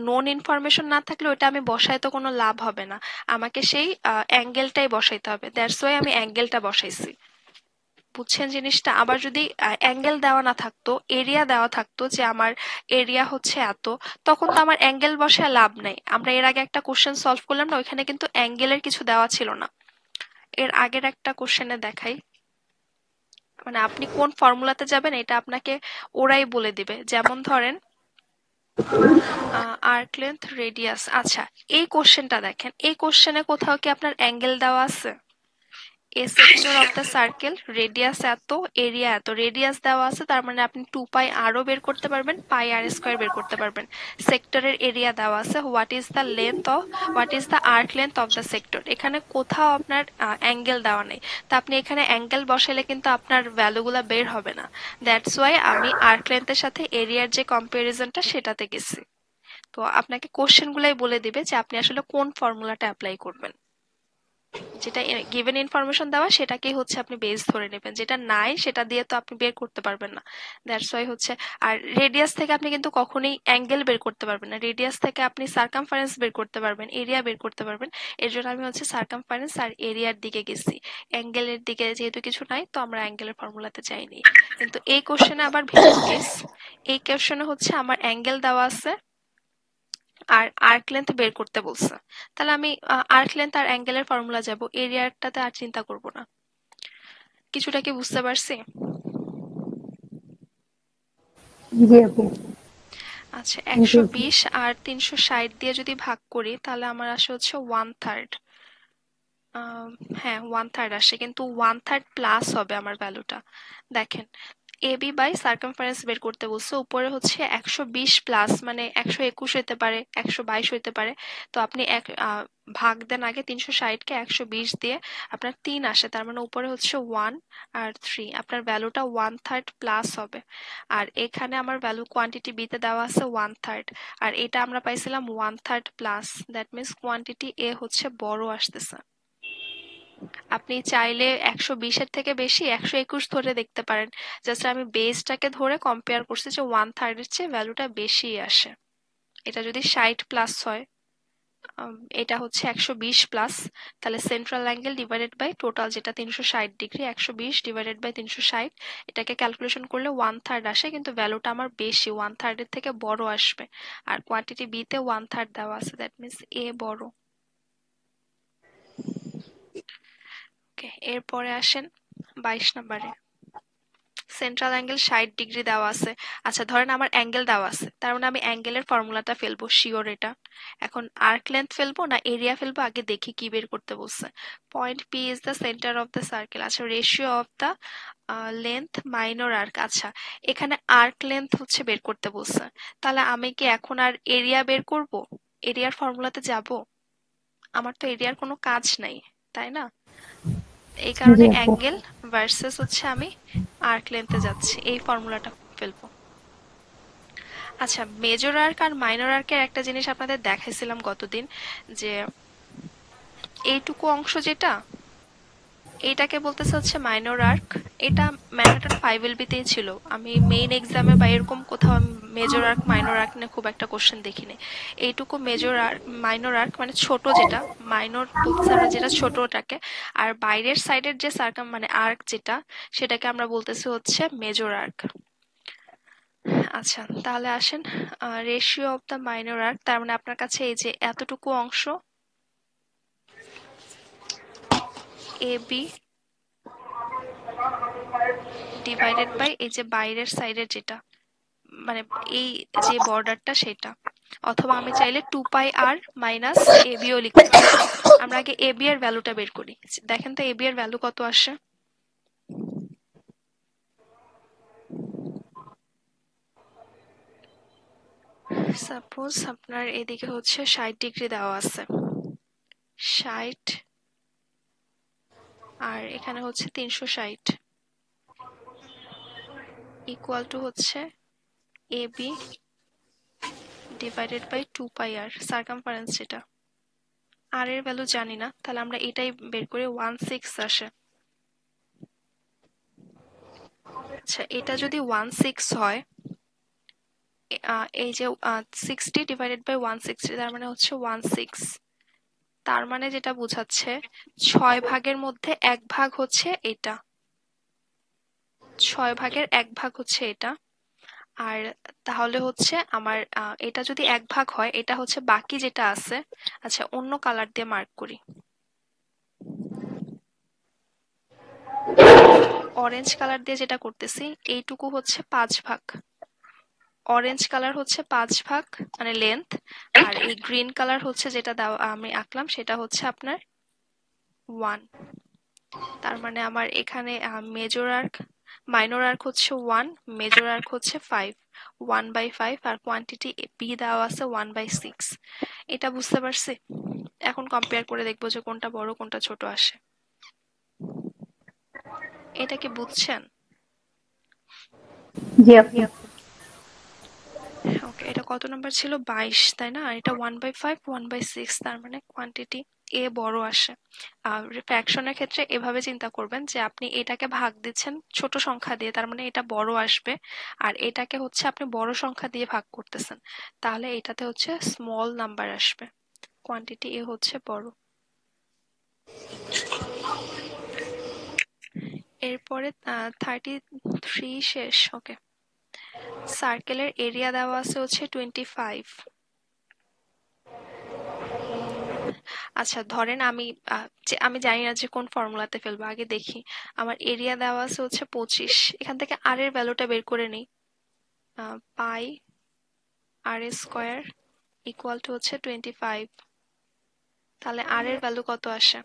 নোন ইনফরমেশন না থাকলে ওটা আমি বসায় তো কোনো লাভ হবে না, আমাকে সেই অ্যাঙ্গেলটাই বসাইতে হবে। দ্যাটস ওয়াই আমি অ্যাঙ্গেলটা বসাইছি। বুঝছেন জিনিসটা? আবার যদি অ্যাঙ্গেল দেওয়া না থাকতো, এরিয়া দেওয়া থাকতো যে আমার এরিয়া হচ্ছে এত, তখন তো আমার অ্যাঙ্গেল বসায় লাভ নাই। আমরা এর আগে একটা কোশ্চেন সলভ করলাম না, ওইখানে কিন্তু অ্যাঙ্গেলের কিছু দেওয়া ছিল না। এর আগের একটা কোশ্চেনে দেখাই, মানে আপনি কোন ফর্মুলাতে যাবেন এটা আপনাকে ওরাই বলে দিবে। যেমন ধরেন আর্ক লেন্থ রেডিয়াস। আচ্ছা, এই কোশ্চেনটা দেখেন, এই কোশ্চেনে কোথাও কি আপনার অ্যাঙ্গেল দেওয়া আছে? A sector of the circle, radius এত, এরিয়া এত, রেডিয়াস দেওয়া আছে, তার মানে আপনি 2 পাই আরও বের করতে পারবেন, পাই আর স্কোয়ার বের করতে পারবেন। সেক্টরের এরিয়া দেওয়া আছে, what is the arc length of the sector, এখানে কোথাও আপনার অ্যাঙ্গেল দেওয়া নেই, তা আপনি এখানে অ্যাঙ্গেল বসাইলে কিন্তু আপনার ভ্যালুগুলো বের হবে না। দ্যাটস ওয়াই আমি আর্ক লেন্থের সাথে এরিয়ার যে কম্পারিজনটা সেটাতে গেছি। তো আপনাকে কোশ্চেনগুলাই বলে দিবে যে আপনি আসলে কোন ফর্মুলাটা অ্যাপ্লাই করবেন। যেটা গিভেন ইনফরমেশন দেওয়া সেটাকেই হচ্ছে আপনি বেস ধরে নেবেন, যেটা নাই সেটা দিয়ে তো আপনি বের করতে পারবেন না। দ্যাটস ওয়াই হচ্ছে, আর রেডিয়াস থেকে আপনি কিন্তু কখনোই অ্যাঙ্গেল বের করতে পারবেন না, রেডিয়াস থেকে আপনি সার্কামফারেন্স বের করতে পারবেন, এরিয়া বের করতে পারবেন। এর জন্য আমি হচ্ছে সার্কামফারেন্স আর এরিয়ার দিকে গেছি, অ্যাঙ্গেলের দিকে যেহেতু কিছু নাই তো আমরা অ্যাঙ্গেলের ফর্মুলাতে যাইনি। কিন্তু এই কোশ্চেনে আবার ভিন্ন কেস। এই কোশ্চেনে হচ্ছে আমার অ্যাঙ্গেল দেওয়া আছে আর আর্ক লেন্থ বের করতে বলছে, তাহলে আমি আর্ক লেন্থ আর অ্যাঙ্গেলের ফর্মুলা যাব, এরিয়াটাতে আর চিন্তা করব না। কিছুটা কি বুঝতে পারছি?
জি আপু,
আচ্ছা,
থ্যাংক ইউ।
120 আর 360 দিয়ে যদি ভাগ করি তাহলে আমার আসে হচ্ছে 1/3। হ্যাঁ, 1/3 আসে, কিন্তু 1/3 প্লাস হবে আমার ভ্যালুটা। দেখেন, এ বি বাই সার্কামফারেন্স বের করতে বলছে, উপরে হচ্ছে 120 প্লাস, মানে 121 হইতে পারে, 122 হইতে পারে। তো আপনি ভাগ দেন আগে 360-কে 120 দিয়ে, আপনার 3 আসে, তার মানে উপরে হচ্ছে 1 আর 3, আপনার ভ্যালুটা 1/3 প্লাস হবে। আর এখানে আমার ভ্যালু কোয়ান্টিটি বিতে দেওয়া আছে 1/3, আর এটা আমরা পাইছিলাম 1/3 প্লাস, দ্যাট মিনস কোয়ান্টিটি এ হচ্ছে বড় আসতেছে। আপনি চাইলে 120-এর থেকে বেশি 121 ধরে দেখতে পারেন, জাস্ট আমি বেসটাকে ধরে কম্পেয়ার করছি যে 1/3-এর চেয়ে ভ্যালুটা বেশি আসে। এটা যদি 60 প্লাস হয়, এটা হচ্ছে 120 প্লাস, তাহলে central angle divided by total যেটা 360 ডিগ্রি, 120 ডিভাইডেড বাই 360, এটাকে ক্যালকুলেশন করলে 1/3 আসে, কিন্তু ভ্যালুটা আমার বেশি, 1/3-এর থেকে বড় আসবে। আর কোয়ান্টিটি বি তে 1/3 দেওয়া আছে, দ্যাট মিনস এ বড়। ওকে, এরপরে আসেন 22 নম্বরে, সেন্ট্রাল অ্যাঙ্গেল 60 ডিগ্রি দেওয়া আছে। আচ্ছা ধরেন আমার অ্যাঙ্গেল দেওয়া আছে, তার মানে আমি অ্যাঙ্গেলের ফর্মুলাটা ফেলবো শিওর এটা। এখন আর্ক লেন্থ ফেলবো না এরিয়া ফেলবো, আগে দেখি কি বের করতে বলছে। Point P is the center of the circle. আচ্ছা ratio of the length minor arc. আচ্ছা এখানে আর্ক লেন্থ হচ্ছে বের করতে বলছে, তাহলে আমি কি এখন আর এরিয়া বের করব? এরিয়ার ফর্মুলাতে যাব? আমার তো এরিয়ার কোনো কাজ নাই, তাই না? এই
জি
কারণে
আপু।
অ্যাঙ্গেল ভার্সেস হচ্ছে আমি আর্ক লেন্থে যাচ্ছি, এই ফর্মুলাটা ফেলবো। আচ্ছা মেজর আর্ক আর মাইনর আর্কের একটা জিনিস আপনাদের দেখাইছিলাম গতদিন, যে এইটুকু অংশ যেটা, এইটাকে বলতেছে হচ্ছে মাইনর আর্ক। এটা ম্যানহাটন 5LB-তেই ছিল। আমি মেইন এক্সামে বা এরকম কোথাও মেজর আর্ক মাইনর আর্ক নিয়ে খুব একটা কোশ্চেন দেখিনি। এইটুকু মেজর আর্ক, মাইনর আর্ক মানে ছোট যেটা, মাইনর বলতেছে আমরা যেটা ছোটটাকে, আর বাইরের সাইডের যে সার্কাম মানে আর্ক যেটা, সেটাকে আমরা বলতেছি হচ্ছে মেজর আর্ক। আচ্ছা তাহলে আসেন ratio of the minor arc, তার মানে আপনার কাছে এই যে এতটুকু অংশ এ বি ডিভাইডেড বাই এই যে বাইরের সাইডের যেটা, মানে এই যে বর্ডারটা সেটা, অথবা আমি চাইলে 2πr - ab-ও লিখতে পারি। আমরা আগে ab এর ভ্যালুটা বের করি। দেখেন তো ab এর ভ্যালু কত আসে। সাপোজ আপনার এদিকে হচ্ছে 60 ডিগ্রি দেওয়া আছে, 60, আর এখানে হচ্ছে 360, ইকুয়াল টু হচ্ছে ab divided by 2πr, circumference যেটা। আর এর ভ্যালু জানি না, তাহলে আমরা এটাই বের করি, 16 আসে। আচ্ছা এটা যদি 16 হয়, এই যে 60 ডিভাইডেড বাই 160, তার মানে হচ্ছে 16। তার মানে যেটা বোঝাচ্ছে 6 ভাগের মধ্যে 1 ভাগ হচ্ছে এটা, 6 ভাগের 1 ভাগ হচ্ছে এটা। আর তাহলে হচ্ছে আমার এটা যদি 1 ভাগ হয়, এটা হচ্ছে বাকি যেটা আছে। আচ্ছা অন্য কালার দিয়ে মার্ক করি, অরেঞ্জ কালার দিয়ে যেটা করতেছি, এইটুকু হচ্ছে 5 ভাগ। অরেঞ্জ কালার হচ্ছে 5 ভাগ মানে লেন্থ, আর এই গ্রিন কালার হচ্ছে যেটা আমি আঁকলাম সেটা হচ্ছে আপনার 1। তার মানে আমার এখানে মেজর আর্ক মাইনর আর্ক হচ্ছে 1, মেজর আর্ক হচ্ছে 5, 1/5, আর কোয়ান্টিটি বি দেওয়া আছে 1/6। এটা বুঝতে পারছি। এখন কম্পেয়ার করে দেখবো যে কোনটা বড় কোনটা ছোট আসে। এটা কি বুঝছেন?
জি আপু।
ওকে এটা কত নাম্বার ছিল, 22 তাই না? আর এটা 1/5, 1/6, তার মানে কোয়ান্টিটি এ বড় আসে। আর ফ্র্যাকশনের ক্ষেত্রে এভাবে চিন্তা করবেন যে আপনি এটাকে ভাগ দিচ্ছেন ছোট সংখ্যা দিয়ে, তার মানে এটা বড় আসবে। আর এটাকে হচ্ছে আপনি বড় সংখ্যা দিয়ে ভাগ করতেছেন, তাহলে এটাতে হচ্ছে স্মল নাম্বার আসবে, কোয়ান্টিটি এ হচ্ছে বড়। এরপরে 33 শেষ। ওকে সার্কেলের এরিয়া দেওয়া আছে হচ্ছে 25। আচ্ছা ধরেন আমি আমি জানি না যে কোন ফর্মুলাতে ফেলবো, আগে দেখি। আমার এরিয়া দেওয়া আছে হচ্ছে 25, এখান থেকে আর এর ভ্যালুটা বের করে নিই। পাই আর স্কোয়ার ইকুয়াল টু হচ্ছে 25। তাহলে আর এর ভ্যালু কত আসে?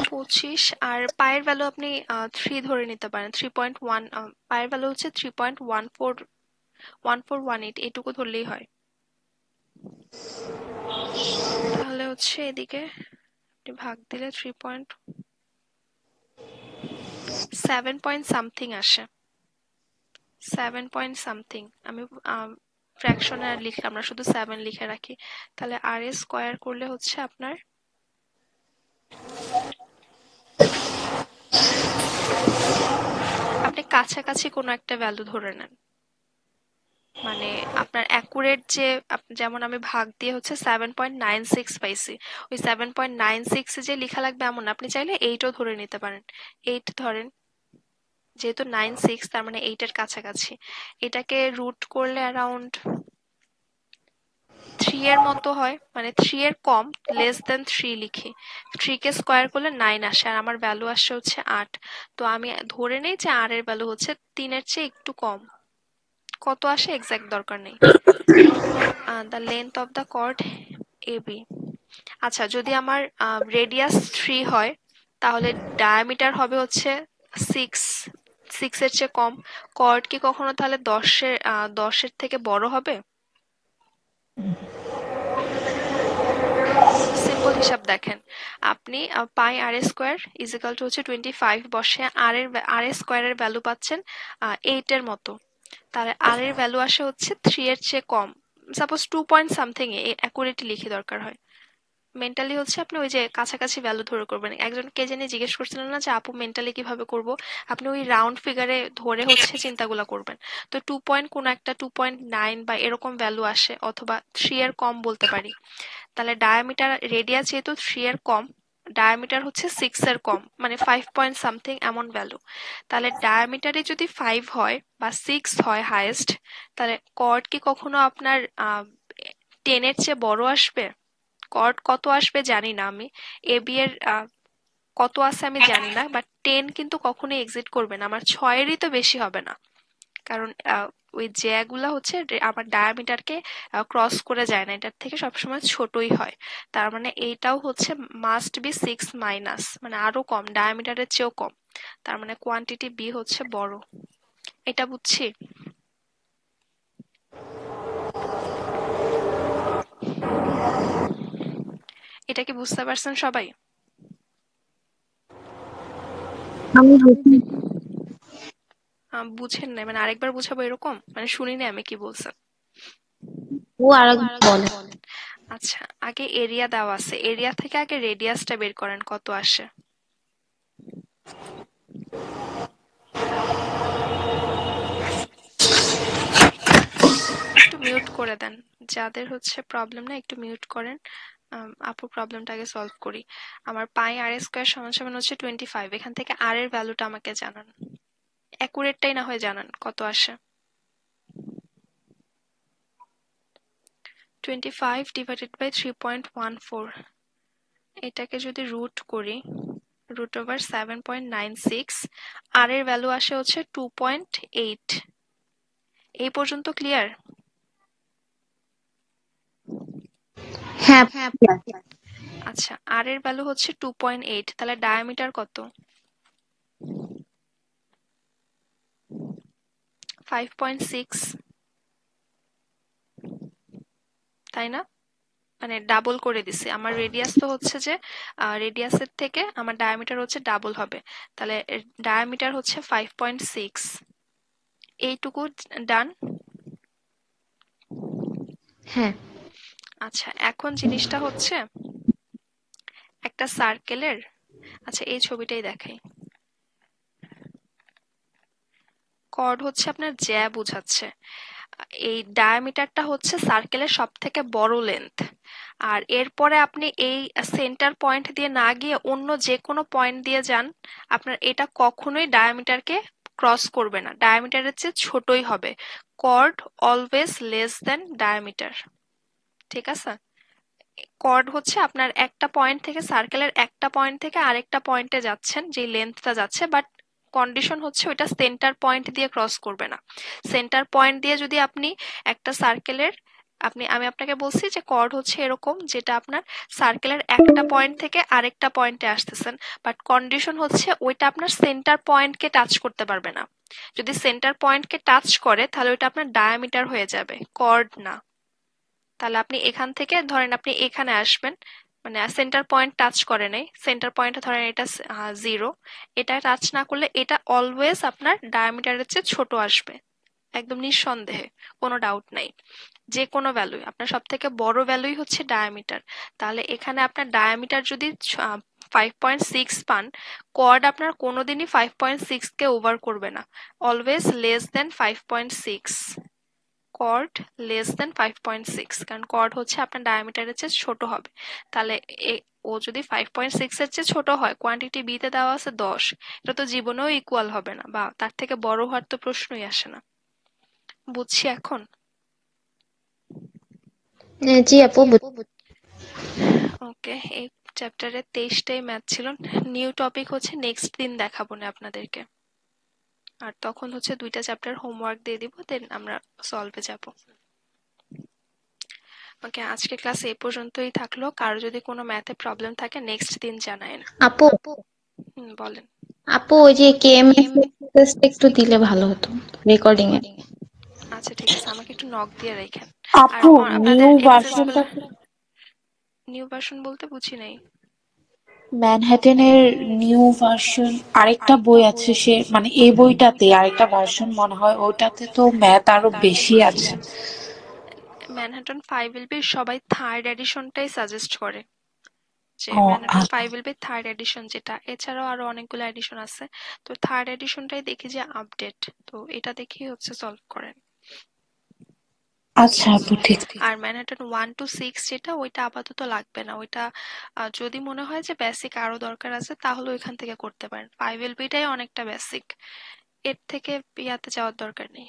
25, আর পায়ের ভ্যালু আপনি 3 ধরে নিতে পারেন, 3.1। পায়ের ভ্যালু হচ্ছে 3.1418, এটুকু ধরলেই হয়। তাহলে হচ্ছে এদিকে ভাগ দিলে 7 পয়েন্ট সামথিং আসে, 7 পয়েন্ট সামথিং। আমি ফ্র্যাকশনে আর লিখলাম না, শুধু 7 লিখে রাখি। তাহলে আর এ স্কোয়ার করলে হচ্ছে আপনার আপনি কাছাকাছি কোনো একটা ভ্যালু ধরে নেন, মানে আপনার অ্যাকুরেট যে যেমন আমি ভাগ দিয়ে হচ্ছে 7.96 পাইছি, ওই 7.96 যে লেখা লাগবে এমন না, আপনি চাইলে 8ও ধরে নিতে পারেন। 8 ধরেন, যেহেতু 96 তার মানে 8 এর কাছাকাছি। এটাকে রুট করলে অ্যারাউন্ড 3 এর মতো হয়, মানে 3 এর কম, লেস দেন 3 লিখি, 3 কে স্কোয়ার করলে 9 আসে আর আমার ভ্যালু আসছে হচ্ছে 8। তো আমি ধরে নেই যে আর এর ভ্যালু হচ্ছে 3 এর চেয়ে একটু কম। কত আসে এক্সাক্ট দরকার নেই। The length of the chord AB. আচ্ছা, যদি আমার রেডিয়াস 3 হয় তাহলে ডায়ামিটার হবে হচ্ছে 6 এর চেয়ে কম। কর্ড কি কখনো তাহলে 10 এর থেকে বড় হবে? সিম্পল হিসাব দেখেন, আপনি পাই আর স্কোয়ার ইজিক্যাল টু হচ্ছে 25 বসে আর স্কোয়ারের ভ্যালু পাচ্ছেন 8 এর মতো। তাহলে আর এর ভ্যালু আসে হচ্ছে 3 এর চেয়ে কম, সাপোজ 2 পয়েন্ট সামথিং এ অ্যাকুরেটলি লিখি দরকার হয়। মেন্টালি হচ্ছে আপনি ওই যে কাছাকাছি ভ্যালু ধরে করবেন। একজন কে জানি জিজ্ঞেস করছিলেন না যে আপু মেন্টালি কিভাবে করব, আপনি ওই রাউন্ড ফিগারে ধরে হচ্ছে চিন্তাগুলো করবেন। তো 2 পয়েন্ট কোন একটা 2.9 বা এরকম ভ্যালু আসে, অথবা 3 এর কম বলতে পারি। তাহলে ডায়ামিটার, রেডিয়াস যেহেতু 3 এর কম, ডায়ামিটার হচ্ছে 6 এর কম, মানে 5 পয়েন্ট সামথিং এমন ভ্যালু। তাহলে ডায়ামিটারে যদি 5 হয় বা 6 হয় হাইয়েস্ট, তাহলে কর্ড কি কখনো আপনার 10 এর চেয়ে বড় আসবে? কর্ড কত আসবে জানি না আমি, এবি এর কত আছে আমি জানি না, বাট 10 কিন্তু কখনোই এক্সিট করবে না, আমার 6 এরই তো বেশি হবে না। কারণ ওই জ্যাগুলা হচ্ছে আমার ডায়ামিটারকে ক্রস করে যায় না, এটার থেকে সবসময় ছোটই হয়। তার মানে এইটাও হচ্ছে মাস্ট বি 6 মাইনাস, মানে আরো কম, ডায়ামিটারের চেয়েও কম। তার মানে কোয়ান্টিটি বি হচ্ছে বড়। এটা বুঝছি। এটা কি বুঝতে পারছেন সবাই?
আমি বুঝি।
বুঝেন না মানে আরেকবার বুঝাবো এরকম, মানে শুনিনি আমি কি বলছেন।
ও আরেক বলে।
আচ্ছা, আগে এরিয়া দেওয়া আছে, এরিয়া থেকে আগে রেডিয়াসটা বের করেন কত আসে। একটু মিউট করে দেন, যাদের হচ্ছে প্রবলেম না একটু মিউট করেন। আপুর প্রবলেমটা আগে সলভ করি। আমার পাই আর স্কোয়ার সমান সমান হচ্ছে 25, এখান থেকে আর এর ভ্যালুটা আমাকে জানান, অ্যাকুরেটটাই না হয় জানান কত আসে। 25 ডিভাইডেড বাই 3.14, এটাকে যদি রুট করি, রুট ওভার 7.96, আর এর ভ্যালু আসে হচ্ছে 2.8। এই পর্যন্ত ক্লিয়ার?
হ্যাঁ।
আচ্ছা, আর এর ভ্যালু হচ্ছে 2.8, তাহলে ডায়ামিটার কত? 5.6, তাই না? মানে ডাবল করে দিছি, আমার রেডিয়াস তো হচ্ছে যে রেডিয়াসের থেকে আমার ডায়ামিটার হচ্ছে ডাবল হবে, তাহলে ডায়ামিটার হচ্ছে 5.6। এইটুকু ডান।
হ্যাঁ।
আচ্ছা, এখন জিনিসটা হচ্ছে একটা সার্কেলের, আচ্ছা এই ছবিটাই দেখাই। কর্ড হচ্ছে আপনার জ্যা বোঝাচ্ছে, এই ডায়ামিটারটা হচ্ছে সার্কেলের সব থেকে বড় লেন্থ, আর এরপরে আপনি এই সেন্টার পয়েন্ট দিয়ে না গিয়ে অন্য যে কোনো পয়েন্ট দিয়ে যান, আপনার এটা কখনোই ডায়ামিটারকে ক্রস করবে না, ডায়ামিটারের চেয়ে ছোটই হবে। Chord always less than diameter, ঠিক আছে? কর্ড হচ্ছে আপনার একটা পয়েন্ট থেকে, সার্কেলের একটা পয়েন্ট থেকে আরেকটা পয়েন্টে যাচ্ছেন, যে লেন্থটা যাচ্ছে, বাট কন্ডিশন হচ্ছে ওইটা সেন্টার পয়েন্ট দিয়ে ক্রস করবে না। সেন্টার পয়েন্ট দিয়ে যদি আপনি একটা সার্কেলের, আমি আপনাকে বলছি যে কর্ড হচ্ছে এরকম, যেটা আপনার সার্কেলের একটা পয়েন্ট থেকে আরেকটা পয়েন্টে আসতেছেন, বাট কন্ডিশন হচ্ছে ওইটা আপনার সেন্টার পয়েন্টকে টাচ করতে পারবে না। যদি সেন্টার পয়েন্টকে টাচ করে তাহলে ওইটা আপনার ডায়ামিটার হয়ে যাবে, কর্ড না। তাহলে আপনি এখান থেকে ধরেন আপনি এখানে আসবেন, মানে সেন্টার পয়েন্ট টাচ করে নাই, সেন্টার পয়েন্ট ধরেন এটা 0, এটা টাচ না করলে এটা অলওয়েজ আপনার ডায়ামিটারের চেয়ে ছোট আসবে, একদম নিঃসন্দেহে, কোনো ডাউট নাই। যে কোনো ভ্যালুই আপনার সব থেকে বড় ভ্যালুই হচ্ছে ডায়ামিটার। তাহলে এখানে আপনার ডায়ামিটার যদি 5.6 পান, কর্ড আপনার কোনোদিনই 5.6 কে ওভার করবে না, always less than 5.6। Chord less than 5.6, কারণ কর্ড হচ্ছে আপনার ডায়ামিটারের চেয়ে ছোট হবে। তাহলে ও যদি 5.6 এর চেয়ে ছোট হয়, কোয়ান্টিটি বি তে দেওয়া আছে 10, এটা তো জীবনেও ইকুয়াল হবে না, বা তার থেকে বড় হওয়ার তো প্রশ্নই আসে না। বুঝছি এখন?
জি আপু
ওকে, এই চ্যাপ্টারে 23টাই ম্যাথ ছিল। নিউ টপিক হচ্ছে নেক্সট দিন দেখাবো না আপনাদেরকে। আর তখন হচ্ছে 2টা চ্যাপ্টার হোমওয়ার্ক দিয়ে দিব, দেন আমরা সলভে যাব। ওকে, আজকে ক্লাস এই পর্যন্তই থাকলো। কারো যদি কোনো ম্যাথে প্রবলেম থাকে নেক্সট দিন জানায়েন।
আপু
বলেন।
আপু ওই যে কেএমএস টেস্ট একটু দিলে ভালো হতো রেকর্ডিং এ।
আচ্ছা ঠিক আছে, আমাকে একটু নক দিয়ে রাখেন। আর
আপু
আপনাদের
নিউ
এক্সেস
ভার্সনটা
নিউ ভার্সন বলতে বুঝি নাই।
ম্যানহাটেনের নিউ ভার্সন আরেকটা বই আছে, সে মানে এই বইটাতে আরেকটা ভার্সন মনে হয়, ওইটাতে তো ম্যাথ আরো বেশি আছে।
ম্যানহাটন 5 সবাই থার্ড এডিশনটাই সাজেস্ট করে, যে
ও
ম্যানহাটন
আচ্ছা
5 থার্ড এডিশন যেটা। এছাড়াও আরো অনেকগুলো এডিশন আছে, তো থার্ড এডিশনটাই দেখি যে আপডেট, তো এটা দেখেই হচ্ছে সলভ করেন।
আচ্ছা আপু ঠিক।
আর ম্যানহাটন 1 to 6 যেটা, ওইটা আপাতত লাগবে না। ওইটা যদি মনে হয় যে বেসিক আরো দরকার আছে তাহলে ওইখান থেকে করতে পারেন। 5 টাই অনেকটা বেসিক, এর থেকে ইয়াতে যাওয়ার দরকার নেই।